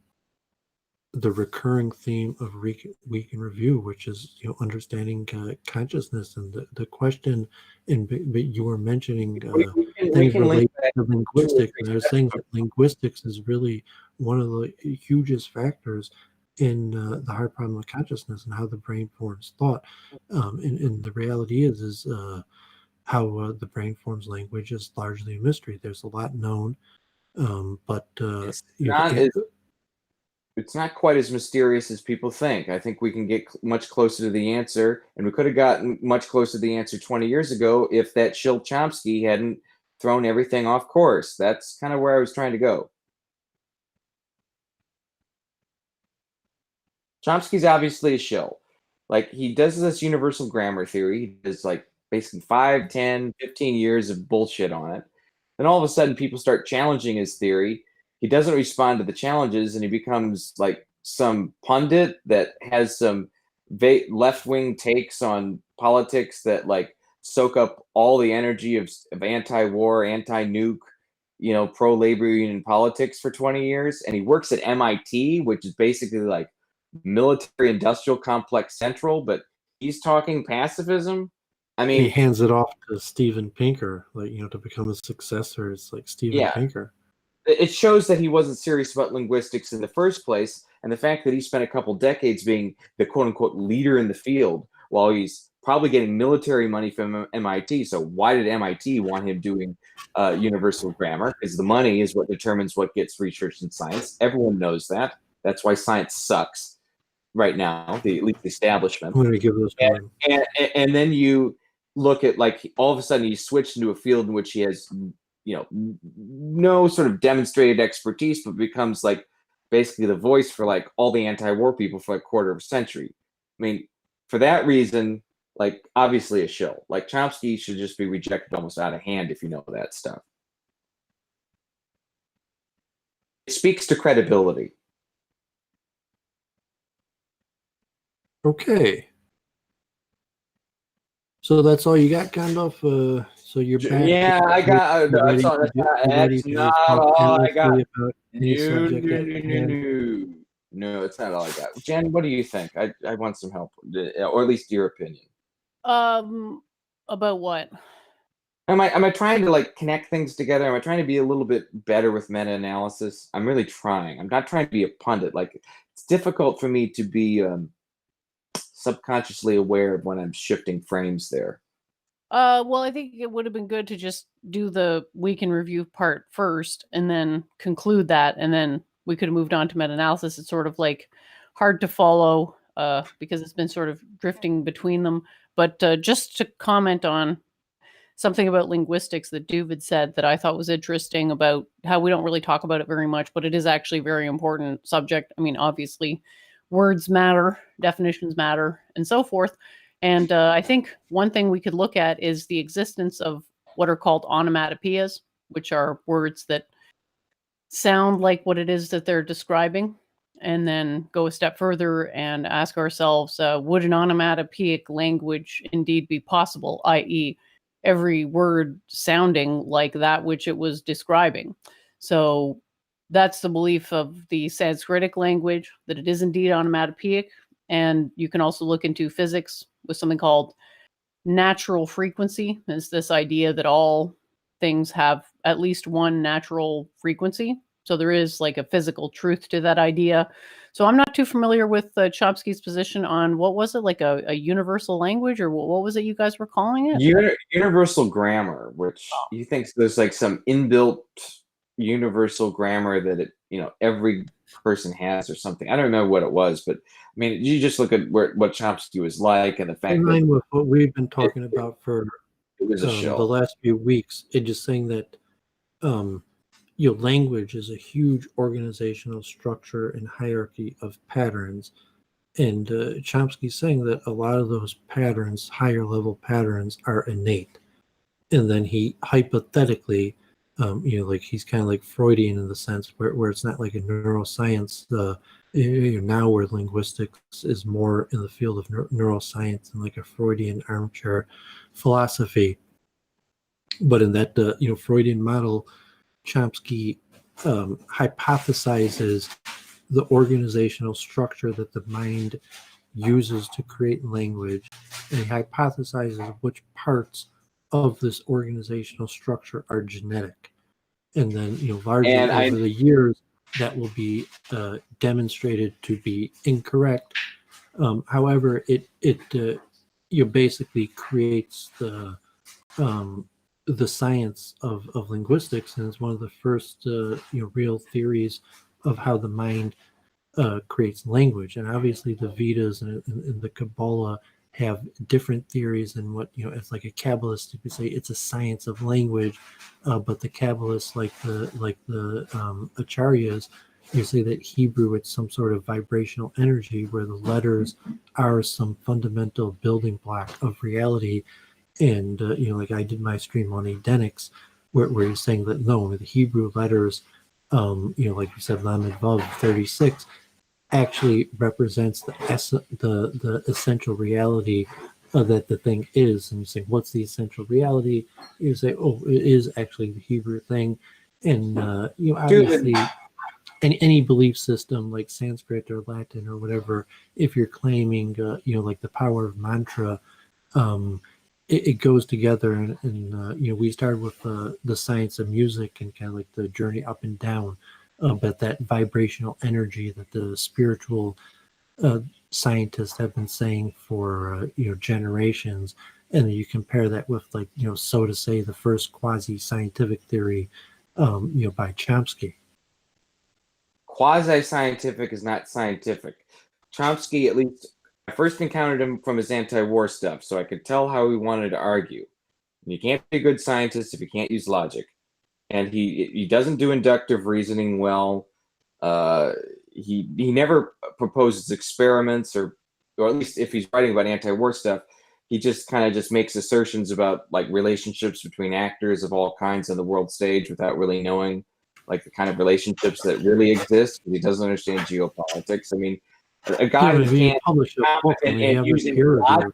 the recurring theme of Week in Review, which is understanding consciousness, and the question. But you were mentioning things related to linguistics, and I was saying that linguistics is really one of the hugest factors in the hard problem of consciousness and how the brain forms thought. And the reality is how the brain forms language is largely a mystery. There's a lot known, but it's not quite as mysterious as people think. I think we can get much closer to the answer, and we could have gotten much closer to the answer 20 years ago if that shill Chomsky hadn't thrown everything off course. That's kind of where I was trying to go. Chomsky's obviously a shill. Like, he does this universal grammar theory. He does like basically 5, 10, 15 years of bullshit on it. Then all of a sudden, people start challenging his theory. He doesn't respond to the challenges, and he becomes like some pundit that has some left-wing takes on politics that like soak up all the energy of anti-war, anti-nuke, pro-labor union politics for 20 years. And he works at MIT, which is basically like military industrial complex central, but he's talking pacifism. I mean, he hands it off to Steven Pinker, like, to become a successor. It's like Steven Pinker. It shows that he wasn't serious about linguistics in the first place. And the fact that he spent a couple decades being the quote unquote leader in the field while he's probably getting military money from MIT. So why did MIT want him doing universal grammar? Because the money is what determines what gets researched in science. Everyone knows that. That's why science sucks right now, at least the establishment. I'm going to give those and then you look at, like, all of a sudden he switched into a field in which he has no sort of demonstrated expertise, but becomes like basically the voice for like all the anti-war people for like a quarter of a century. I mean, for that reason, like, obviously a shill. Like, Chomsky should just be rejected almost out of hand if you know that stuff. It speaks to credibility. Okay. So that's all you got, Gandalf? So you're back. Yeah, I got. That's not all I got. No, it's not all I got. Jen, what do you think? I want some help, or at least your opinion. About what? Am I trying to like connect things together? Am I trying to be a little bit better with meta-analysis? I'm really trying. I'm not trying to be a pundit. Like, it's difficult for me to be subconsciously aware of when I'm shifting frames there. Well, I think it would have been good to just do the week in review part first and then conclude that, and then we could have moved on to meta-analysis. It's sort of like hard to follow because it's been sort of drifting between them. But just to comment on something about linguistics that Doooovid said that I thought was interesting about how we don't really talk about it very much, but it is actually a very important subject. I mean, obviously, words matter, definitions matter, and so forth. And I think one thing we could look at is the existence of what are called onomatopoeias, which are words that sound like what it is that they're describing, and then go a step further and ask ourselves, would an onomatopoeic language indeed be possible, i.e., every word sounding like that which it was describing? So that's the belief of the Sanskritic language, that it is indeed onomatopoeic. And you can also look into physics with something called natural frequency. It's this idea that all things have at least one natural frequency. So there is like a physical truth to that idea. So I'm not too familiar with Chomsky's position on, what was it, like a universal language, or what was it you guys were calling it? Universal grammar, which he thinks there's like some inbuilt universal grammar that every person has or something. I don't remember what it was, but I mean, you just look at what Chomsky was like, and the fact in that line with what we've been talking about for it was a the last few weeks, it just saying that language is a huge organizational structure and hierarchy of patterns, and Chomsky's saying that a lot of those patterns, higher level patterns, are innate, and then he hypothetically like he's kind of like Freudian in the sense where it's not like a neuroscience now, where linguistics is more in the field of neuroscience and like a Freudian armchair philosophy. But in that Freudian model, Chomsky hypothesizes the organizational structure that the mind uses to create language, and he hypothesizes which parts of this organizational structure are genetic, and then largely over the years that will be demonstrated to be incorrect. However, it basically creates the science of linguistics, and it's one of the first real theories of how the mind creates language. And obviously the Vedas and the Kabbalah have different theories than what it's like a Kabbalist. You could say it's a science of language, but the Kabbalists, like the Acharyas, you say that Hebrew, it's some sort of vibrational energy where the letters are some fundamental building block of reality. And like I did my stream on Edenics, where you're saying that no, the Hebrew letters, like you said, Lamed Vav 36, actually represents the essential reality that the thing is. And you say, what's the essential reality? You say, oh, it is actually the Hebrew thing. And obviously, any belief system like Sanskrit or Latin or whatever, if you're claiming, like the power of mantra, it goes together. And we started with the science of music and kind of like the journey up and down, but that vibrational energy that the spiritual scientists have been saying for generations, and then you compare that with so to say the first quasi-scientific theory, by Chomsky. Quasi-scientific is not scientific. Chomsky, at least, I first encountered him from his anti-war stuff, so I could tell how he wanted to argue. And you can't be a good scientist if you can't use logic. And he doesn't do inductive reasoning well. He never proposes experiments, or at least if he's writing about anti-war stuff, he just kind of just makes assertions about like relationships between actors of all kinds on the world stage without really knowing like the kind of relationships that really exist. He doesn't understand geopolitics. I mean, a guy who can't publish a book and using logic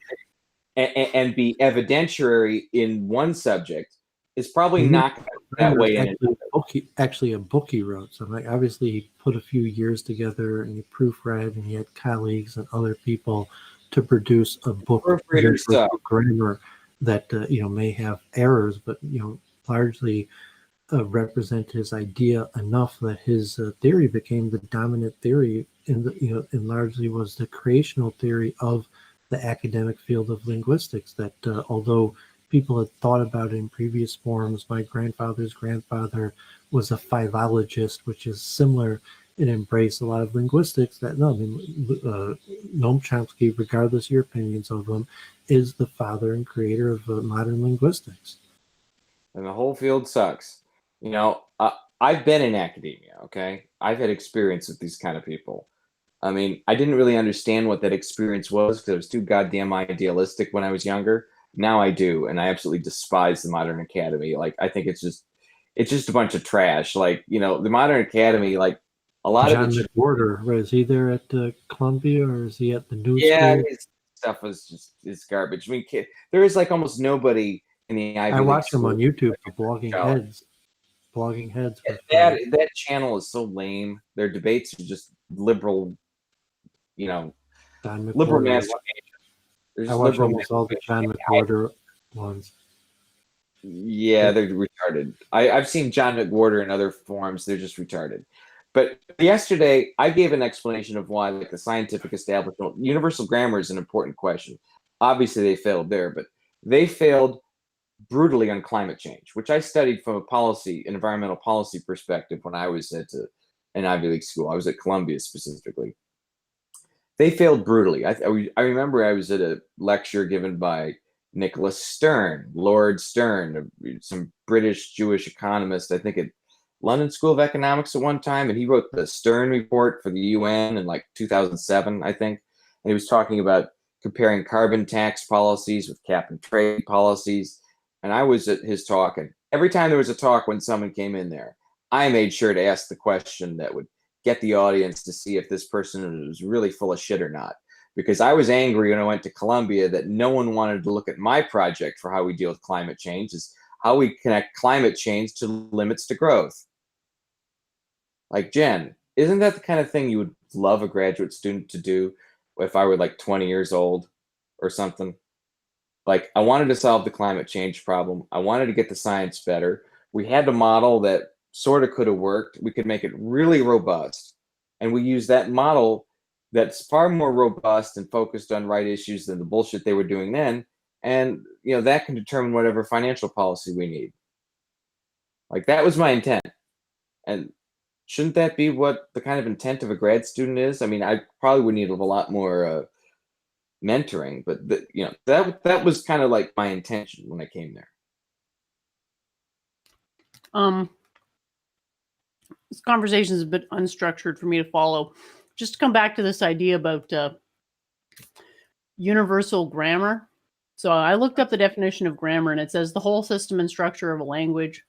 and be evidentiary in one subject is probably not going to that way. Actually, a book he wrote. So like, obviously, he put a few years together and he proofread, and he had colleagues and other people to produce a book, grammar that may have errors, but largely represent his idea enough that his theory became the dominant theory and largely was the creational theory of the academic field of linguistics. That although people had thought about it in previous forms, my grandfather's grandfather was a philologist, which is similar and embraced a lot of linguistics. That Noam Chomsky, regardless of your opinions of him, is the father and creator of modern linguistics. And the whole field sucks. I've been in academia, okay? I've had experience with these kind of people. I mean, I didn't really understand what that experience was because I was too goddamn idealistic when I was younger. Now I do, and I absolutely despise the modern academy. Like, I think it's just a bunch of trash. Like, the modern academy, like, a lot John of it. McWhorter, is he there at Columbia, or is he at the New Yeah, School? his stuff is garbage. I mean, there is like almost nobody in the Ivy League. I watch him on YouTube for Blogging Heads. Blogging Heads. That channel is so lame. Their debates are just liberal, liberal masturbation. I watch almost all the John McWhorter ones. Yeah, they're retarded. I've seen John McWhorter in other forums. They're just retarded. But yesterday, I gave an explanation of why, like, the scientific establishment, universal grammar is an important question. Obviously, they failed there, but they failed brutally on climate change, which I studied from an environmental policy perspective when I was at an Ivy League school. I was at Columbia specifically. They failed brutally. I remember I was at a lecture given by Nicholas Stern, Lord Stern, some British Jewish economist, I think at London School of Economics at one time, and he wrote the Stern Report for the UN in like 2007, I think, and he was talking about comparing carbon tax policies with cap and trade policies. And I was at his talk, and every time there was a talk when someone came in there, I made sure to ask the question that would get the audience to see if this person was really full of shit or not. Because I was angry when I went to Columbia that no one wanted to look at my project for how we deal with climate change, is how we connect climate change to limits to growth. Like, Jen, isn't that the kind of thing you would love a graduate student to do if I were like 20 years old or something? Like, I wanted to solve the climate change problem. I wanted to get the science better. We had a model that sort of could have worked. We could make it really robust. And we used that model that's far more robust and focused on right issues than the bullshit they were doing then. And, that can determine whatever financial policy we need. Like, that was my intent. And shouldn't that be what the kind of intent of a grad student is? I mean, I probably would need a lot more mentoring, but that was kind of like my intention when I came there. This conversation is a bit unstructured for me to follow. Just to come back to this idea about universal grammar. So I looked up the definition of grammar, and it says the whole system and structure of a language,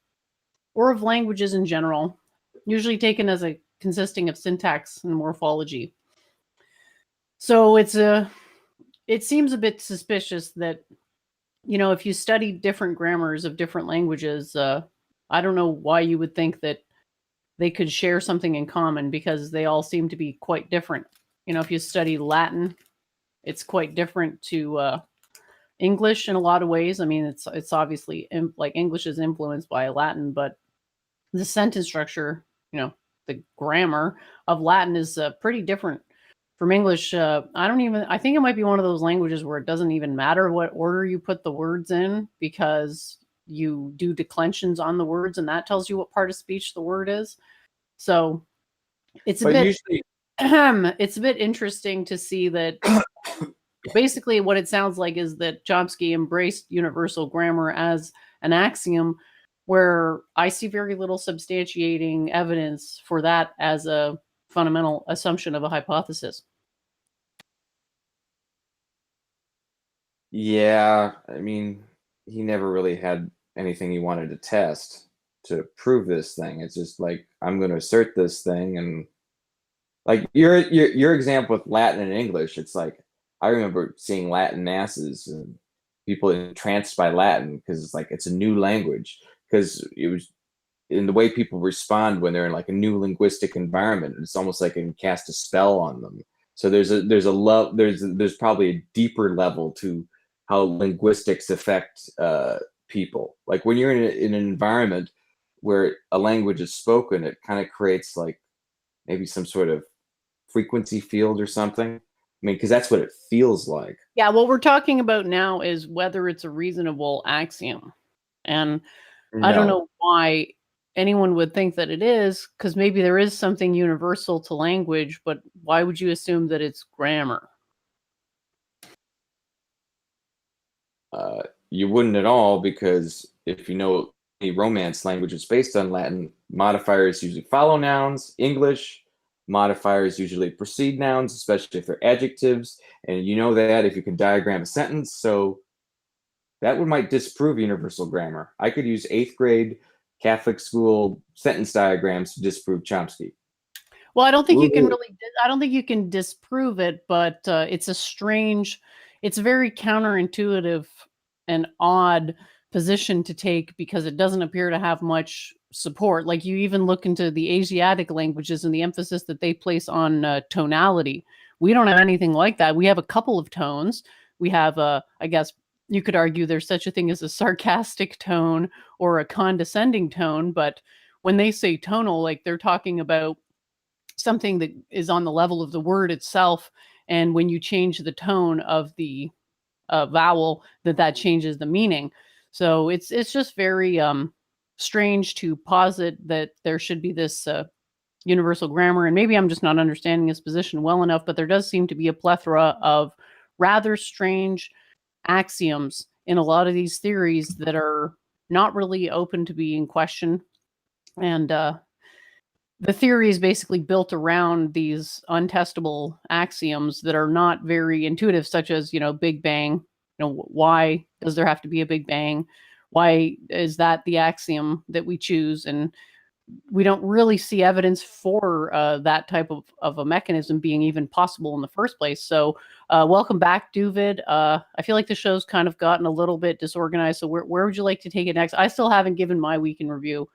or of languages in general, usually taken as a consisting of syntax and morphology. So it seems a bit suspicious that, if you study different grammars of different languages, I don't know why you would think that they could share something in common, because they all seem to be quite different. If you study Latin, it's quite different to English in a lot of ways. I mean, it's obviously like English is influenced by Latin, but the sentence structure, the grammar of Latin is pretty different from English. I think it might be one of those languages where it doesn't even matter what order you put the words in, because you do declensions on the words, and that tells you what part of speech the word is. So it's a bit usually it's a bit interesting to see that basically what it sounds like is that Chomsky embraced universal grammar as an axiom, where I see very little substantiating evidence for that as a fundamental assumption of a hypothesis. Yeah, I mean, he never really had anything he wanted to test to prove this thing. It's just like, I'm going to assert this thing, and like your example with Latin and English, it's like, I remember seeing Latin masses and people entranced by Latin because it's like it's a new language, because it was in the way people respond when they're in like a new linguistic environment. It's almost like it can cast a spell on them. So there's probably a deeper level to how linguistics affect people. Like when you're in an environment where a language is spoken, it kind of creates like maybe some sort of frequency field or something. I mean, because that's what it feels like. Yeah, what we're talking about now is whether it's a reasonable axiom. And I don't know why anyone would think that it is, because maybe there is something universal to language, but why would you assume that it's grammar? You wouldn't at all, because if you know a Romance language is based on Latin, modifiers usually follow nouns. English, modifiers usually precede nouns, especially if they're adjectives. And you know that if you can diagram a sentence. So that might disprove universal grammar. I could use 8th grade Catholic school sentence diagrams to disprove Chomsky. Well, I don't think you can I don't think you can disprove it, but it's it's a very counterintuitive and odd position to take, because it doesn't appear to have much support. Like, you even look into the Asiatic languages and the emphasis that they place on tonality. We don't have anything like that. We have a couple of tones. We have, I guess you could argue there's such a thing as a sarcastic tone or a condescending tone, but when they say tonal, like, they're talking about something that is on the level of the word itself, and when you change the tone of the vowel, that changes the meaning. So it's just very strange to posit that there should be this universal grammar, and maybe I'm just not understanding his position well enough, but there does seem to be a plethora of rather strange axioms in a lot of these theories that are not really open to being questioned. And the theory is basically built around these untestable axioms that are not very intuitive, such as, Big Bang. Why does there have to be a Big Bang? Why is that the axiom that we choose? And we don't really see evidence for that type of a mechanism being even possible in the first place. So welcome back, Doovid. I feel like the show's kind of gotten a little bit disorganized. So where would you like to take it next? I still haven't given my week in review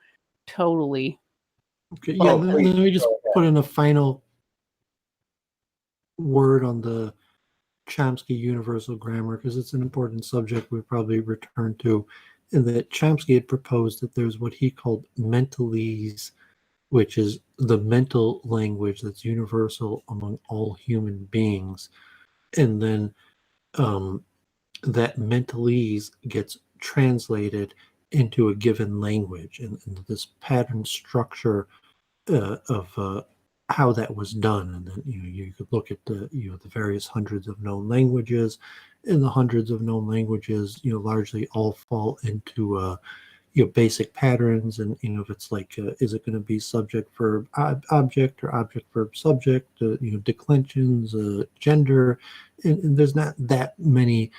totally. Okay, yeah, let me just put in a final word on the Chomsky universal grammar, because it's an important subject we'll probably return to, in that Chomsky had proposed that there's what he called mentalese, which is the mental language that's universal among all human beings. And then that mentalese gets translated into a given language, and this pattern structure of how that was done. And then you could look at the the various hundreds of known languages, and the hundreds of known languages largely all fall into basic patterns. And if it's like is it going to be subject verb object, or object verb subject, declensions, gender, and there's not that many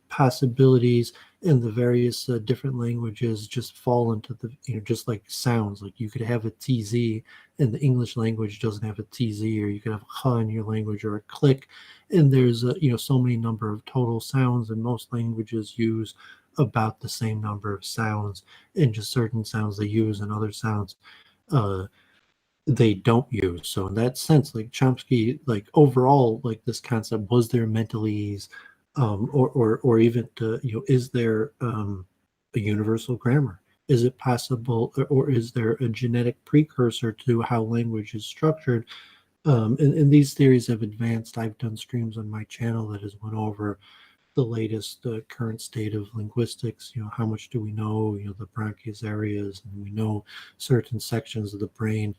possibilities. and the various different languages just fall into the, just like sounds. Like you could have a TZ and the English language doesn't have a TZ, or you could have a H in your language or a click, and there's so many number of total sounds, and most languages use about the same number of sounds, and just certain sounds they use and other sounds they don't use. So in that sense, like Chomsky, like overall, like this concept, was there mental ease, or even is there a universal grammar? Is it possible, or is there a genetic precursor to how language is structured? And these theories have advanced. I've done streams on my channel that has went over the latest current state of linguistics. How much do we know? The bronchius areas, and we know certain sections of the brain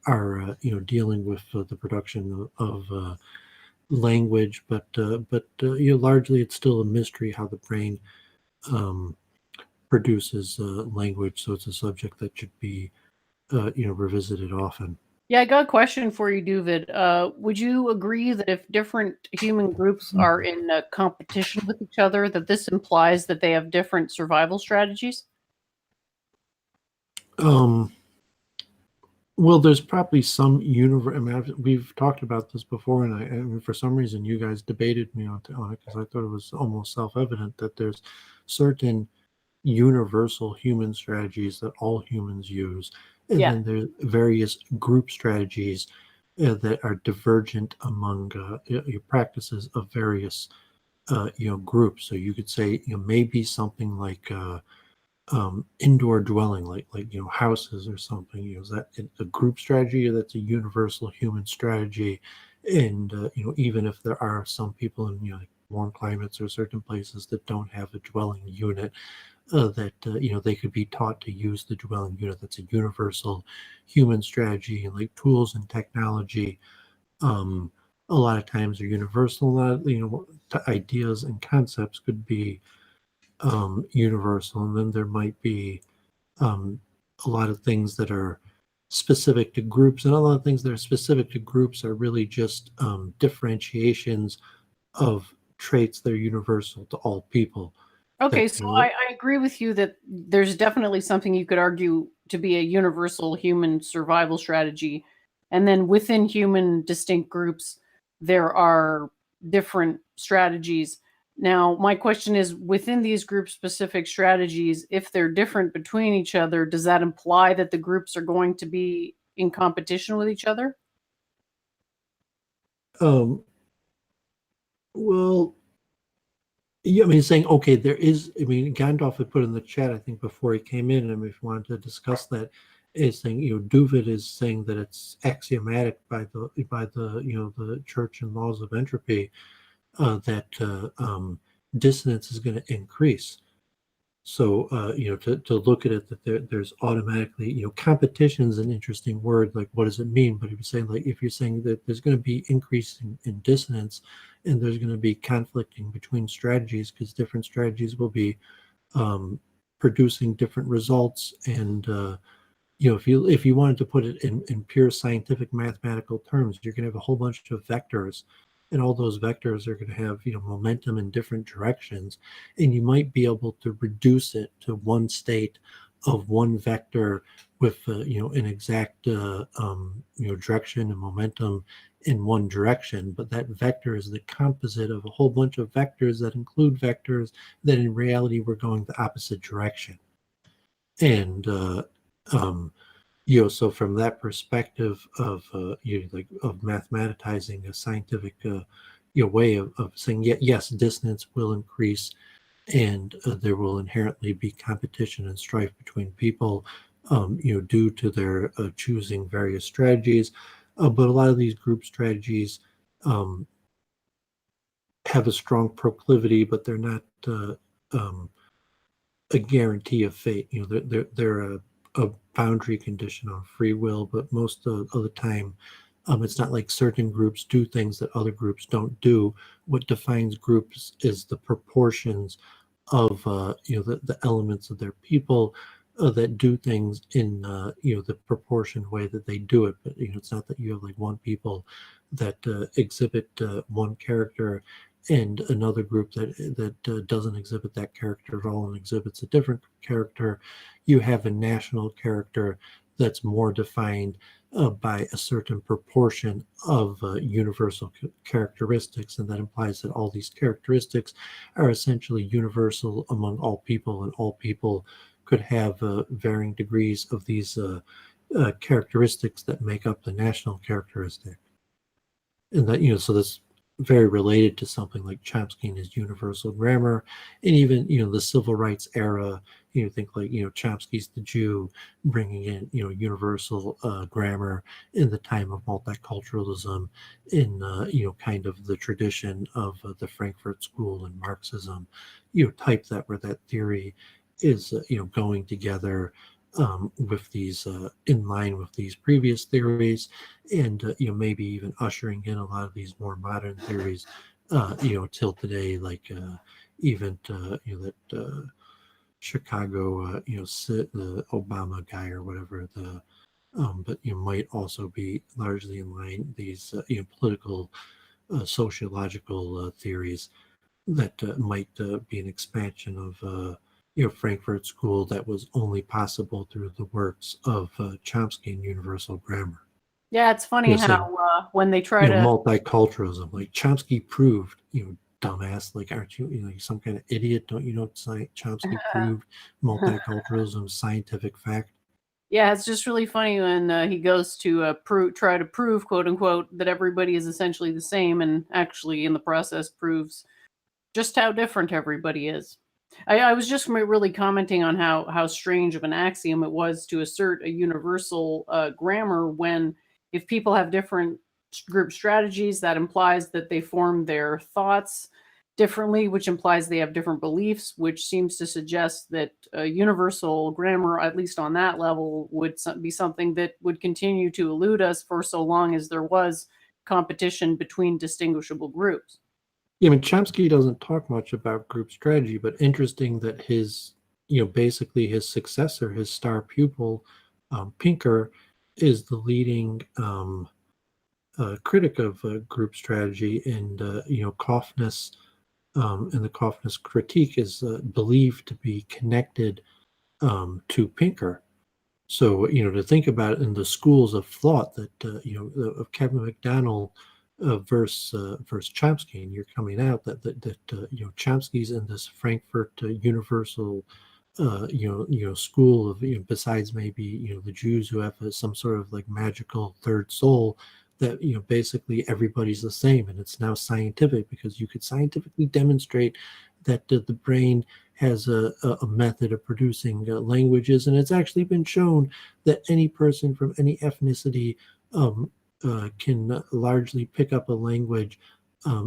are dealing with the production of language, but largely it's still a mystery how the brain produces language. So it's a subject that should be revisited often. Yeah, I got a question for you, Doovid. Would you agree that if different human groups are in competition with each other, that this implies that they have different survival strategies? Well, there's probably some universe. I mean, we've talked about this before, and for some reason, you guys debated me on it because I thought it was almost self-evident that there's certain universal human strategies that all humans use, and then there's various group strategies that are divergent among practices of various groups. So you could say maybe something like indoor dwelling, like houses or something. Is that a group strategy, or that's a universal human strategy? And even if there are some people in like warm climates or certain places that don't have a dwelling unit, that they could be taught to use the dwelling unit. That's a universal human strategy. And like tools and technology, a lot of times are universal. A lot of, ideas and concepts could be universal, and then there might be a lot of things that are specific to groups, and a lot of things that are specific to groups are really just differentiations of traits that are universal to all people. Okay, so I agree with you that there's definitely something you could argue to be a universal human survival strategy, and then within human distinct groups, there are different strategies. Now, my question is, within these group-specific strategies, if they're different between each other, does that imply that the groups are going to be in competition with each other? Well, yeah, I mean, saying, okay, there is, I mean, Gandalf had put in the chat, I think, before he came in, and if you wanted to discuss that, is saying, Doovid is saying that it's axiomatic by the the church and laws of entropy, that dissonance is going to increase. So, to look at it, that there's automatically, competition is an interesting word. Like, what does it mean? But if you're saying that there's going to be increase in dissonance, and there's going to be conflicting between strategies, because different strategies will be producing different results. And, if you wanted to put it in pure scientific mathematical terms, you're going to have a whole bunch of vectors, and all those vectors are going to have momentum in different directions, and you might be able to reduce it to one state of one vector with an exact direction and momentum in one direction. But that vector is the composite of a whole bunch of vectors that include vectors that in reality were going the opposite direction. And so from that perspective of of mathematizing a scientific way of saying, yes, dissonance will increase, and there will inherently be competition and strife between people due to their choosing various strategies, but a lot of these group strategies have a strong proclivity, but they're not a guarantee of fate. They're a boundary condition on free will, but most of the time, it's not like certain groups do things that other groups don't do. What defines groups is the proportions of the elements of their people that do things in the proportioned way that they do it. But it's not that you have like one people that exhibit one character and another group that doesn't exhibit that character at all and exhibits a different character. You have a national character that's more defined by a certain proportion of universal characteristics, and that implies that all these characteristics are essentially universal among all people, and all people could have varying degrees of these characteristics that make up the national characteristic. And that, so that's very related to something like Chomsky and his universal grammar, and even the civil rights era. Think like Chomsky's The Jew, bringing in universal grammar in the time of multiculturalism, in kind of the tradition of the Frankfurt School and Marxism, type that where that theory is going together with these in line with these previous theories, and maybe even ushering in a lot of these more modern theories till today, like even that Chicago the Obama guy or whatever, but might also be largely in line these political sociological theories that might be an expansion of Frankfurt School that was only possible through the works of Chomsky and universal grammar. Yeah, it's funny how when they try to multiculturalism, like Chomsky proved, dumbass, like aren't you some kind of idiot? Don't you know Chomsky proved multiculturalism scientific fact? Yeah, it's just really funny when he goes to try to prove, quote unquote, that everybody is essentially the same, and actually in the process proves just how different everybody is. I was just really commenting on how strange of an axiom it was to assert a universal grammar when, if people have different group strategies, that implies that they form their thoughts differently, which implies they have different beliefs, which seems to suggest that universal grammar, at least on that level, would be something that would continue to elude us for so long as there was competition between distinguishable groups. Yeah, I mean, Chomsky doesn't talk much about group strategy, but interesting that his, basically his successor, his star pupil, Pinker, is the leading critic of group strategy, and Kaufman's and the Kaufman's critique is believed to be connected to Pinker. So to think about it in the schools of thought that of Kevin McDonald versus Chomsky, and you're coming out that Chomsky's in this Frankfurt universal school of besides maybe the Jews who have some sort of like magical third soul, that basically everybody's the same, and it's now scientific because you could scientifically demonstrate that the brain has a method of producing languages, and it's actually been shown that any person from any ethnicity can largely pick up a language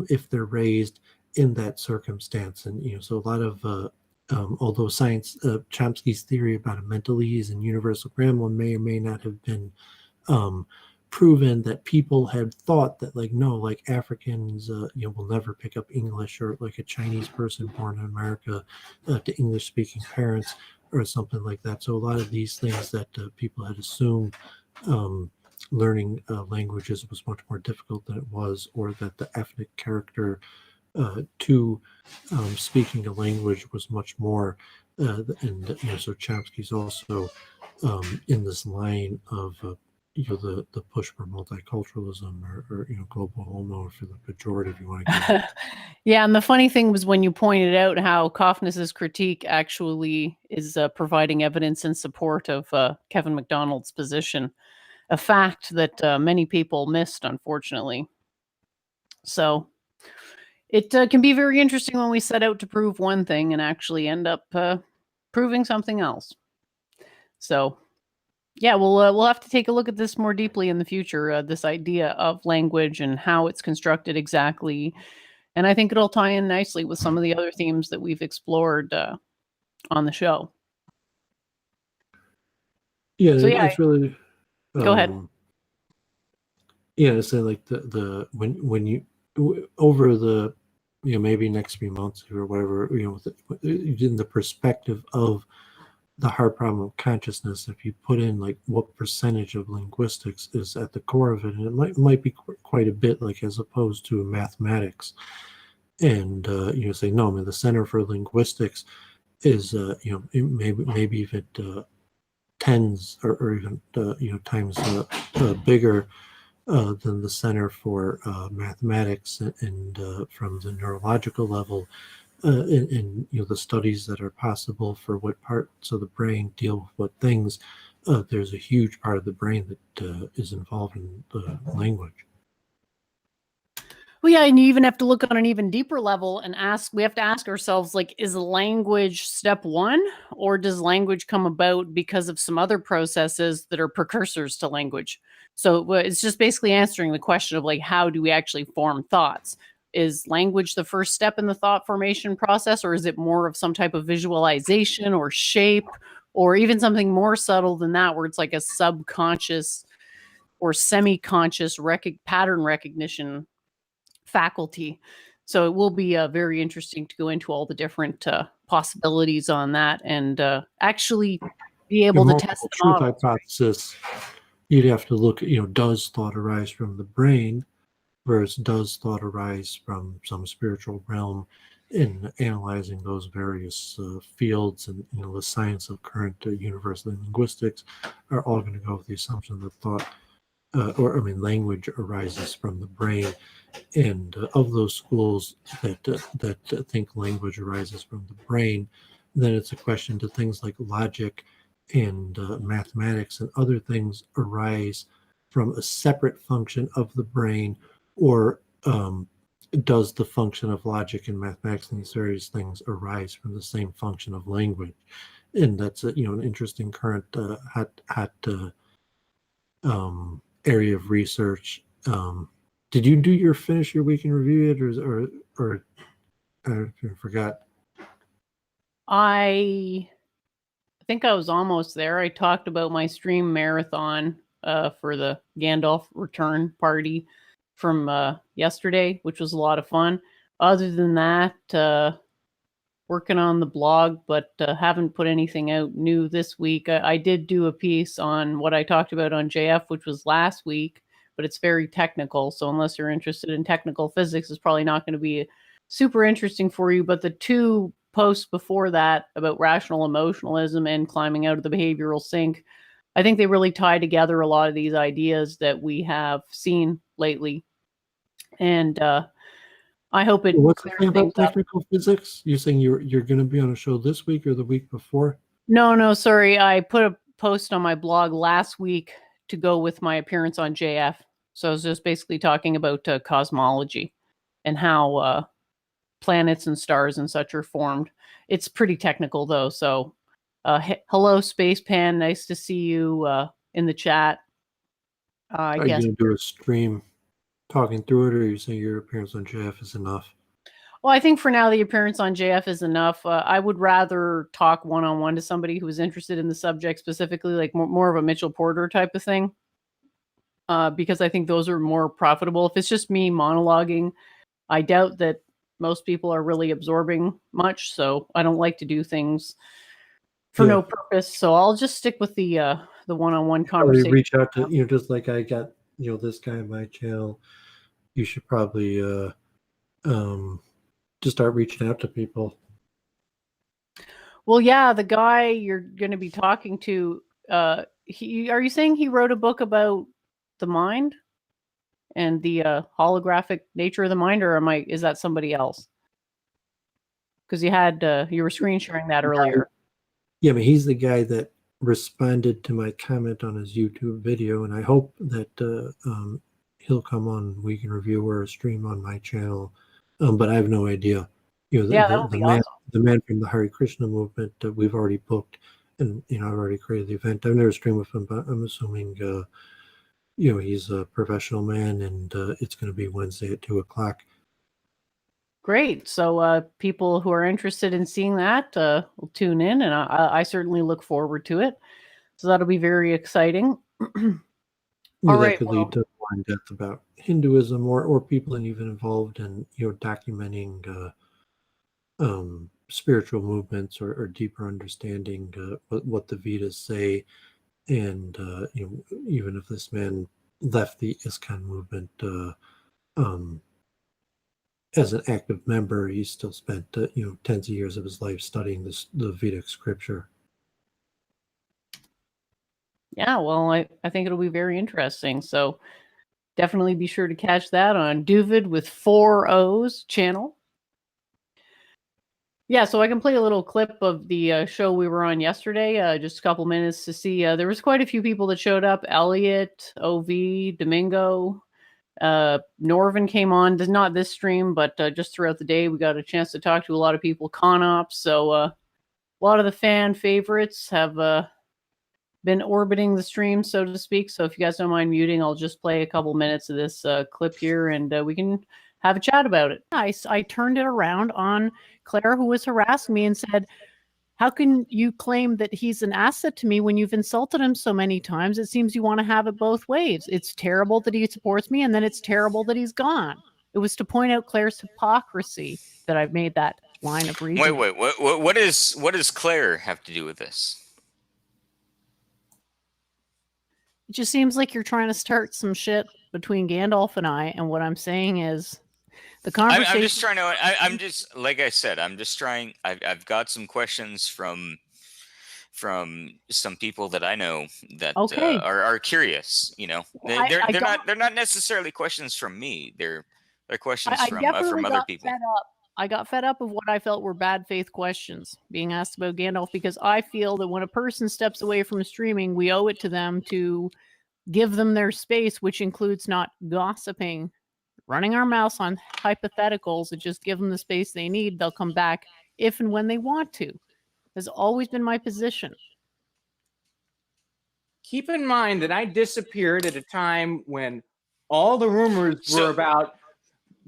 if they're raised in that circumstance. And so a lot of although Chomsky's theory about a mentalese and universal grammar may or may not have been proven, that people had thought that like Africans will never pick up English, or like a Chinese person born in America to English speaking parents or something like that. So a lot of these things that people had assumed learning languages was much more difficult than it was, or that the ethnic character to speaking a language was much more, and so Chomsky's also in this line of the push for multiculturalism, or global homo for the pejorative you want to get. Yeah, and the funny thing was when you pointed out how Kaufman's critique actually is providing evidence in support of Kevin McDonald's position, a fact that many people missed, unfortunately. So it can be very interesting when we set out to prove one thing and actually end up proving something else. So yeah, we'll have to take a look at this more deeply in the future, this idea of language and how it's constructed exactly. And I think it'll tie in nicely with some of the other themes that we've explored on the show. Yeah, so, yeah, it's really... go ahead. Yeah, so like the when you over the maybe next few months or whatever, in the perspective of the hard problem of consciousness, if you put in like what percentage of linguistics is at the core of it, and it might be quite a bit, like as opposed to mathematics, and say no. I mean, the Center for Linguistics is maybe even tens or even times bigger than the Center for Mathematics, and from the neurological level, and the studies that are possible for what parts of the brain deal with what things. There's a huge part of the brain that is involved in language. Well, yeah, and you even have to look on an even deeper level and we have to ask ourselves, like, is language step one, or does language come about because of some other processes that are precursors to language? So it's just basically answering the question of, like, how do we actually form thoughts? Is language the first step in the thought formation process, or is it more of some type of visualization or shape, or even something more subtle than that, where it's like a subconscious or semi-conscious pattern recognition faculty? So it will be very interesting to go into all the different possibilities on that, and actually be able to test the truth models. hypothesis. You'd have to look at, does thought arise from the brain versus does thought arise from some spiritual realm, in analyzing those various fields. And the science of current universal linguistics are all going to go with the assumption that thought language arises from the brain. And of those schools that think language arises from the brain, then it's a question: do things like logic and mathematics and other things arise from a separate function of the brain, or does the function of logic and mathematics and these various things arise from the same function of language? And that's an interesting current hot area of research. Did you finish your week in review yet, or I forgot? I think I was almost there. I talked about my stream marathon for the Gandalf return party from yesterday, which was a lot of fun. Other than that, working on the blog, but haven't put anything out new this week. I did do a piece on what I talked about on JF, which was last week, but it's very technical. So unless you're interested in technical physics, it's probably not going to be super interesting for you. But the two posts before that about rational emotionalism and climbing out of the behavioral sink, I think they really tie together a lot of these ideas that we have seen lately. And I hope it What's the clears thing about things up. technical physics? You're saying you're going to be on a show this week or the week before? No, sorry. I put a post on my blog last week to go with my appearance on JF. So I was just basically talking about cosmology and how planets and stars and such are formed. It's pretty technical though. So hello, Spacepan. Nice to see you in the chat. I Are guess. you going to do a stream talking through it, or are you saying your appearance on JF is enough? Well, I think for now the appearance on JF is enough. I would rather talk one-on-one to somebody who is interested in the subject specifically, like more of a Mitchell Porter type of thing, because I think those are more profitable. If it's just me monologuing, I doubt that most people are really absorbing much. So I don't like to do things for no purpose. So I'll just stick with the one-on-one conversation. Reach out to just like I got this guy on my channel. You should probably just start reaching out to people. Well, yeah, the guy you're going to be talking to, are you saying he wrote a book about the mind and the holographic nature of the mind, or is that somebody else? Because you were screen sharing that earlier. Yeah, but he's the guy that responded to my comment on his YouTube video, and I hope that he'll come on Week in Review or a stream on my channel. But I have no idea. The man from the Hare Krishna movement we've already booked, and I've already created the event. I've never streamed with him, but I'm assuming he's a professional man, and it's going to be Wednesday at 2:00. Great. So people who are interested in seeing that will tune in, and I certainly look forward to it. So that'll be very exciting. That could lead to more in depth about Hinduism or people even involved in documenting spiritual movements or deeper understanding what the Vedas say, and even if this man left the ISKCON movement as an active member, he still spent tens of years of his life studying the Vedic scripture. Yeah, well, I think it'll be very interesting. So definitely be sure to catch that on Doooovid with 4 O's channel. Yeah, so I can play a little clip of the show we were on yesterday, just a couple minutes to see. There was quite a few people that showed up. Elliot, OV, Domingo, Norvin came on. Not this stream, but just throughout the day, we got a chance to talk to a lot of people, Conops. So a lot of the fan favorites have been orbiting the stream, so to speak. So if you guys don't mind muting, I'll just play a couple minutes of this clip here, and we can have a chat about it. I turned it around on Claire, who was harassing me, and said, how can you claim that he's an asset to me when you've insulted him so many times? It seems you want to have it both ways. It's terrible that he supports me, and then it's terrible that he's gone. It was to point out Claire's hypocrisy that I've made that line of reasoning. Wait. What does Claire have to do with this? It just seems like you're trying to start some shit between Gandalf and I, and what I'm saying is the conversation. I'm just trying to. I'm just, like I said, I'm just trying. I've got some questions from some people that I know that are curious. They're not necessarily questions from me. They're questions from other people. I got fed up of what I felt were bad faith questions being asked about Gandalf, because I feel that when a person steps away from streaming, we owe it to them to give them their space, which includes not gossiping, running our mouths on hypotheticals, and just give them the space they need. They'll come back if and when they want to. Has always been my position. Keep in mind that I disappeared at a time when all the rumors were about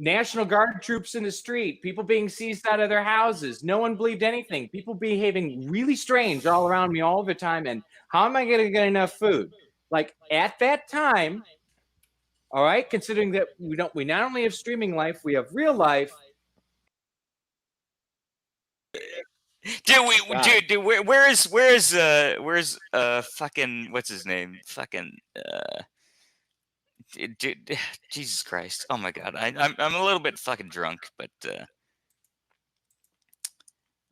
National Guard troops in the street, people being seized out of their houses. No one believed anything. People behaving really strange all around me all the time. And how am I going to get enough food? Like at that time, all right, considering that we not only have streaming life, we have real life. Dude, where's fucking, what's his name? Fucking dude, Jesus Christ! Oh my God, I'm a little bit fucking drunk, but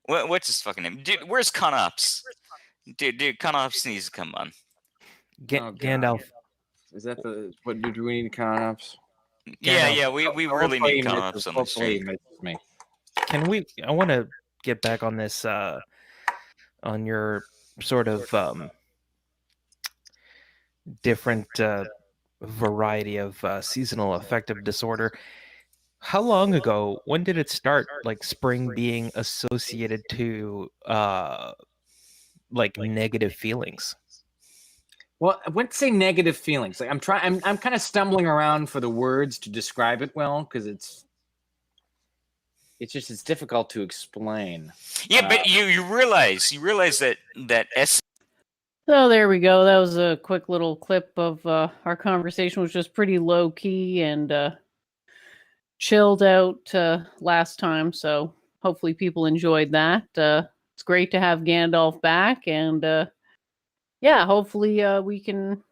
what's his fucking name? Dude, where's Conops? Dude, Conops needs to come on. Gandalf. Is that what do we need Conops? Yeah, we really need Conops on the stream. Can we? I want to get back on this on your sort of different variety of seasonal affective disorder. How long ago, when did it start, like spring being associated to like negative feelings? Well, I wouldn't say negative feelings. Like I'm kind of stumbling around for the words to describe it well, because it's difficult to explain. Yeah, but you realize that So there we go. That was a quick little clip of our conversation, which was pretty low key and chilled out last time. So hopefully people enjoyed that. It's great to have Gandalf back, and yeah, hopefully we can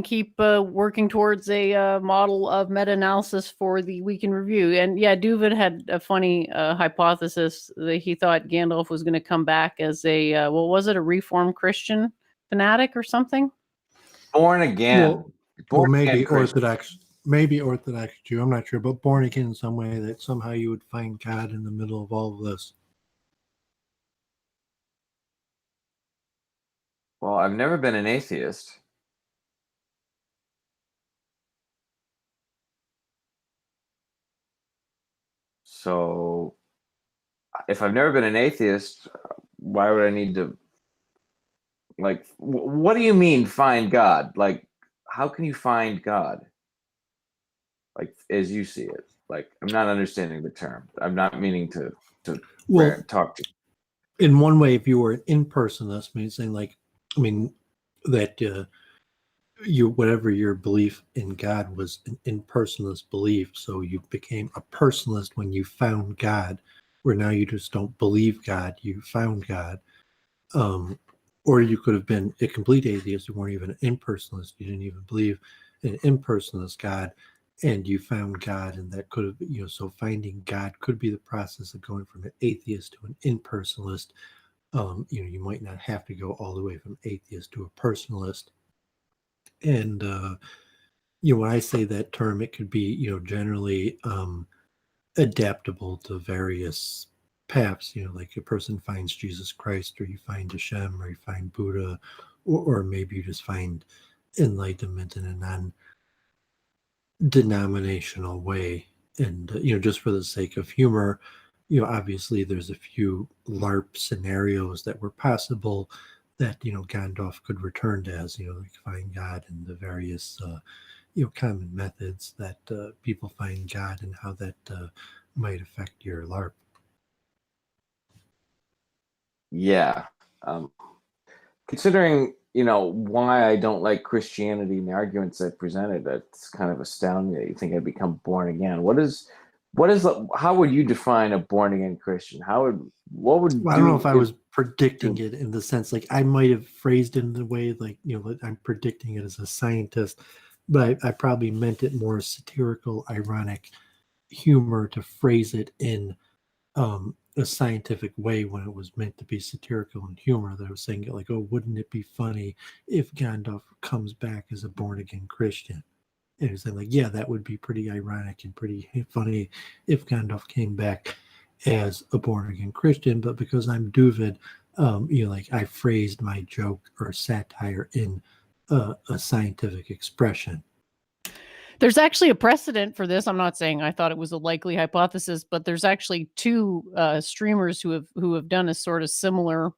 keep working towards a model of meta-analysis for the Week in Review. And yeah, Doooovid had a funny hypothesis that he thought Gandalf was going to come back as a, what was it, a Reformed Christian fanatic or something? Born again. Or maybe Orthodox, Jew, I'm not sure, but born again in some way, that somehow you would find God in the middle of all of this. Well, I've never been an atheist. So if I've never been an atheist, why would I need to, like, what do you mean find God? Like, how can you find God? Like, as you see it. Like, I'm not understanding the term. I'm not meaning to talk to you. In one way, if you were an impersonalist, that whatever your belief in God was an impersonalist belief, so you became a personalist when you found God, where now you just don't believe God, you found God. Or you could have been a complete atheist, you weren't even an impersonalist, you didn't even believe in an impersonalist God, and you found God, and that could have, so finding God could be the process of going from an atheist to an impersonalist. You might not have to go all the way from atheist to a personalist. And when I say that term, it could be, generally adaptable to various paths. Like a person finds Jesus Christ, or you find Hashem, or you find Buddha, or maybe you just find enlightenment in a non-denominational way. And just for the sake of humor, obviously there's a few LARP scenarios that were possible that Gandalf could return to, as like find God, and the various common methods that people find God, and how that might affect your LARP. Yeah. Considering, why I don't like Christianity and the arguments I presented, that's kind of astounding that you think I'd become born again. How would you define a born again Christian? I don't know if I was predicting it in the sense, like I might have phrased it in the way like, I'm predicting it as a scientist, but I probably meant it more satirical, ironic humor to phrase it in a scientific way when it was meant to be satirical and humor. That I was saying like, oh, wouldn't it be funny if Gandalf comes back as a born again Christian? And it's like, yeah, that would be pretty ironic and pretty funny if Gandalf came back as a born again Christian. But because I'm Doooovid, like I phrased my joke or satire in a scientific expression. There's actually a precedent for this. I'm not saying I thought it was a likely hypothesis, but there's actually two streamers who have done a sort of similar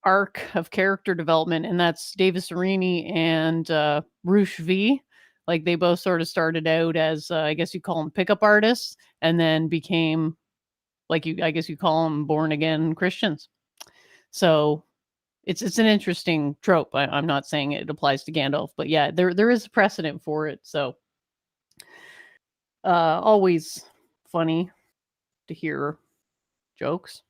arc of character development, and that's Davis Arini and Roosh V. Like they both sort of started out as I guess you call them pickup artists, and then became I guess you call them born again Christians. So it's an interesting trope. I'm not saying it applies to Gandalf, but yeah, there is a precedent for it. So always funny to hear jokes.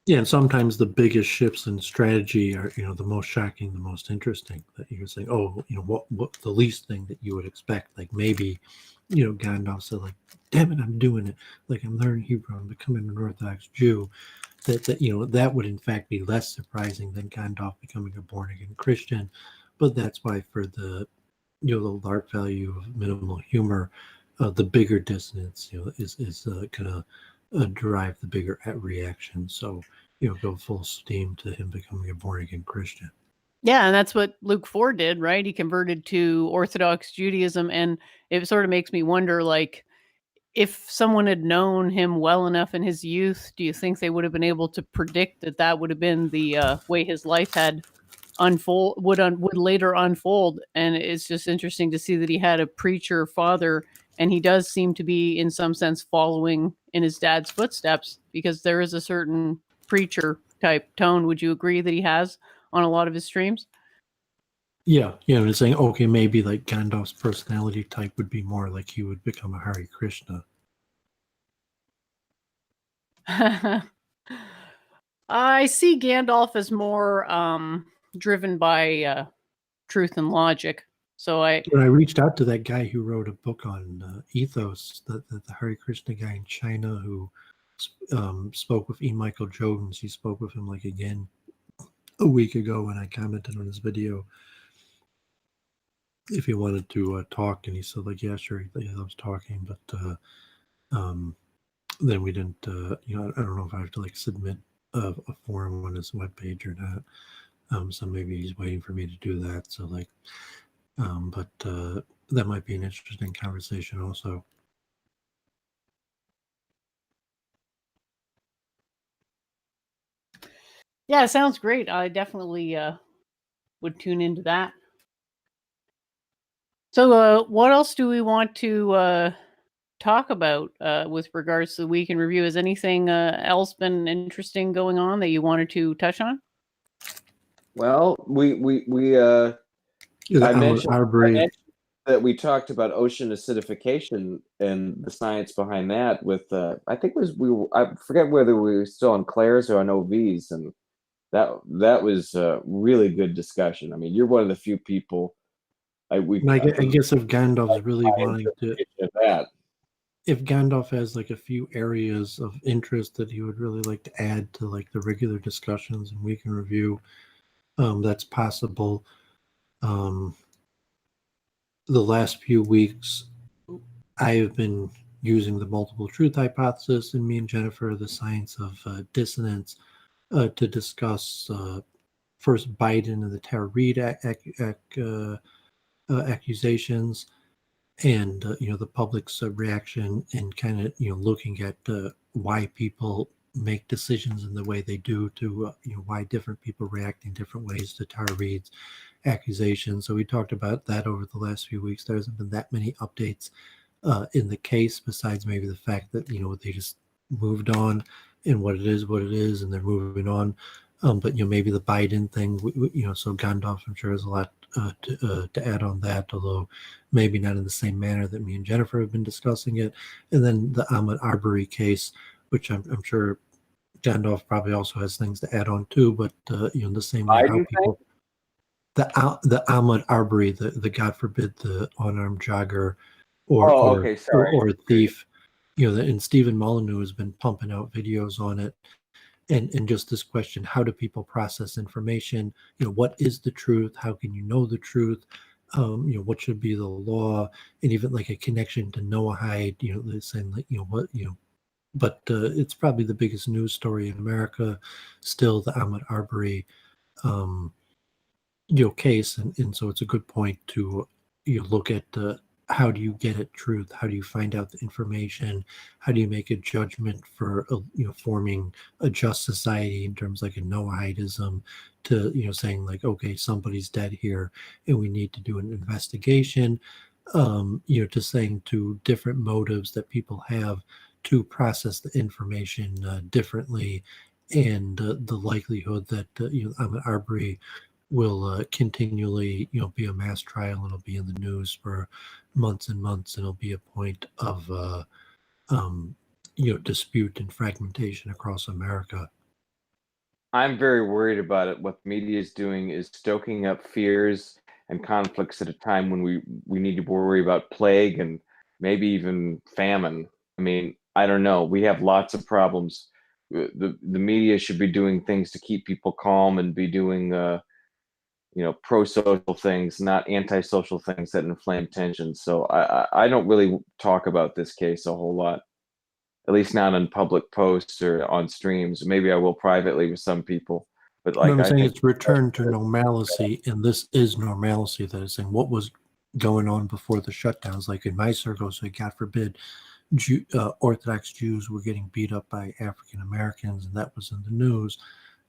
Yeah, and sometimes the biggest shifts in strategy are, the most shocking, the most interesting. That you're saying, oh, what the least thing that you would expect. Like maybe, Gandalf said, like, damn it, I'm doing it. Like I'm learning Hebrew, I'm becoming an Orthodox Jew. That would in fact be less surprising than Gandalf becoming a born again Christian. But that's why for the the LARP value of minimal humor, the bigger dissonance, is gonna derive the bigger reaction. So go full steam to him becoming a born again Christian. Yeah, and that's what Luke 4 did, right? He converted to Orthodox Judaism, and it sort of makes me wonder, like, if someone had known him well enough in his youth, do you think they would have been able to predict that would have been the way his life had would later unfold? And it's just interesting to see that he had a preacher father, and he does seem to be in some sense following in his dad's footsteps, because there is a certain preacher type tone. Would you agree that he has on a lot of his streams? Yeah, and it's saying, okay, maybe like Gandalf's personality type would be more like he would become a Hare Krishna. I see Gandalf as more driven by truth and logic. So when I reached out to that guy who wrote a book on ethos, the Hare Krishna guy in China who spoke with E. Michael Jones, he spoke with him like again a week ago when I commented on his video if he wanted to talk, and he said like, yeah, sure, he loves talking, but then we didn't I don't know if I have to like submit a form on his webpage or not, so maybe he's waiting for me to do that. So like but that might be an interesting conversation also. Yeah, it sounds great. I definitely would tune into that. So what else do we want to talk about with regards to the week in review? Has anything else been interesting going on that you wanted to touch on? Well, I mentioned that we talked about ocean acidification and the science behind that with I think I forget whether we were still on Claire's or on OV's, and that was a really good discussion. I mean, you're one of the few people I guess if Gandalf's really wanting to, if Gandalf has like a few areas of interest that he would really like to add to like the regular discussions and week in review, that's possible. The last few weeks, I have been using the multiple truth hypothesis, and me and Jennifer, the science of dissonance, to discuss first Biden and the Tara Reid accusations, and the public's reaction, and kind of looking at why people make decisions in the way they do, to why different people react in different ways to Tara Reid's accusations. So we talked about that over the last few weeks. There hasn't been that many updates in the case, besides maybe the fact that they just moved on, and what it is, and they're moving on. But maybe the Biden thing, so Gandalf, I'm sure, has a lot to add on that, although maybe not in the same manner that me and Jennifer have been discussing it. And then the Ahmaud Arbery case, which I'm sure Gandalf probably also has things to add on too. But the same way how people, the Ahmaud Arbery, the God forbid, the unarmed jogger or thief, and Stephen Molyneux has been pumping out videos on it. And just this question, how do people process information? What is the truth? How can you know the truth? What should be the law? And even like a connection to Noahide, they're saying like, but it's probably the biggest news story in America still, the Ahmaud Arbery case. And so it's a good point to look at how do you get at truth? How do you find out the information? How do you make a judgment for forming a just society in terms like a Noahidism, to saying like, okay, somebody's dead here and we need to do an investigation, to saying to different motives that people have to process the information differently, and the likelihood that Ahmaud Arbery will continually be a mass trial, and it'll be in the news for months and months, and it'll be a point of dispute and fragmentation across America. I'm very worried about it. What the media is doing is stoking up fears and conflicts at a time when we need to worry about plague and maybe even famine. I mean, I don't know. We have lots of problems. The media should be doing things to keep people calm and be doing pro-social things, not anti-social things that inflame tensions. So I don't really talk about this case a whole lot, at least not on public posts or on streams. Maybe I will privately with some people, but like I'm saying it's returned to normalcy, and this is normalcy. That is saying what was going on before the shutdowns, like in my circles, so God forbid, Orthodox Jews were getting beat up by African Americans, and that was in the news.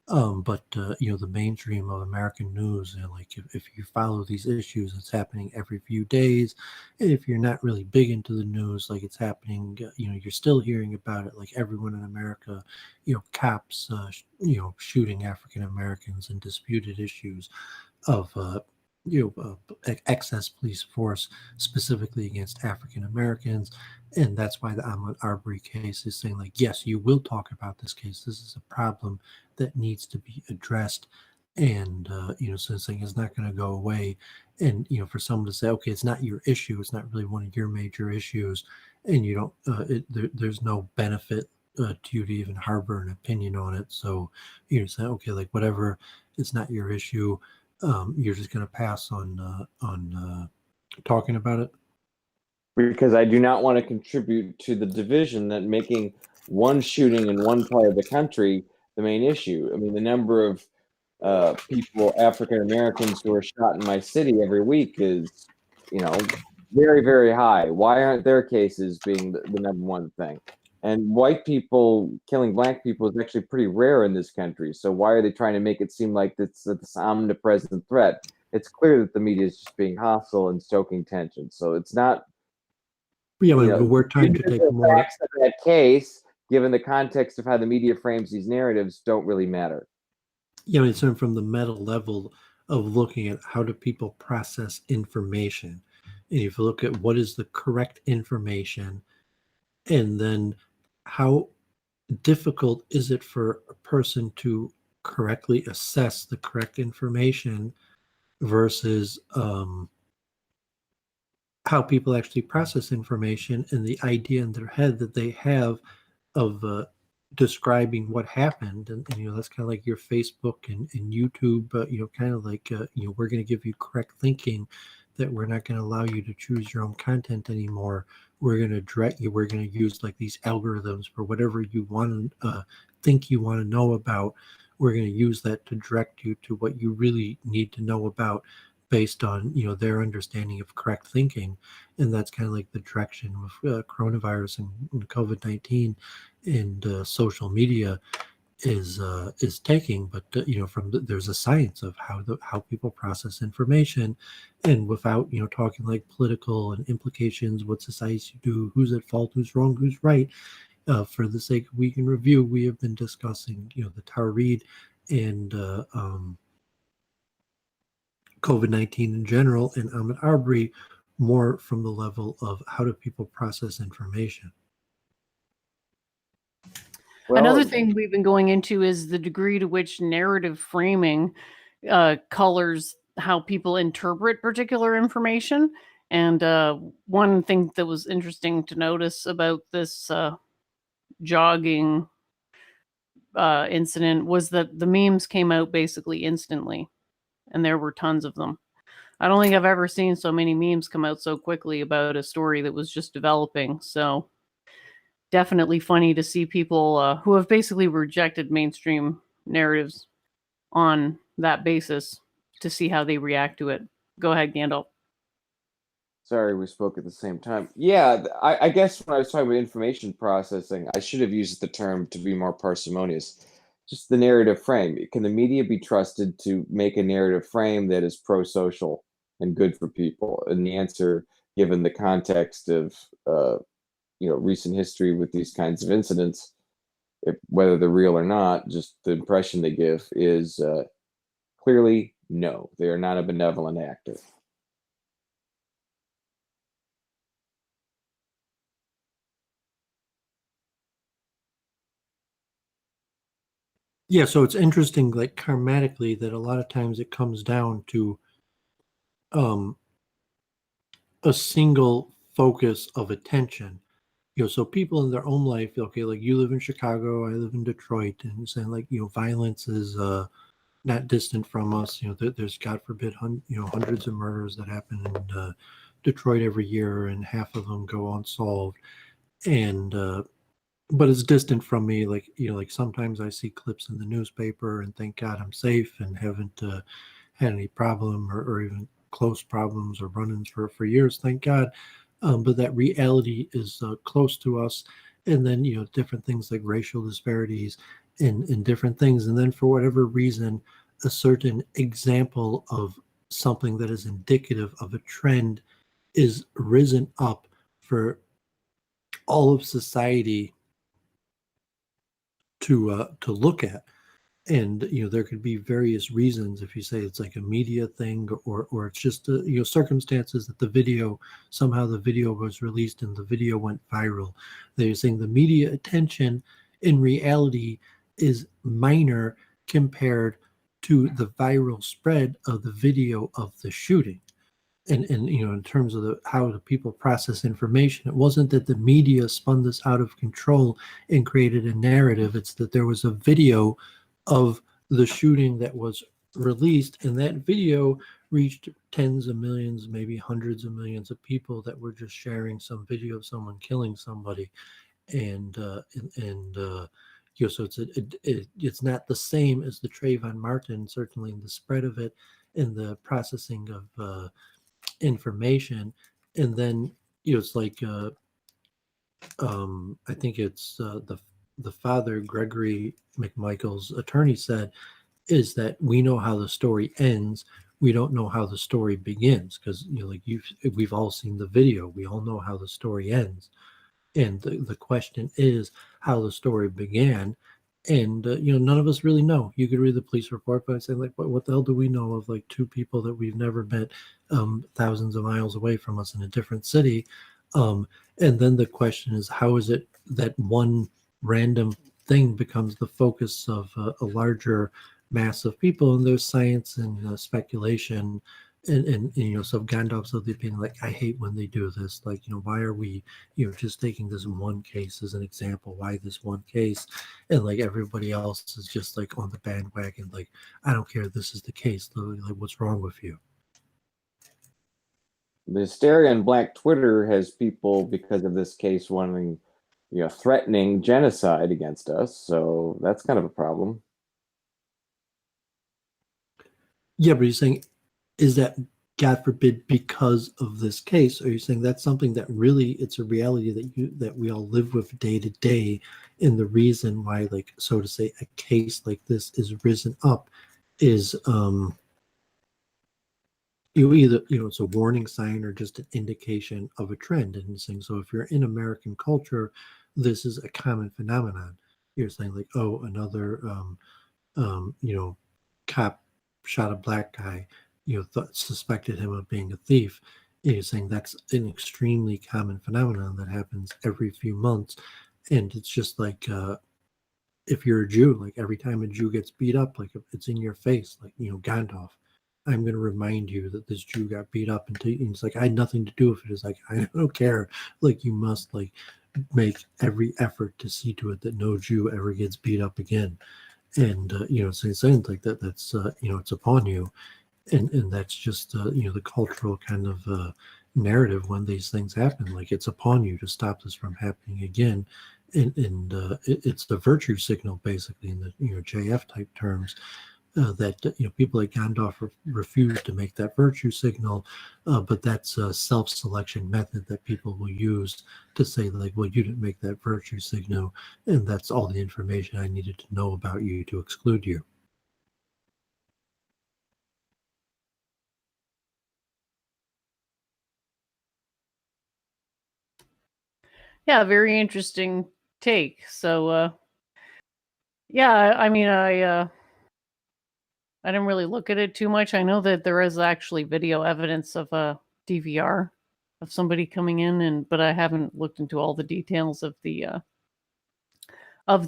But the mainstream of American news, like if you follow these issues, it's happening every few days. And if you're not really big into the news, like it's happening, you're still hearing about it. Like everyone in America, cops, shooting African Americans, and disputed issues of excess police force specifically against African Americans. And that's why the Ahmaud Arbery case is saying like, yes, you will talk about this case. This is a problem that needs to be addressed. And so this thing is not going to go away. And for someone to say, okay, it's not your issue, it's not really one of your major issues, and you don't there's no benefit to you to even harbor an opinion on it. So say, okay, like whatever, it's not your issue. You're just going to pass on talking about it? Because I do not want to contribute to the division that making one shooting in one part of the country the main issue. I mean, the number of people, African Americans, who are shot in my city every week is, very, very high. Why aren't their cases being the number one thing? And white people killing black people is actually pretty rare in this country. So why are they trying to make it seem like it's this omnipresent threat? It's clear that the media is just being hostile and stoking tension. So it's not. Yeah, but we're trying to take more. Facts of that case, given the context of how the media frames these narratives, don't really matter. Yeah, it's from the meta level of looking at how do people process information. And if you look at what is the correct information, and then how difficult is it for a person to correctly assess the correct information versus how people actually process information and the idea in their head that they have of describing what happened. And that's kind of like your Facebook and YouTube, kind of like, we're going to give you correct thinking, that we're not going to allow you to choose your own content anymore. We're going to direct you. We're going to use like these algorithms for whatever you want to think you want to know about. We're going to use that to direct you to what you really need to know about, based on their understanding of correct thinking. And that's kind of like the direction with coronavirus and COVID-19 and social media is taking. But there's a science of how people process information, and without talking like political and implications, what societies do, who's at fault, who's wrong, who's right. For the sake of Week in Review, we have been discussing the Tara Reid and COVID-19 in general, and Ahmaud Arbery more from the level of how do people process information. Another thing we've been going into is the degree to which narrative framing colors how people interpret particular information. And one thing that was interesting to notice about this jogging incident was that the memes came out basically instantly, and there were tons of them. I don't think I've ever seen so many memes come out so quickly about a story that was just developing. So definitely funny to see people who have basically rejected mainstream narratives on that basis, to see how they react to it. Go ahead, Gandalf. Sorry, we spoke at the same time. Yeah, I guess when I was talking about information processing, I should have used the term to be more parsimonious. Just the narrative frame. Can the media be trusted to make a narrative frame that is pro-social and good for people? And the answer, given the context of recent history with these kinds of incidents, whether they're real or not, just the impression they give is clearly no. They are not a benevolent actor. Yeah, so it's interesting, like karmatically, that a lot of times it comes down to a single focus of attention. So people in their own life, okay, like you live in Chicago, I live in Detroit, and saying like, violence is not distant from us. There's, God forbid, hundreds of murders that happen in Detroit every year, and half of them go unsolved. And but it's distant from me. Like, like sometimes I see clips in the newspaper and thank God I'm safe and haven't had any problem or even close problems or run-ins for years, thank God. But that reality is close to us. And then, different things like racial disparities and different things. And then for whatever reason, a certain example of something that is indicative of a trend is risen up for all of society to look at. And there could be various reasons. If you say it's like a media thing, or it's just circumstances that somehow the video was released and the video went viral. They're saying the media attention in reality is minor compared to the viral spread of the video of the shooting. And in terms of how the people process information, it wasn't that the media spun this out of control and created a narrative. It's that there was a video of the shooting that was released, and that video reached tens of millions, maybe hundreds of millions of people that were just sharing some video of someone killing somebody. And so it's not the same as the Trayvon Martin, certainly in the spread of it, in the processing of information. And then it's like I think it's the father, Gregory McMichael's attorney, said is that we know how the story ends, we don't know how the story begins, because we've all seen the video, we all know how the story ends. And the question is how the story began. And none of us really know. You could read the police report, but I say, like, what the hell do we know of like two people that we've never met, thousands of miles away from us in a different city? And then the question is, how is it that one random thing becomes the focus of a larger mass of people? And there's science and speculation And you know, so Gandalf's of the opinion, like, I hate when they do this. Like, you know, why are we, you know, just taking this one case as an example? Why this one case? And like everybody else is just like on the bandwagon. Like, I don't care. This is the case. Like, what's wrong with you? The hysteria in Black Twitter has people, because of this case, wanting, you know, threatening genocide against us. So that's kind of a problem. Yeah, but you're saying, is that, God forbid, because of this case? Or are you saying that's something that really, it's a reality that we all live with day to day, and the reason why, like, so to say, a case like this is risen up is you either, you know, it's a warning sign or just an indication of a trend. And saying, so if you're in American culture, this is a common phenomenon. You're saying, like, oh, another you know, cop shot a black guy, you know, suspected him of being a thief. And you're saying that's an extremely common phenomenon that happens every few months. And it's just like, if you're a Jew, like every time a Jew gets beat up, like it's in your face, like, you know, Gandalf, I'm going to remind you that this Jew got beat up, and it's like, I had nothing to do with it. It's like, I don't care. Like, you must, like, make every effort to see to it that no Jew ever gets beat up again. And you know, saying like that, that's you know, it's upon you. And that's just you know, the cultural kind of narrative when these things happen. Like, it's upon you to stop this from happening again. And it's the virtue signal, basically, in the, you know, JF type terms. That, you know, people like Gandalf refuse to make that virtue signal, but that's a self-selection method that people will use to say, like, well, you didn't make that virtue signal, and that's all the information I needed to know about you to exclude you. Yeah, very interesting take. So, yeah, I mean, I didn't really look at it too much. I know that there is actually video evidence of a DVR of somebody coming in, but I haven't looked into all the details of the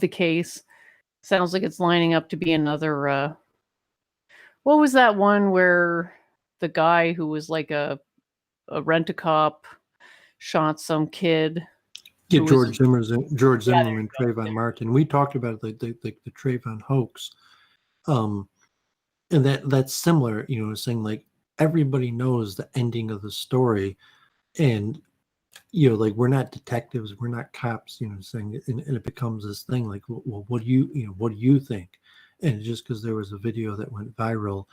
case. Sounds like it's lining up to be another. What was that one where the guy who was like a rent-a-cop shot some kid? Yeah, George Zimmerman, Trayvon Martin. We talked about the Trayvon hoax. And that's similar, you know, saying, like, everybody knows the ending of the story, and, you know, like, we're not detectives, we're not cops, you know, saying, and it becomes this thing like, well, what do you think? And just because there was a video that went viral,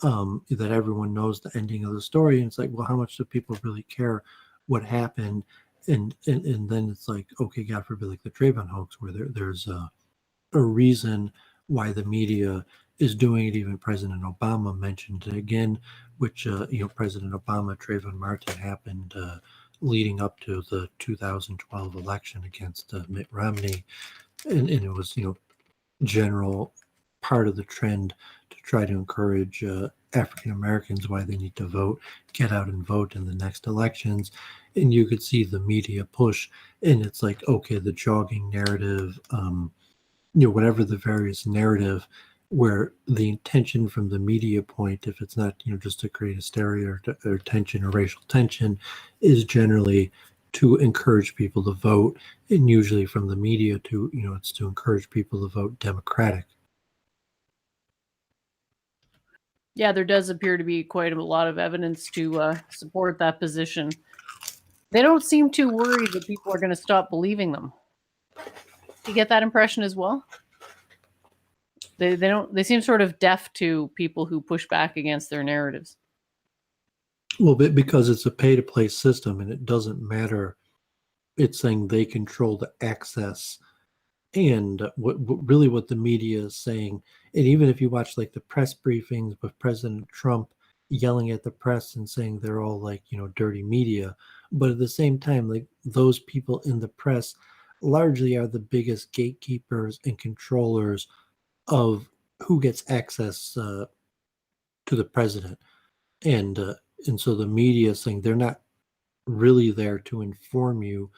that everyone knows the ending of the story, and it's like, well, how much do people really care what happened? And then it's like, okay, God forbid, like the Trayvon hoax, where there's a reason why the media is doing it. Even President Obama mentioned it again, which, you know, President Obama, Trayvon Martin happened leading up to the 2012 election against Mitt Romney. And it was, you know, general part of the trend to try to encourage African Americans why they need to vote, get out and vote in the next elections. And you could see the media push, and it's like, okay, the jogging narrative, you know, whatever the various narrative, where the intention from the media point, if it's not, you know, just to create hysteria or tension or racial tension, is generally to encourage people to vote, and usually from the media to, you know, it's to encourage people to vote Democratic. Yeah, there does appear to be quite a lot of evidence to support that position. They don't seem too worried that people are going to stop believing them. Do you get that impression as well? They seem sort of deaf to people who push back against their narratives. Well, because it's a pay-to-play system, and it doesn't matter. It's saying they control the access, and what the media is saying. And even if you watch, like, the press briefings with President Trump yelling at the press and saying they're all, like, you know, dirty media, but at the same time, like, those people in the press largely are the biggest gatekeepers and controllers of who gets access to the president. And so the media is saying they're not really there to inform you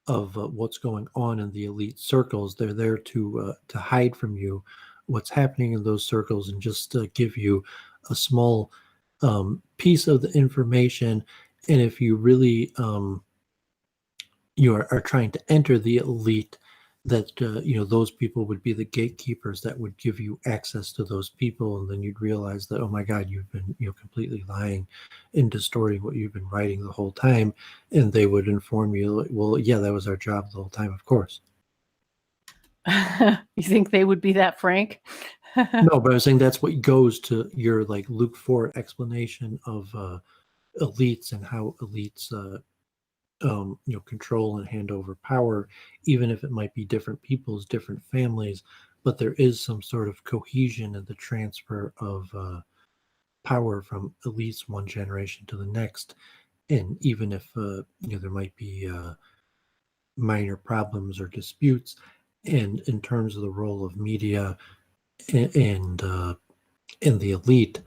of what's going on in the elite circles. They're there to hide from you what's happening in those circles, and just give you a small piece of the information, and if you really you are trying to enter the elite, that those people would be the gatekeepers that would give you access to those people, and then you'd realize that, oh my God, you've been completely lying and distorting what you've been writing the whole time, and they would inform you, like, well, yeah, that was our job the whole time, of course. You think they would be that frank? No, but I was saying that's what goes to your like Luke 4 explanation of elites and how elites control and hand over power, even if it might be different peoples, different families, but there is some sort of cohesion in the transfer of power from at least one generation to the next. And even if there might be minor problems or disputes, and in terms of the role of media and the elite,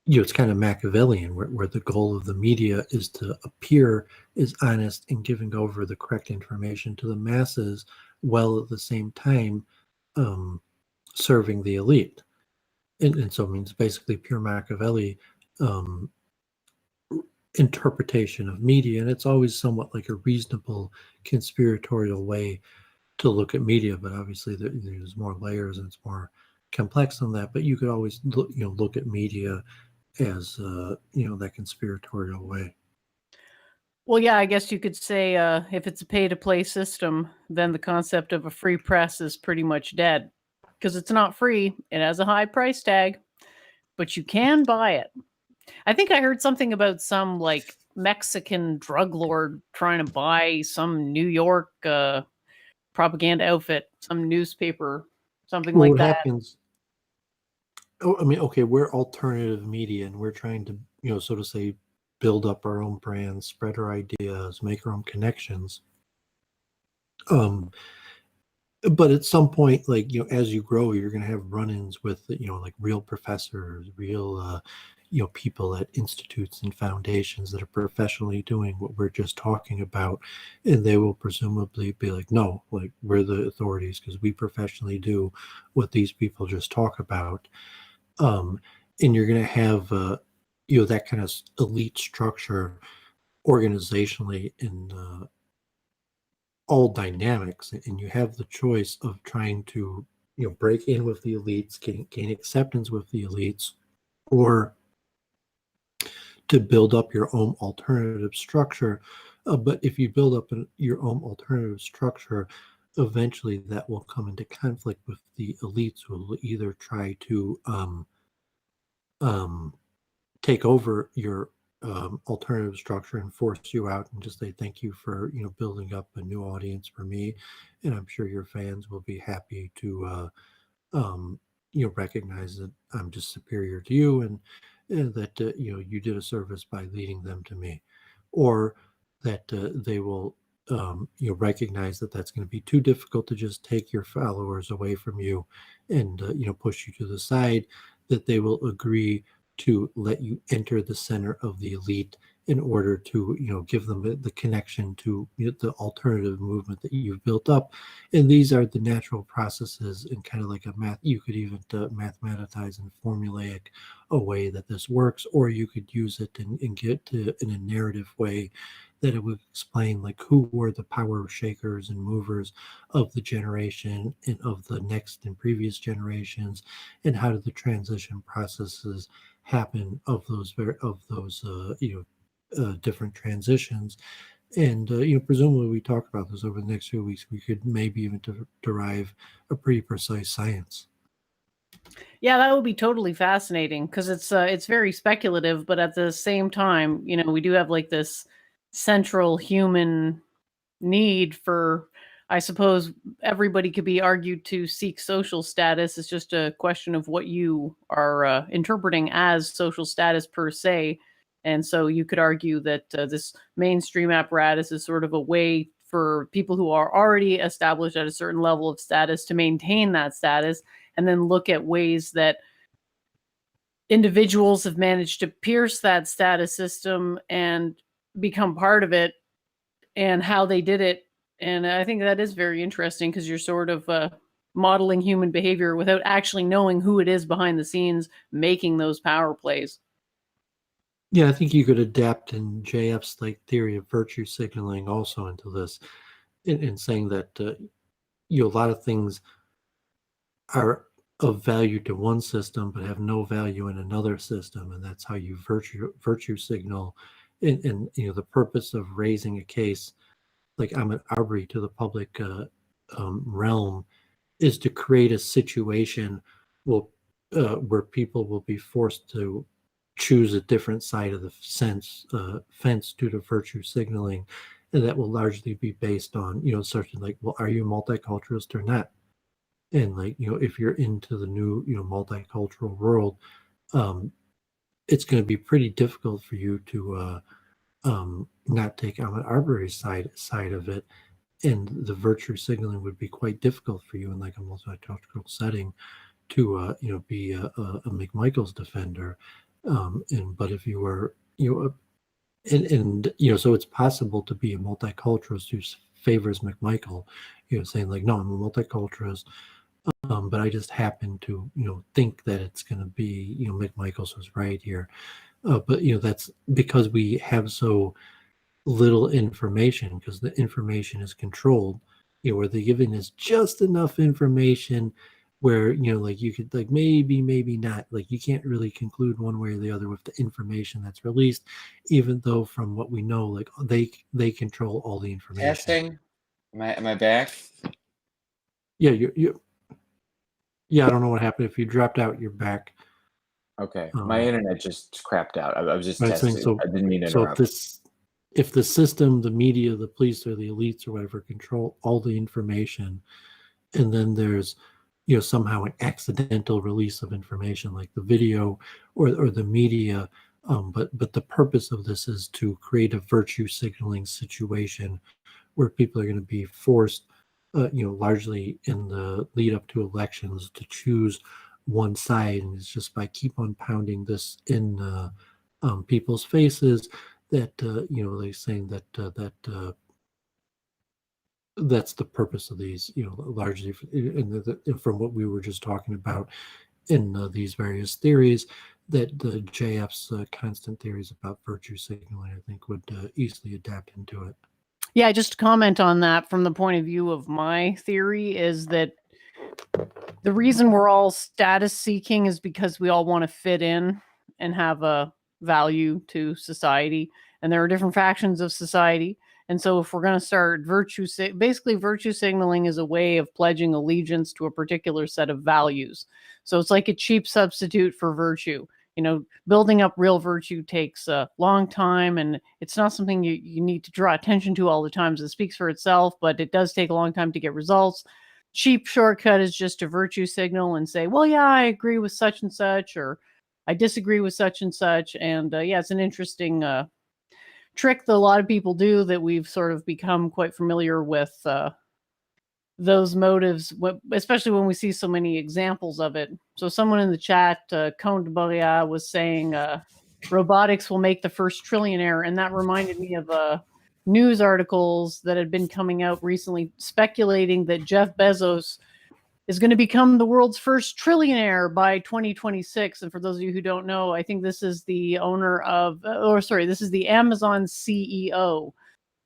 it's kind of Machiavellian, where the goal of the media is to appear as honest and giving over the correct information to the masses, while at the same time serving the elite. And so, I mean, it's basically pure Machiavelli interpretation of media, and it's always somewhat like a reasonable conspiratorial way to look at media, but obviously there's more layers and it's more complex than that. But you could always look at media as that conspiratorial way. Well, yeah, I guess you could say if it's a pay-to-play system, then the concept of a free press is pretty much dead, because it's not free. It has a high price tag, but you can buy it. I think I heard something about some like Mexican drug lord trying to buy some New York propaganda outfit, some newspaper, something like that. Happens? Oh, I mean, okay, we're alternative media, and we're trying to, so to say, build up our own brands, spread our ideas, make our own connections. But at some point, like, as you grow, you're going to have run-ins with, like real professors, real, people at institutes and foundations that are professionally doing what we're just talking about. And they will presumably be like, no, like, we're the authorities because we professionally do what these people just talk about. And you're going to have, that kind of elite structure organizationally in all dynamics, and you have the choice of trying to break in with the elites, gain acceptance with the elites, or to build up your own alternative structure. But if you build up your own alternative structure, eventually that will come into conflict with the elites, who will either try to take over your alternative structure and force you out and just say thank you for building up a new audience for me, and I'm sure your fans will be happy to recognize that I'm just superior to you, and that you did a service by leading them to me, or that they will recognize that that's going to be too difficult to just take your followers away from you and push you to the side, that they will agree to let you enter the center of the elite in order to give them the connection to the alternative movement that you've built up. And these are the natural processes, and kind of like you could even mathematize and formulaic a way that this works, or you could use it and get to in a narrative way that it would explain like who were the power shakers and movers of the generation and of the next and previous generations, and how did the transition processes happen of those different transitions. And presumably we talk about this over the next few weeks. We could maybe even derive a pretty precise science. Yeah, that would be totally fascinating, because it's very speculative, but at the same time, we do have like this central human need for, I suppose everybody could be argued to seek social status. It's just a question of what you are interpreting as social status per se. And so you could argue that this mainstream apparatus is sort of a way for people who are already established at a certain level of status to maintain that status, and then look at ways that individuals have managed to pierce that status system and become part of it, and how they did it. And I think that is very interesting, because you're sort of modeling human behavior without actually knowing who it is behind the scenes making those power plays. Yeah, I think you could adapt in JF's like theory of virtue signaling also into this, in saying that a lot of things are of value to one system but have no value in another system, and that's how you virtue signal. And the purpose of raising a case like Ahmaud Arbery to the public realm is to create a situation where people will be forced to choose a different side of the fence due to virtue signaling, and that will largely be based on certain like, well, are you a multiculturalist or not? And like if you're into the new multicultural world, it's going to be pretty difficult for you to not take Ahmaud Arbery's side of it, and the virtue signaling would be quite difficult for you in like a multicultural setting to be a McMichael's defender. But if you were so it's possible to be a multiculturalist who favors McMichael, saying like, no, I'm a multiculturalist, but I just happen to think that it's going to be McMichael's was right here. But that's because we have so little information, because the information is controlled, where they're giving us just enough information where like you could like maybe not, like you can't really conclude one way or the other with the information that's released, even though from what we know, like they control all the information. Testing. Am I back? Yeah, yeah, I don't know what happened. If you dropped out, you're back. Okay, my internet just crapped out. I was just right, testing. so, I didn't mean to interrupt. So if the system, the media, the police, or the elites or whatever control all the information, and then there's somehow an accidental release of information like the video or the media, but the purpose of this is to create a virtue signaling situation where people are going to be forced, largely in the lead up to elections, to choose one side, and it's just by keep on pounding this in people's faces that they're saying that that's the purpose of these, largely from what we were just talking about in these various theories, that the JF's constant theories about virtue signaling, I think, would easily adapt into it. Yeah, just to comment on that from the point of view of my theory is that the reason we're all status seeking is because we all want to fit in and have a value to society. And there are different factions of society. And so if we're going to start basically virtue signaling is a way of pledging allegiance to a particular set of values. So it's like a cheap substitute for virtue. Building up real virtue takes a long time, and it's not something you need to draw attention to all the time. So it speaks for itself, but it does take a long time to get results. Cheap shortcut is just a virtue signal and say, well, yeah, I agree with such and such, or I disagree with such and such. And yeah, it's an interesting trick that a lot of people do that we've sort of become quite familiar with those motives, especially when we see so many examples of it. So someone in the chat, Cone de Boria, was saying robotics will make the first trillionaire. And that reminded me of news articles that had been coming out recently speculating that Jeff Bezos is going to become the world's first trillionaire by 2026. And for those of you who don't know, I think this is the owner of, this is the Amazon CEO.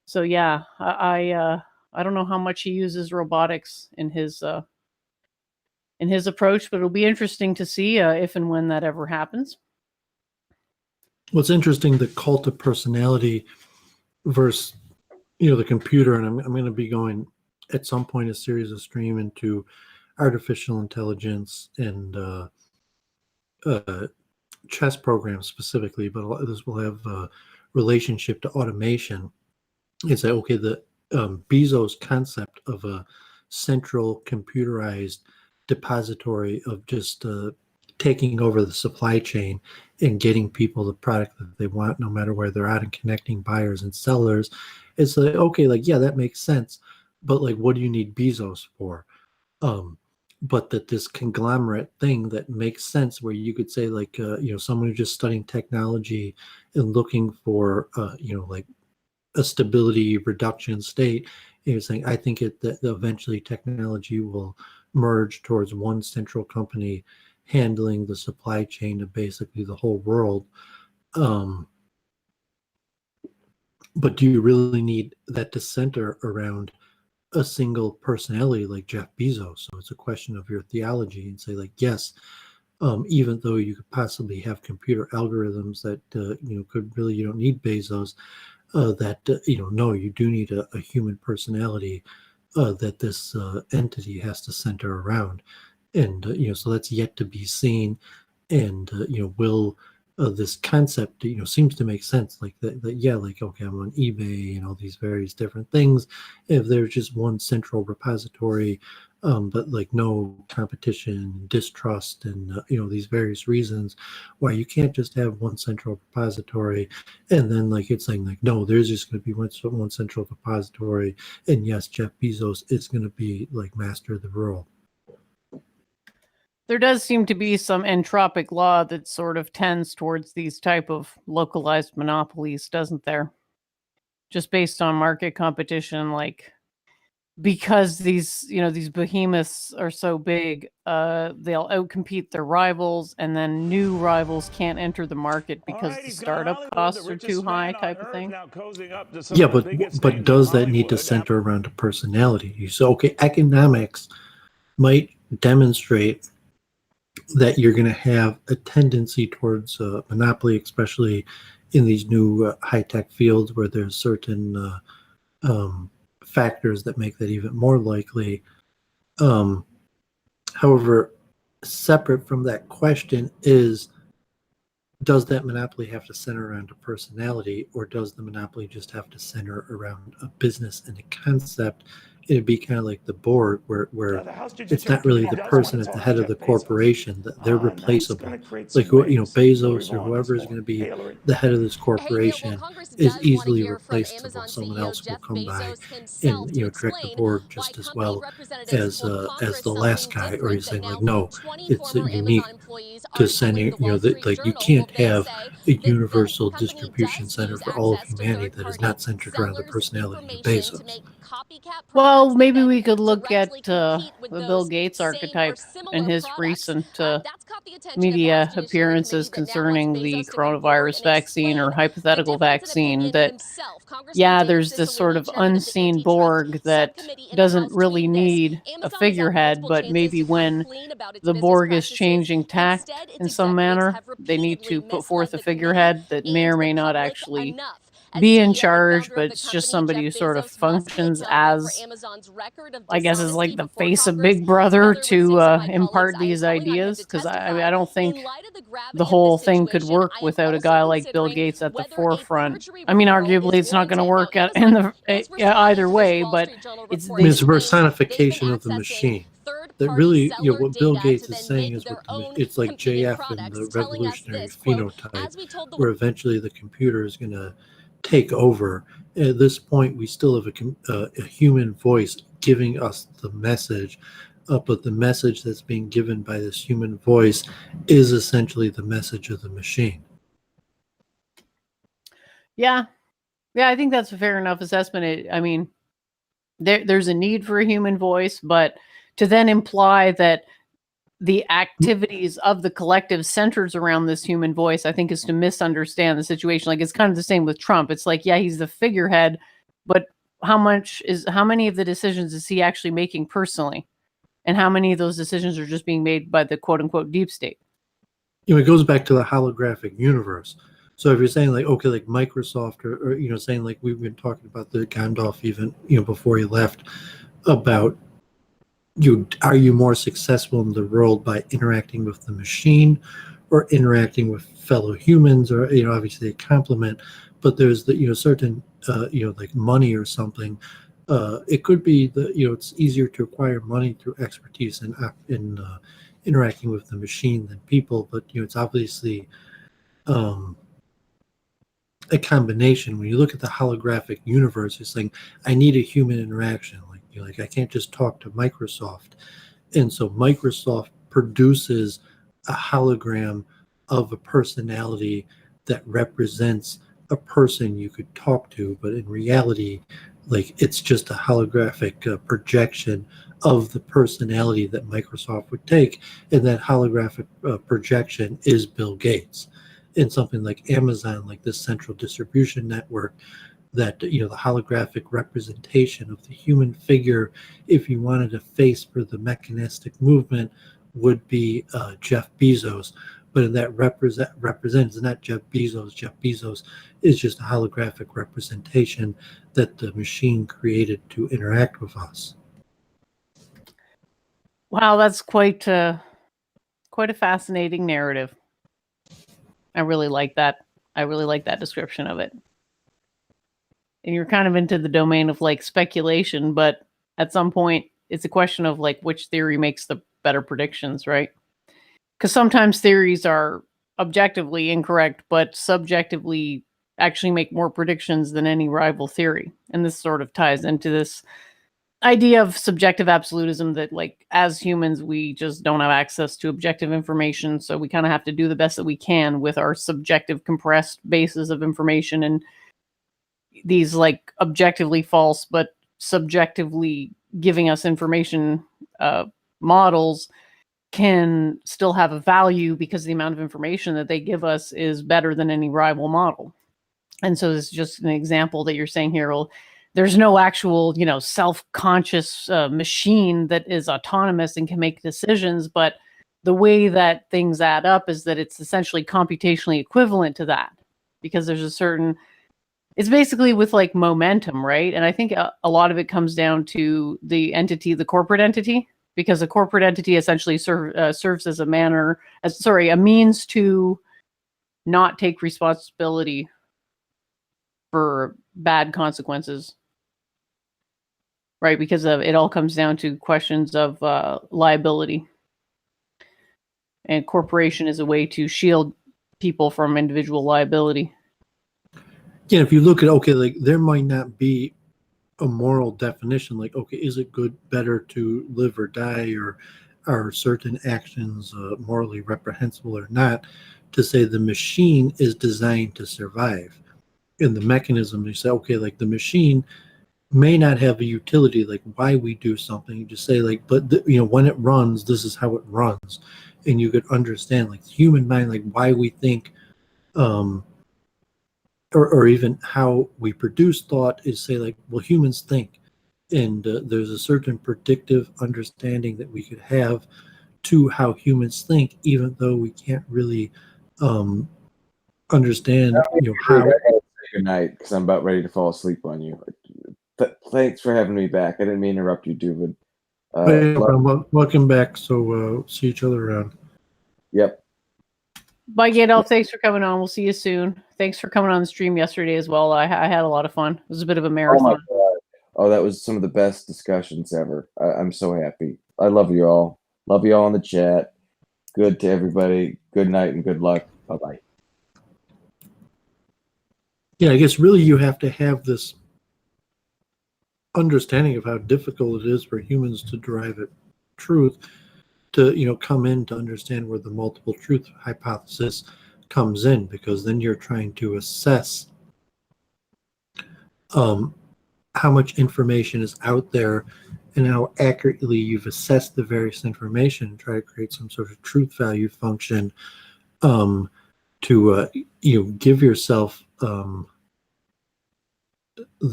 So yeah, I don't know how much he uses robotics in his approach, but it'll be interesting to see if and when that ever happens. What's interesting, the cult of personality versus the computer, and I'm going to be going at some point a series of stream into artificial intelligence and chess programs specifically, but a lot of this will have a relationship to automation. It's like, okay, the Bezos concept of a central computerized depository of just taking over the supply chain and getting people the product that they want, no matter where they're at, and connecting buyers and sellers. It's like, okay, like, yeah, that makes sense. But like, what do you need Bezos for? But that this conglomerate thing that makes sense, where you could say like, someone who's just studying technology and looking for, like a stability reduction state, saying, I think that eventually technology will merge towards one central company handling the supply chain of basically the whole world. But do you really need that to center around a single personality like Jeff Bezos? So it's a question of your theology, and say like, yes, even though you could possibly have computer algorithms that could really, you don't need Bezos, no, you do need a human personality that this entity has to center around. And so that's yet to be seen. And will this concept seems to make sense, like that yeah, like, okay, I'm on eBay and all these various different things. If there's just one central repository, but like no competition, distrust, and these various reasons why you can't just have one central repository, and then like it's saying like, no, there's just going to be one central repository, and yes, Jeff Bezos is going to be like master of the world. There does seem to be some entropic law that sort of tends towards these type of localized monopolies, doesn't there? Just based on market competition, like, because these behemoths are so big, they'll outcompete their rivals, and then new rivals can't enter the market because the startup costs are too high, type of thing. Yeah, but does that need to center around a personality? So, okay, economics might demonstrate that you're going to have a tendency towards monopoly, especially in these new high-tech fields where there's certain factors that make that even more likely. However, separate from that question is, does that monopoly have to center around a personality, or does the monopoly just have to center around a business and a concept? It'd be kind of like the Borg, where it's not really the person at the head of the corporation, that they're replaceable. Like, Bezos or whoever is going to be the head of this corporation is easily replaceable. Someone else will come by and direct the Borg just as well as the last guy. Or he's saying like, no, it's unique to sending. Like you can't have a universal distribution center for all of humanity that is not centered around the personality of Bezos. Well, maybe we could look at the Bill Gates archetype and his recent media appearances concerning the coronavirus vaccine or hypothetical vaccine. That, yeah, there's this sort of unseen Borg that doesn't really need a figurehead, but maybe when the Borg is changing tact in some manner, they need to put forth a figurehead that may or may not actually be in charge, but it's just somebody who sort of functions as, I guess, is like the face of Big Brother to impart these ideas. Because I don't think the whole thing could work without a guy like Bill Gates at the forefront. I mean, arguably, it's not going to work out in the either way, but it's a personification of the machine. That really, what Bill Gates is saying is, it's like JF in the revolutionary phenotype, where eventually the computer is going to take over. At this point, we still have a human voice giving us the message, but the message that's being given by this human voice is essentially the message of the machine. Yeah, I think that's a fair enough assessment. I mean, there's a need for a human voice, but to then imply that the activities of the collective centers around this human voice, I think, is to misunderstand the situation. Like, it's kind of the same with Trump. It's like, yeah, he's the figurehead, but how many of the decisions is he actually making personally? And how many of those decisions are just being made by the quote unquote deep state? It goes back to the holographic universe. So if you're saying like, okay, like Microsoft or saying like we've been talking about the Gandalf even, before he left, about are you more successful in the world by interacting with the machine or interacting with fellow humans, or obviously a complement, but there's the certain like money or something. It could be that it's easier to acquire money through expertise in interacting with the machine than people, but it's obviously a combination. When you look at the holographic universe, you're saying I need a human interaction. Like I can't just talk to Microsoft. And so Microsoft produces a hologram of a personality that represents a person you could talk to, but in reality, like it's just a holographic projection of the personality that Microsoft would take, and that holographic projection is Bill Gates. And something like Amazon, like this central distribution network, that the holographic representation of the human figure, if you wanted a face for the mechanistic movement, would be Jeff Bezos. But that represents not Jeff Bezos. Jeff Bezos is just a holographic representation that the machine created to interact with us. Wow, that's quite a fascinating narrative. I really like that. I really like that description of it. And you're kind of into the domain of like speculation, but at some point it's a question of like which theory makes the better predictions, right? Because sometimes theories are objectively incorrect, but subjectively actually make more predictions than any rival theory. And this sort of ties into this idea of subjective absolutism, that like as humans, we just don't have access to objective information. So we kind of have to do the best that we can with our subjective compressed bases of information. And these like objectively false, but subjectively giving us information models can still have a value because the amount of information that they give us is better than any rival model. And so this is just an example that you're saying here. Well, there's no actual, self-conscious machine that is autonomous and can make decisions, but the way that things add up is that it's essentially computationally equivalent to that, because there's a certain, it's basically with like momentum, right? And I think a lot of it comes down to the entity, the corporate entity, because a corporate entity essentially serves as a means to not take responsibility for bad consequences, right? Because it all comes down to questions of liability. And corporation is a way to shield people from individual liability. Yeah, if you look at, like there might not be a moral definition, like, is it better to live or die, or are certain actions morally reprehensible or not, to say the machine is designed to survive. In the mechanism, you say, like the machine may not have a utility, like why we do something. You just say like, but when it runs, this is how it runs. And you could understand like the human mind, like why we think, or even how we produce thought is say like, well, humans think, and there's a certain predictive understanding that we could have to how humans think, even though we can't really understand how. Good night, because I'm about ready to fall asleep on you. Thanks for having me back. I didn't mean to interrupt you, Doovid. Welcome back. So see each other around. Yep. Bye, Gandalf. Thanks for coming on. We'll see you soon. Thanks for coming on the stream yesterday as well. I had a lot of fun. It was a bit of a marathon. Oh my God. Oh, that was some of the best discussions ever. I'm so happy. I love you all. Love you all in the chat. Good to everybody. Good night and good luck. Bye-bye. Yeah, I guess really you have to have this understanding of how difficult it is for humans to derive at truth, to come in to understand where the multiple truth hypothesis comes in, because then you're trying to assess how much information is out there and how accurately you've assessed the various information, and try to create some sort of truth value function to give yourself the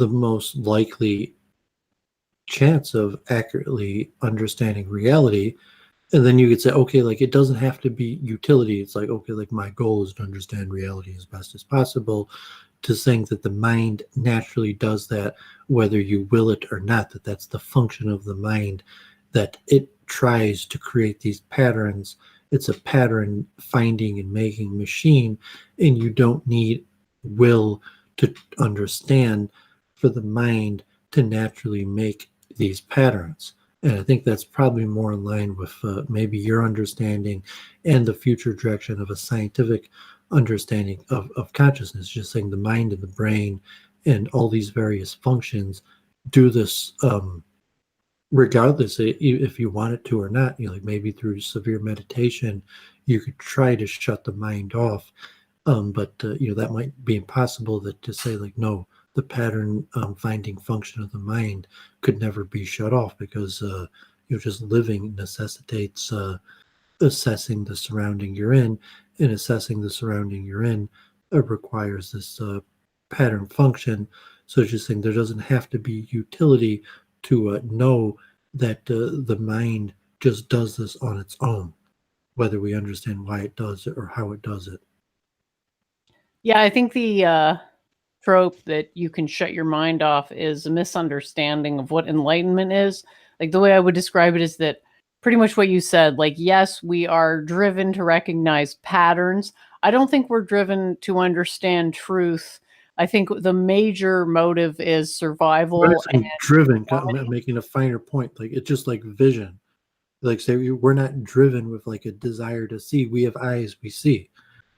most likely chance of accurately understanding reality. And then you could say, like it doesn't have to be utility. It's like, like my goal is to understand reality as best as possible, to think that the mind naturally does that, whether you will it or not, that's the function of the mind, that it tries to create these patterns. It's a pattern finding and making machine, and you don't need will to understand for the mind to naturally make these patterns. And I think that's probably more in line with maybe your understanding and the future direction of a scientific understanding of consciousness, just saying the mind and the brain and all these various functions do this regardless if you want it to or not. Like maybe through severe meditation, you could try to shut the mind off. But that might be impossible, that to say like, no, the pattern finding function of the mind could never be shut off, because just living necessitates assessing the surrounding you're in, and assessing the surrounding you're in requires this pattern function. So it's just saying there doesn't have to be utility to know that the mind just does this on its own, whether we understand why it does it or how it does it. Yeah, I think the trope that you can shut your mind off is a misunderstanding of what enlightenment is. Like, the way I would describe it is that pretty much what you said, like, yes, we are driven to recognize patterns. I don't think we're driven to understand truth. I think the major motive is survival. And driven, I'm making a finer point. Like, it's just like vision. Like, say we're not driven with like a desire to see. We have eyes, we see.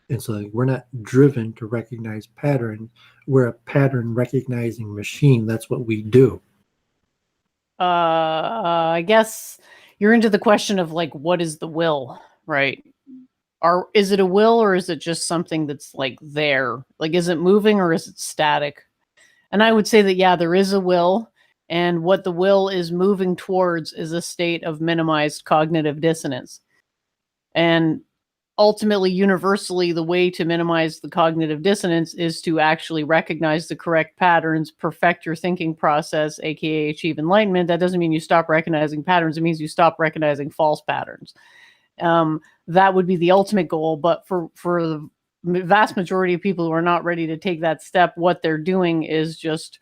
And so like, we're not driven to recognize pattern. We're a pattern recognizing machine. That's what we do. I guess you're into the question of like, what is the will, right? Is it a will, or is it just something that's like there? Like, is it moving or is it static? And I would say that, yeah, there is a will. And what the will is moving towards is a state of minimized cognitive dissonance. And ultimately, universally, the way to minimize the cognitive dissonance is to actually recognize the correct patterns, perfect your thinking process, aka achieve enlightenment. That doesn't mean you stop recognizing patterns. It means you stop recognizing false patterns. That would be the ultimate goal. But for the vast majority of people who are not ready to take that step, what they're doing is just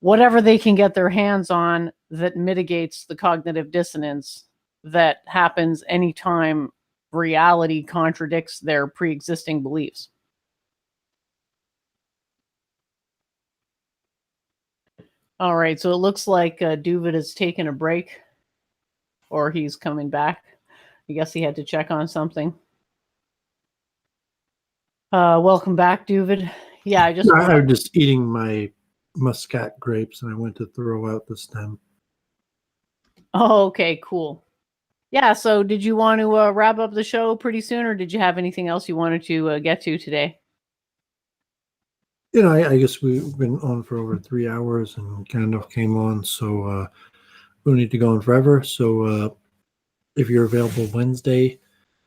whatever they can get their hands on that mitigates the cognitive dissonance that happens anytime reality contradicts their pre-existing beliefs. All right, so it looks like Doooovid has taken a break, or he's coming back. I guess he had to check on something. Welcome back, Doooovid. Yeah, I'm just eating my Muscat grapes, and I went to throw out the stem. Oh, okay, cool. Yeah, so did you want to wrap up the show pretty soon, or did you have anything else you wanted to get to today? I guess we've been on for over 3 hours, and Gandalf came on, so we don't need to go on forever. So if you're available Wednesday,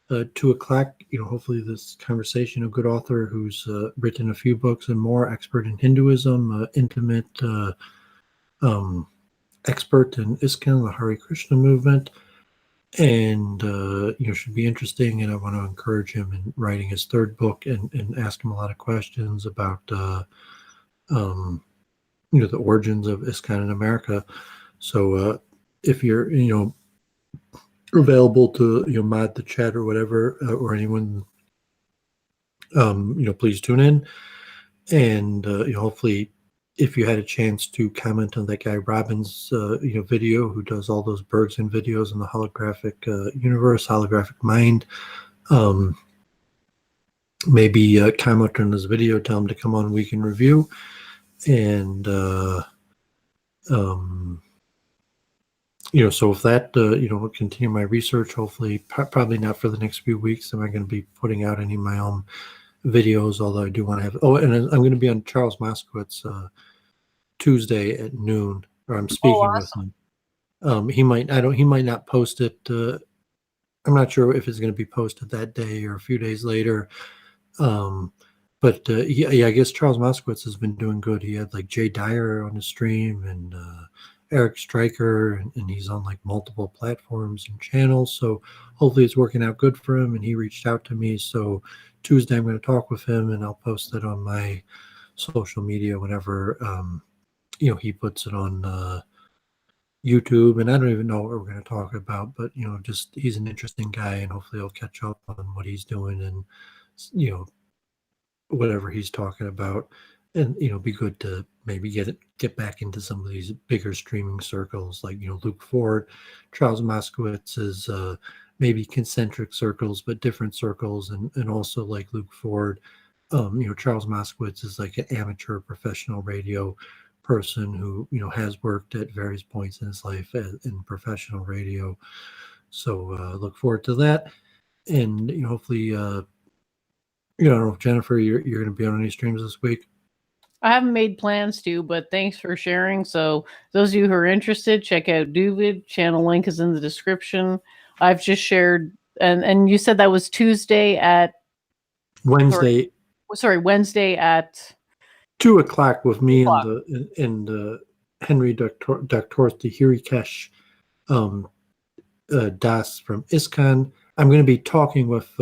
2 o'clock, hopefully this conversation, a good author who's written a few books and more, expert in Hinduism, intimate expert in ISKCON, the Hare Krishna movement, and should be interesting. And I want to encourage him in writing his 3rd book, and ask him a lot of questions about the origins of ISKCON in America. So if you're available to mod the chat or whatever, or anyone, please tune in. And hopefully, if you had a chance to comment on that guy Robbins video, who does all those Bergson videos in the holographic universe, holographic mind, maybe comment on this video, tell him to come on Week in Review, and so with that, I'll continue my research. Hopefully, probably not for the next few weeks am I going to be putting out any of my own videos, although I do want to have. Oh, and I'm going to be on Charles Moskowitz Tuesday at noon, or I'm speaking with him. He might not post it. I'm not sure if it's going to be posted that day or a few days later. But I guess Charles Moskowitz has been doing good. He had like Jay Dyer on the stream, and Eric Stryker, and he's on like multiple platforms and channels. So hopefully it's working out good for him. And he reached out to me. So Tuesday I'm going to talk with him, and I'll post it on my social media whenever he puts it on YouTube. And I don't even know what we're going to talk about, but just he's an interesting guy, and hopefully I'll catch up on what he's doing, and whatever he's talking about, and be good to maybe get back into some of these bigger streaming circles, like Luke Ford, Charles Moskowitz is maybe concentric circles, but different circles, and also like Luke Ford, Charles Moskowitz is like an amateur professional radio person who has worked at various points in his life in professional radio. So look forward to that, and hopefully I don't know if Jennifer, you're going to be on any streams this week. I haven't made plans to, but thanks for sharing. So those of you who are interested, check out Doooovid. Channel link is in the description. I've just shared, and you said that was Tuesday at Wednesday. Wednesday at 2:00 with me and Henry Dr. Hirikesh Das from ISKCON. I'm going to be talking with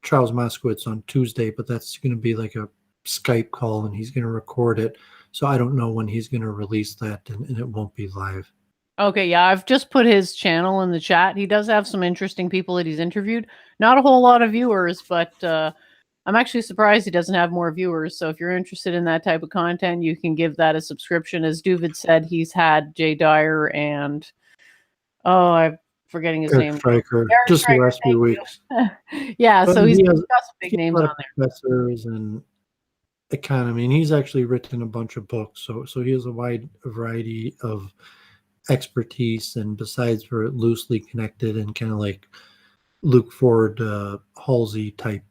Charles Moskowitz on Tuesday, but that's going to be like a Skype call, and he's going to record it. So I don't know when he's going to release that, and it won't be live. Okay, yeah, I've just put his channel in the chat. He does have some interesting people that he's interviewed. Not a whole lot of viewers, but I'm actually surprised he doesn't have more viewers. So if you're interested in that type of content, you can give that a subscription. As Doooovid said, he's had Jay Dyer and I'm forgetting his name. Stryker, just the last few weeks. Yeah, but so he's got some big names on there. Professors and economy, and he's actually written a bunch of books. So he has a wide variety of expertise, and besides, we're loosely connected and kind of like Luke Ford, Halsey type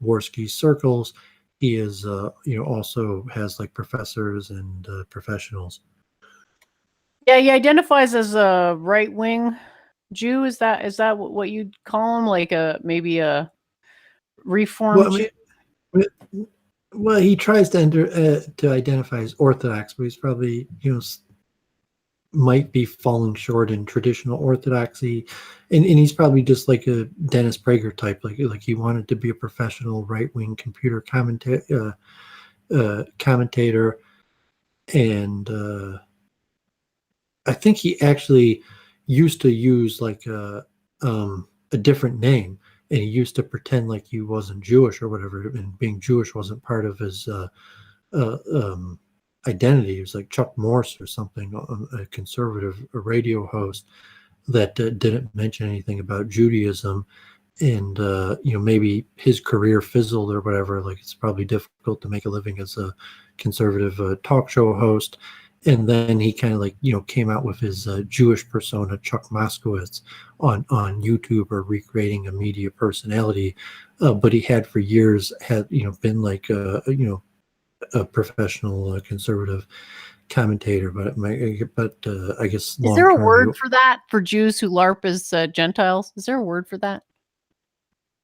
Worski circles. He is, also has like professors and professionals. Yeah, he identifies as a right-wing Jew. Is that what you'd call him? Like maybe a reformed Jew? Well, he tries to identify as Orthodox, but he's probably might be falling short in traditional Orthodoxy, and he's probably just like a Dennis Prager type, like he wanted to be a professional right-wing computer commentator, and I think he actually used to use like a different name, and he used to pretend like he wasn't Jewish or whatever, and being Jewish wasn't part of his identity. He was like Chuck Morse or something, a conservative radio host that didn't mention anything about Judaism, and maybe his career fizzled or whatever. Like, it's probably difficult to make a living as a conservative talk show host. And then he kind of like, came out with his Jewish persona, Chuck Moskowitz, on YouTube, or recreating a media personality. But he had for years been like a professional conservative commentator. But I guess, is there a word for that, for Jews who LARP as Gentiles? Is there a word for that?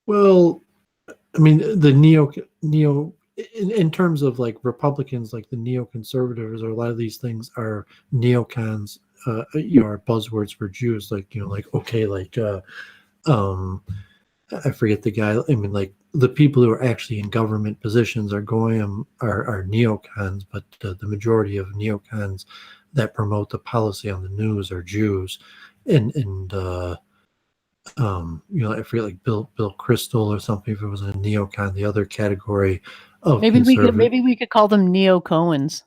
Well, I mean, the neo in terms of like Republicans, like the neoconservatives, or a lot of these things are neocons, are buzzwords for Jews. Like, I forget the guy. I mean, like, the people who are actually in government positions are goyim, are neocons, but the majority of neocons that promote the policy on the news are Jews. And I forget, like Bill Kristol or something, if it was a neocon, the other category of maybe we could call them neo-Cohens.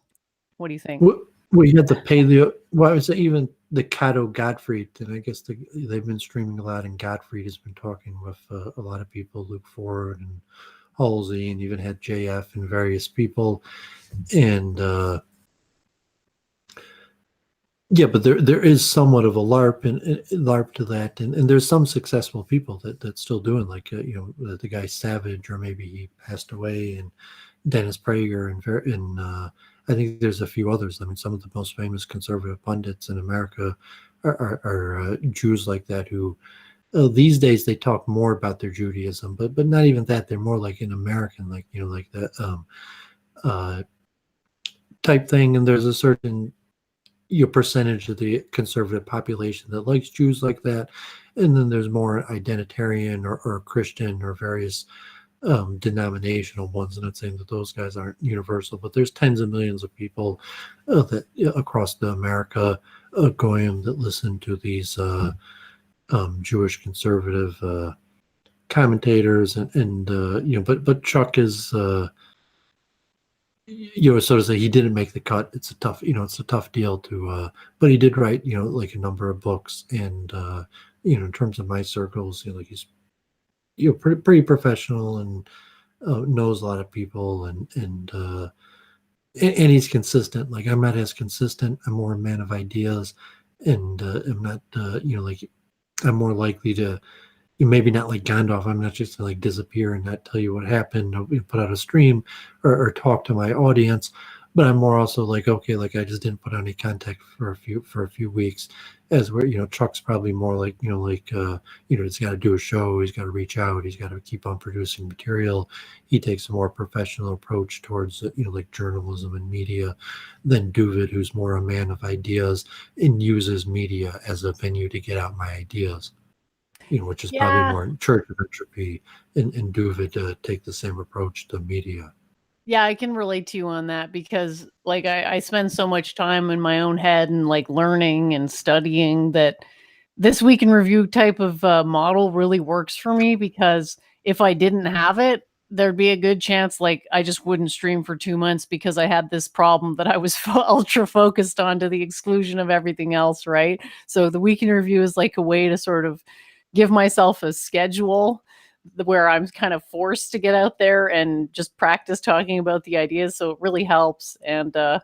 What do you think? Well, you had the paleo. Well, I would say even the Cato Gottfried, and I guess they've been streaming a lot, and Gottfried has been talking with a lot of people, Luke Ford and Halsey, and even had JF and various people. And but there is somewhat of a LARP to that, and there's some successful people that's still doing, like the guy Savage, or maybe he passed away, and Dennis Prager, and I think there's a few others. I mean, some of the most famous conservative pundits in America are Jews like that, who these days they talk more about their Judaism, but not even that. They're more like an American, like like that type thing. And there's a certain percentage of the conservative population that likes Jews like that, and then there's more identitarian or Christian or various denominational ones. And I'm saying that those guys aren't universal, but there's tens of millions of people that across America, goyim, that listen to these Jewish conservative commentators, and but Chuck is so to say, he didn't make the cut. It's a tough deal to but he did write like a number of books, and in terms of my circles, like, he's pretty professional, and knows a lot of people, and he's consistent. Like, I'm not as consistent. I'm more a man of ideas, and I'm not like, I'm more likely to, maybe not like Gandalf. I'm not just gonna like disappear and not tell you what happened, or put out a stream, or talk to my audience. but I'm more also like, okay, like I just didn't put out any contact for a few weeks, as where, you know, Chuck's probably more like, you know, like, you know, he's got to do a show, he's got to reach out, he's got to keep on producing material. He takes a more professional approach towards, you know, like journalism and media than Doooovid, who's more a man of ideas and uses media as a venue to get out my ideas. You know, which is probably more in Church of Entropy, and Doooovid take the same approach to media. Yeah, I can relate to you on that because like I spend so much time in my own head and like learning and studying that this week in review type of model really works for me, because if I didn't have it, there'd be a good chance like I just wouldn't stream for 2 months because I had this problem that I was ultra focused on to the exclusion of everything else, right? So the week in review is like a way to sort of give myself a schedule where I'm kind of forced to get out there and just practice talking about the ideas. So it really helps. And I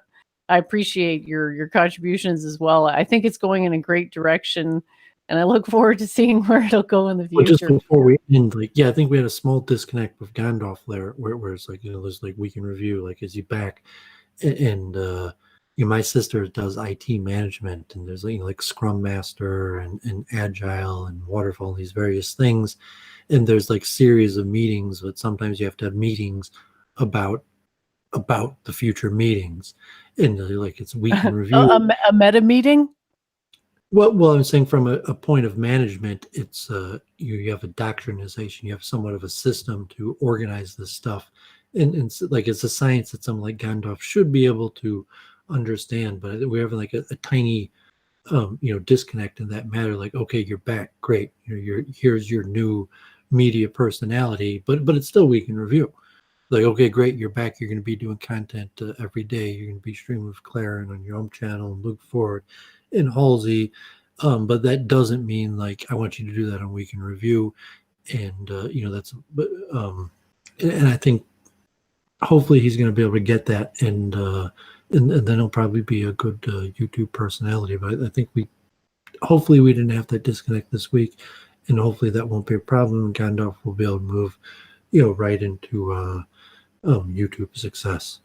appreciate your contributions as well. I think it's going in a great direction, and I look forward to seeing where it'll go in the future. Well, just before we end, like, yeah, I think we had a small disconnect with Gandalf there, where it's like, you know, there's like week in review, like, is he back? And you know, my sister does IT management, and there's, you know, like Scrum Master and Agile and Waterfall and these various things, and there's like series of meetings, but sometimes you have to have meetings about the future meetings, and like it's week in review. A meta meeting. Well, I'm saying from a point of management, it's you have a doctrinization, you have somewhat of a system to organize this stuff, and like it's a science that someone like Gandalf should be able to understand, but we're having like a tiny you know, disconnect in that matter. Like, okay, you're back, great, here's your new media personality, but it's still week in review. Like, okay, great, you're back, you're going to be doing content every day, you're going to be streaming with Claire and on your own channel and Luke Ford and Halsey, but that doesn't mean like I want you to do that on week in review. And you know, that's and I think hopefully he's going to be able to get that, and then he'll probably be a good YouTube personality. But I think hopefully we didn't have that disconnect this week, and hopefully that won't be a problem. And Gandalf will be able to move, you know, right into YouTube success.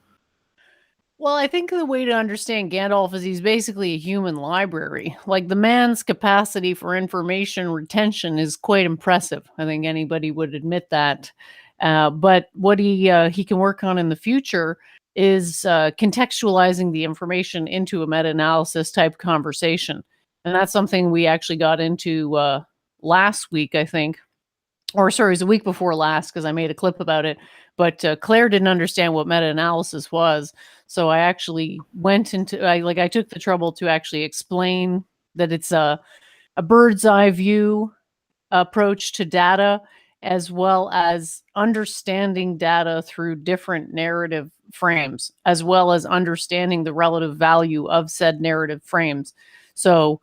Well, I think the way to understand Gandalf is he's basically a human library. Like, the man's capacity for information retention is quite impressive. I think anybody would admit that. But what he can work on in the future is contextualizing the information into a meta-analysis type conversation. And that's something we actually got into last week, I think. Or sorry, it was a week before last, because I made a clip about it. But Claire didn't understand what meta-analysis was. So I actually went into, I took the trouble to actually explain that it's a bird's eye view approach to data, as well as understanding data through different narrative frames, as well as understanding the relative value of said narrative frames. So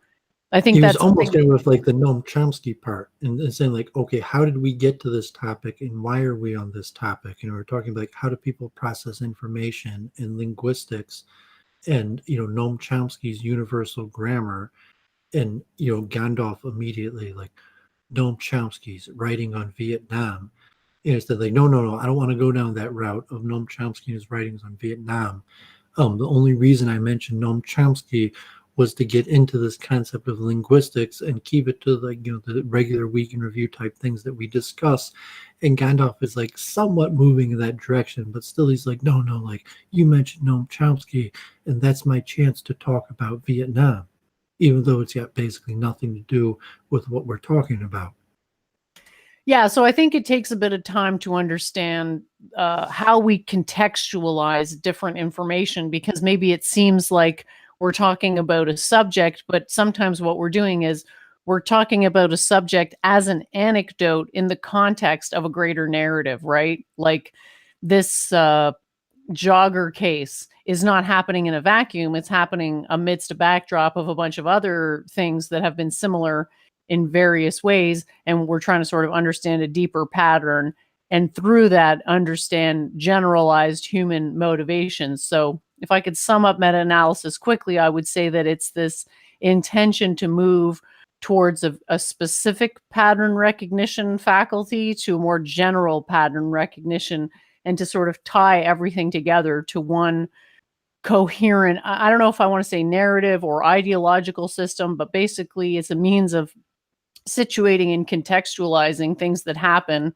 I think that's almost getting with like the Noam Chomsky part and saying like, okay, how did we get to this topic and why are we on this topic? You know, we're talking about like how do people process information in linguistics, and, you know, Noam Chomsky's universal grammar, and, you know, Gandalf immediately like Noam Chomsky's writing on Vietnam. And instead like, no, I don't want to go down that route of Noam Chomsky and his writings on Vietnam. The only reason I mentioned Noam Chomsky was to get into this concept of linguistics and keep it to like, you know, the regular week in review type things that we discuss. And Gandalf is like somewhat moving in that direction, but still he's like, no, like you mentioned Noam Chomsky, and that's my chance to talk about Vietnam, even though it's got basically nothing to do with what we're talking about. Yeah, so I think it takes a bit of time to understand how we contextualize different information, because maybe it seems like we're talking about a subject, but sometimes what we're doing is we're talking about a subject as an anecdote in the context of a greater narrative, right? Like this jogger case is not happening in a vacuum. It's happening amidst a backdrop of a bunch of other things that have been similar in various ways. And we're trying to sort of understand a deeper pattern, and through that understand generalized human motivations. So if I could sum up meta-analysis quickly, I would say that it's this intention to move towards a specific pattern recognition faculty to a more general pattern recognition, and to sort of tie everything together to one coherent, I don't know if I want to say narrative or ideological system, but basically it's a means of situating and contextualizing things that happen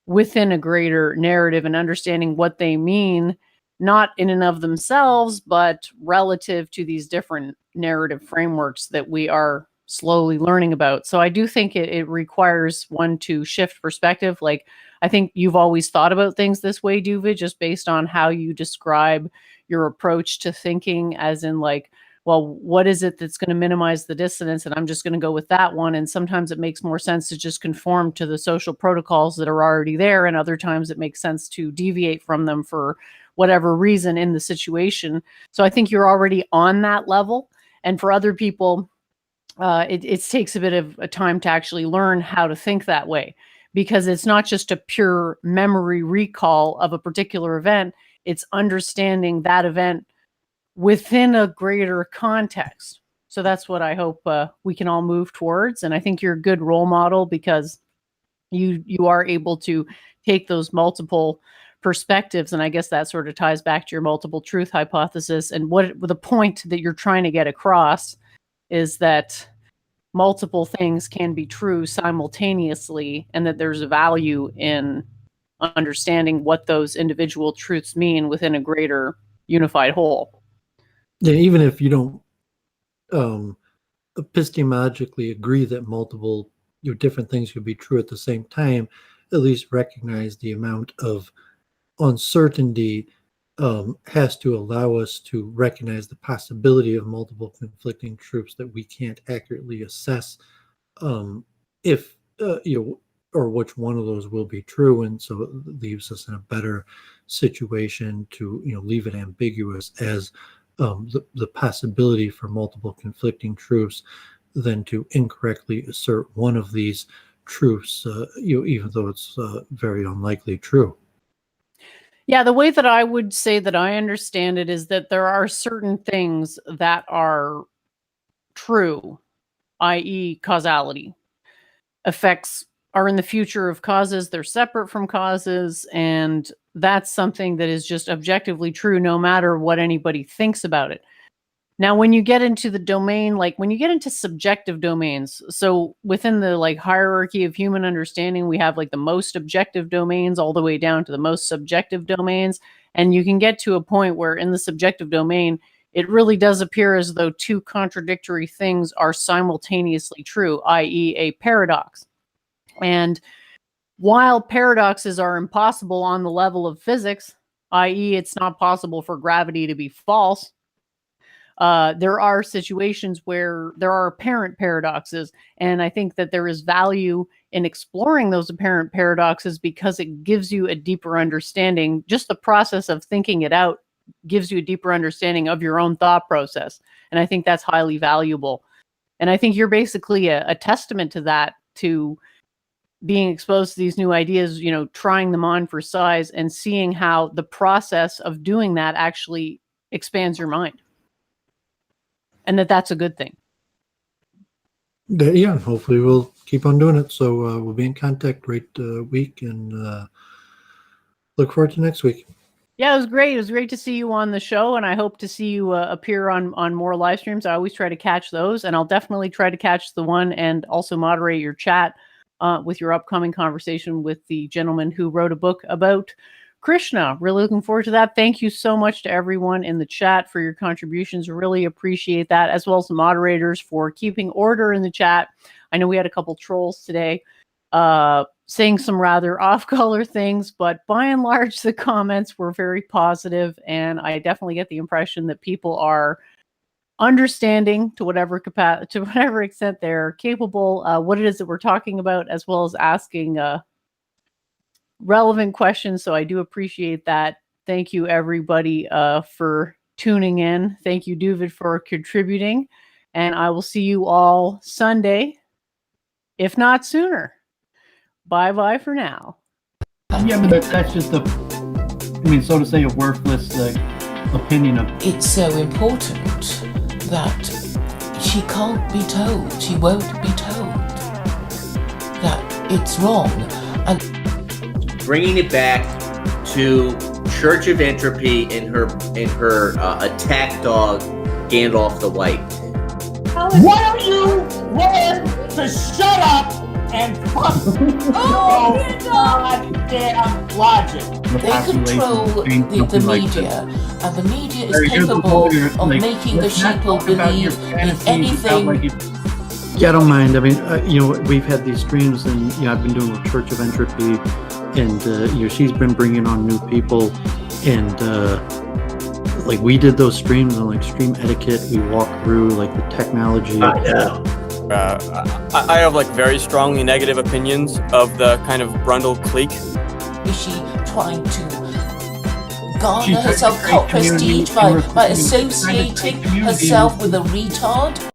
within a greater narrative and understanding what they mean, not in and of themselves, but relative to these different narrative frameworks that we are slowly learning about. So I do think it requires one to shift perspective. Like, I think you've always thought about things this way, Doooovid, just based on how you describe your approach to thinking, as in like, well, what is it that's going to minimize the dissonance? And I'm just going to go with that one. And sometimes it makes more sense to just conform to the social protocols that are already there. And other times it makes sense to deviate from them for whatever reason in the situation. So I think you're already on that level. And for other people, it takes a bit of a time to actually learn how to think that way, because it's not just a pure memory recall of a particular event. It's understanding that event within a greater context. So that's what I hope we can all move towards. And I think you're a good role model, because you are able to take those multiple perspectives. And I guess that sort of ties back to your multiple truth hypothesis. And what the point that you're trying to get across is that multiple things can be true simultaneously, and that there's a value in understanding what those individual truths mean within a greater unified whole. Yeah, even if you don't epistemologically agree that multiple different things could be true at the same time, at least recognize the amount of uncertainty has to allow us to recognize the possibility of multiple conflicting truths that we can't accurately assess if or which one of those will be true, and so it leaves us in a better situation to leave it ambiguous as the possibility for multiple conflicting truths than to incorrectly assert one of these truths, even though it's very unlikely true. Yeah, the way that I would say that I understand it is that there are certain things that are true, i.e. causality. Effects are in the future of causes, they're separate from causes, and that's something that is just objectively true no matter what anybody thinks about it. Now, when you get into the domain, like when you get into subjective domains, so within the like hierarchy of human understanding, we have like the most objective domains all the way down to the most subjective domains. And you can get to a point where in the subjective domain, it really does appear as though two contradictory things are simultaneously true, i.e. a paradox. And while paradoxes are impossible on the level of physics, i.e. it's not possible for gravity to be false, there are situations where there are apparent paradoxes, and I think that there is value in exploring those apparent paradoxes because it gives you a deeper understanding. Just the process of thinking it out gives you a deeper understanding of your own thought process, and I think that's highly valuable. And I think you're basically a testament to that, to being exposed to these new ideas, trying them on for size and seeing how the process of doing that actually expands your mind. And that's a good thing. Yeah, hopefully we'll keep on doing it. So we'll be in contact right week, and look forward to next week. Yeah, it was great. It was great to see you on the show, and I hope to see you appear on more live streams. I always try to catch those, and I'll definitely try to catch the one and also moderate your chat with your upcoming conversation with the gentleman who wrote a book about Krishna. Really looking forward to that. Thank you so much to everyone in the chat for your contributions. Really appreciate that, as well as the moderators for keeping order in the chat. I know we had a couple trolls today saying some rather off-color things, but by and large, the comments were very positive, and I definitely get the impression that people are understanding to whatever extent they're capable what it is that we're talking about, as well as asking relevant questions. So I do appreciate that. Thank you, everybody, for tuning in. Thank you, Doooovid, for contributing. And I will see you all Sunday, if not sooner. Bye-bye for now. Yeah, but that's just so to say, a worthless opinion of... It's so important that she can't be told, she won't be told that it's wrong. And bringing it back to Church of Entropy in her attack dog Gandalf the White. Why don't you learn to shut up and fuck your goddamn logic? They control the media, and the media is capable of making the sheeple believe in anything. Yeah, I don't mind. I mean, we've had these streams, and I've been doing with Church of Entropy, and she's been bringing on new people, and like we did those streams on like stream etiquette. We walked through like the technology. I have like very strongly negative opinions of the kind of Brundle clique. Is she trying to garner herself cult prestige by associating herself with a retard?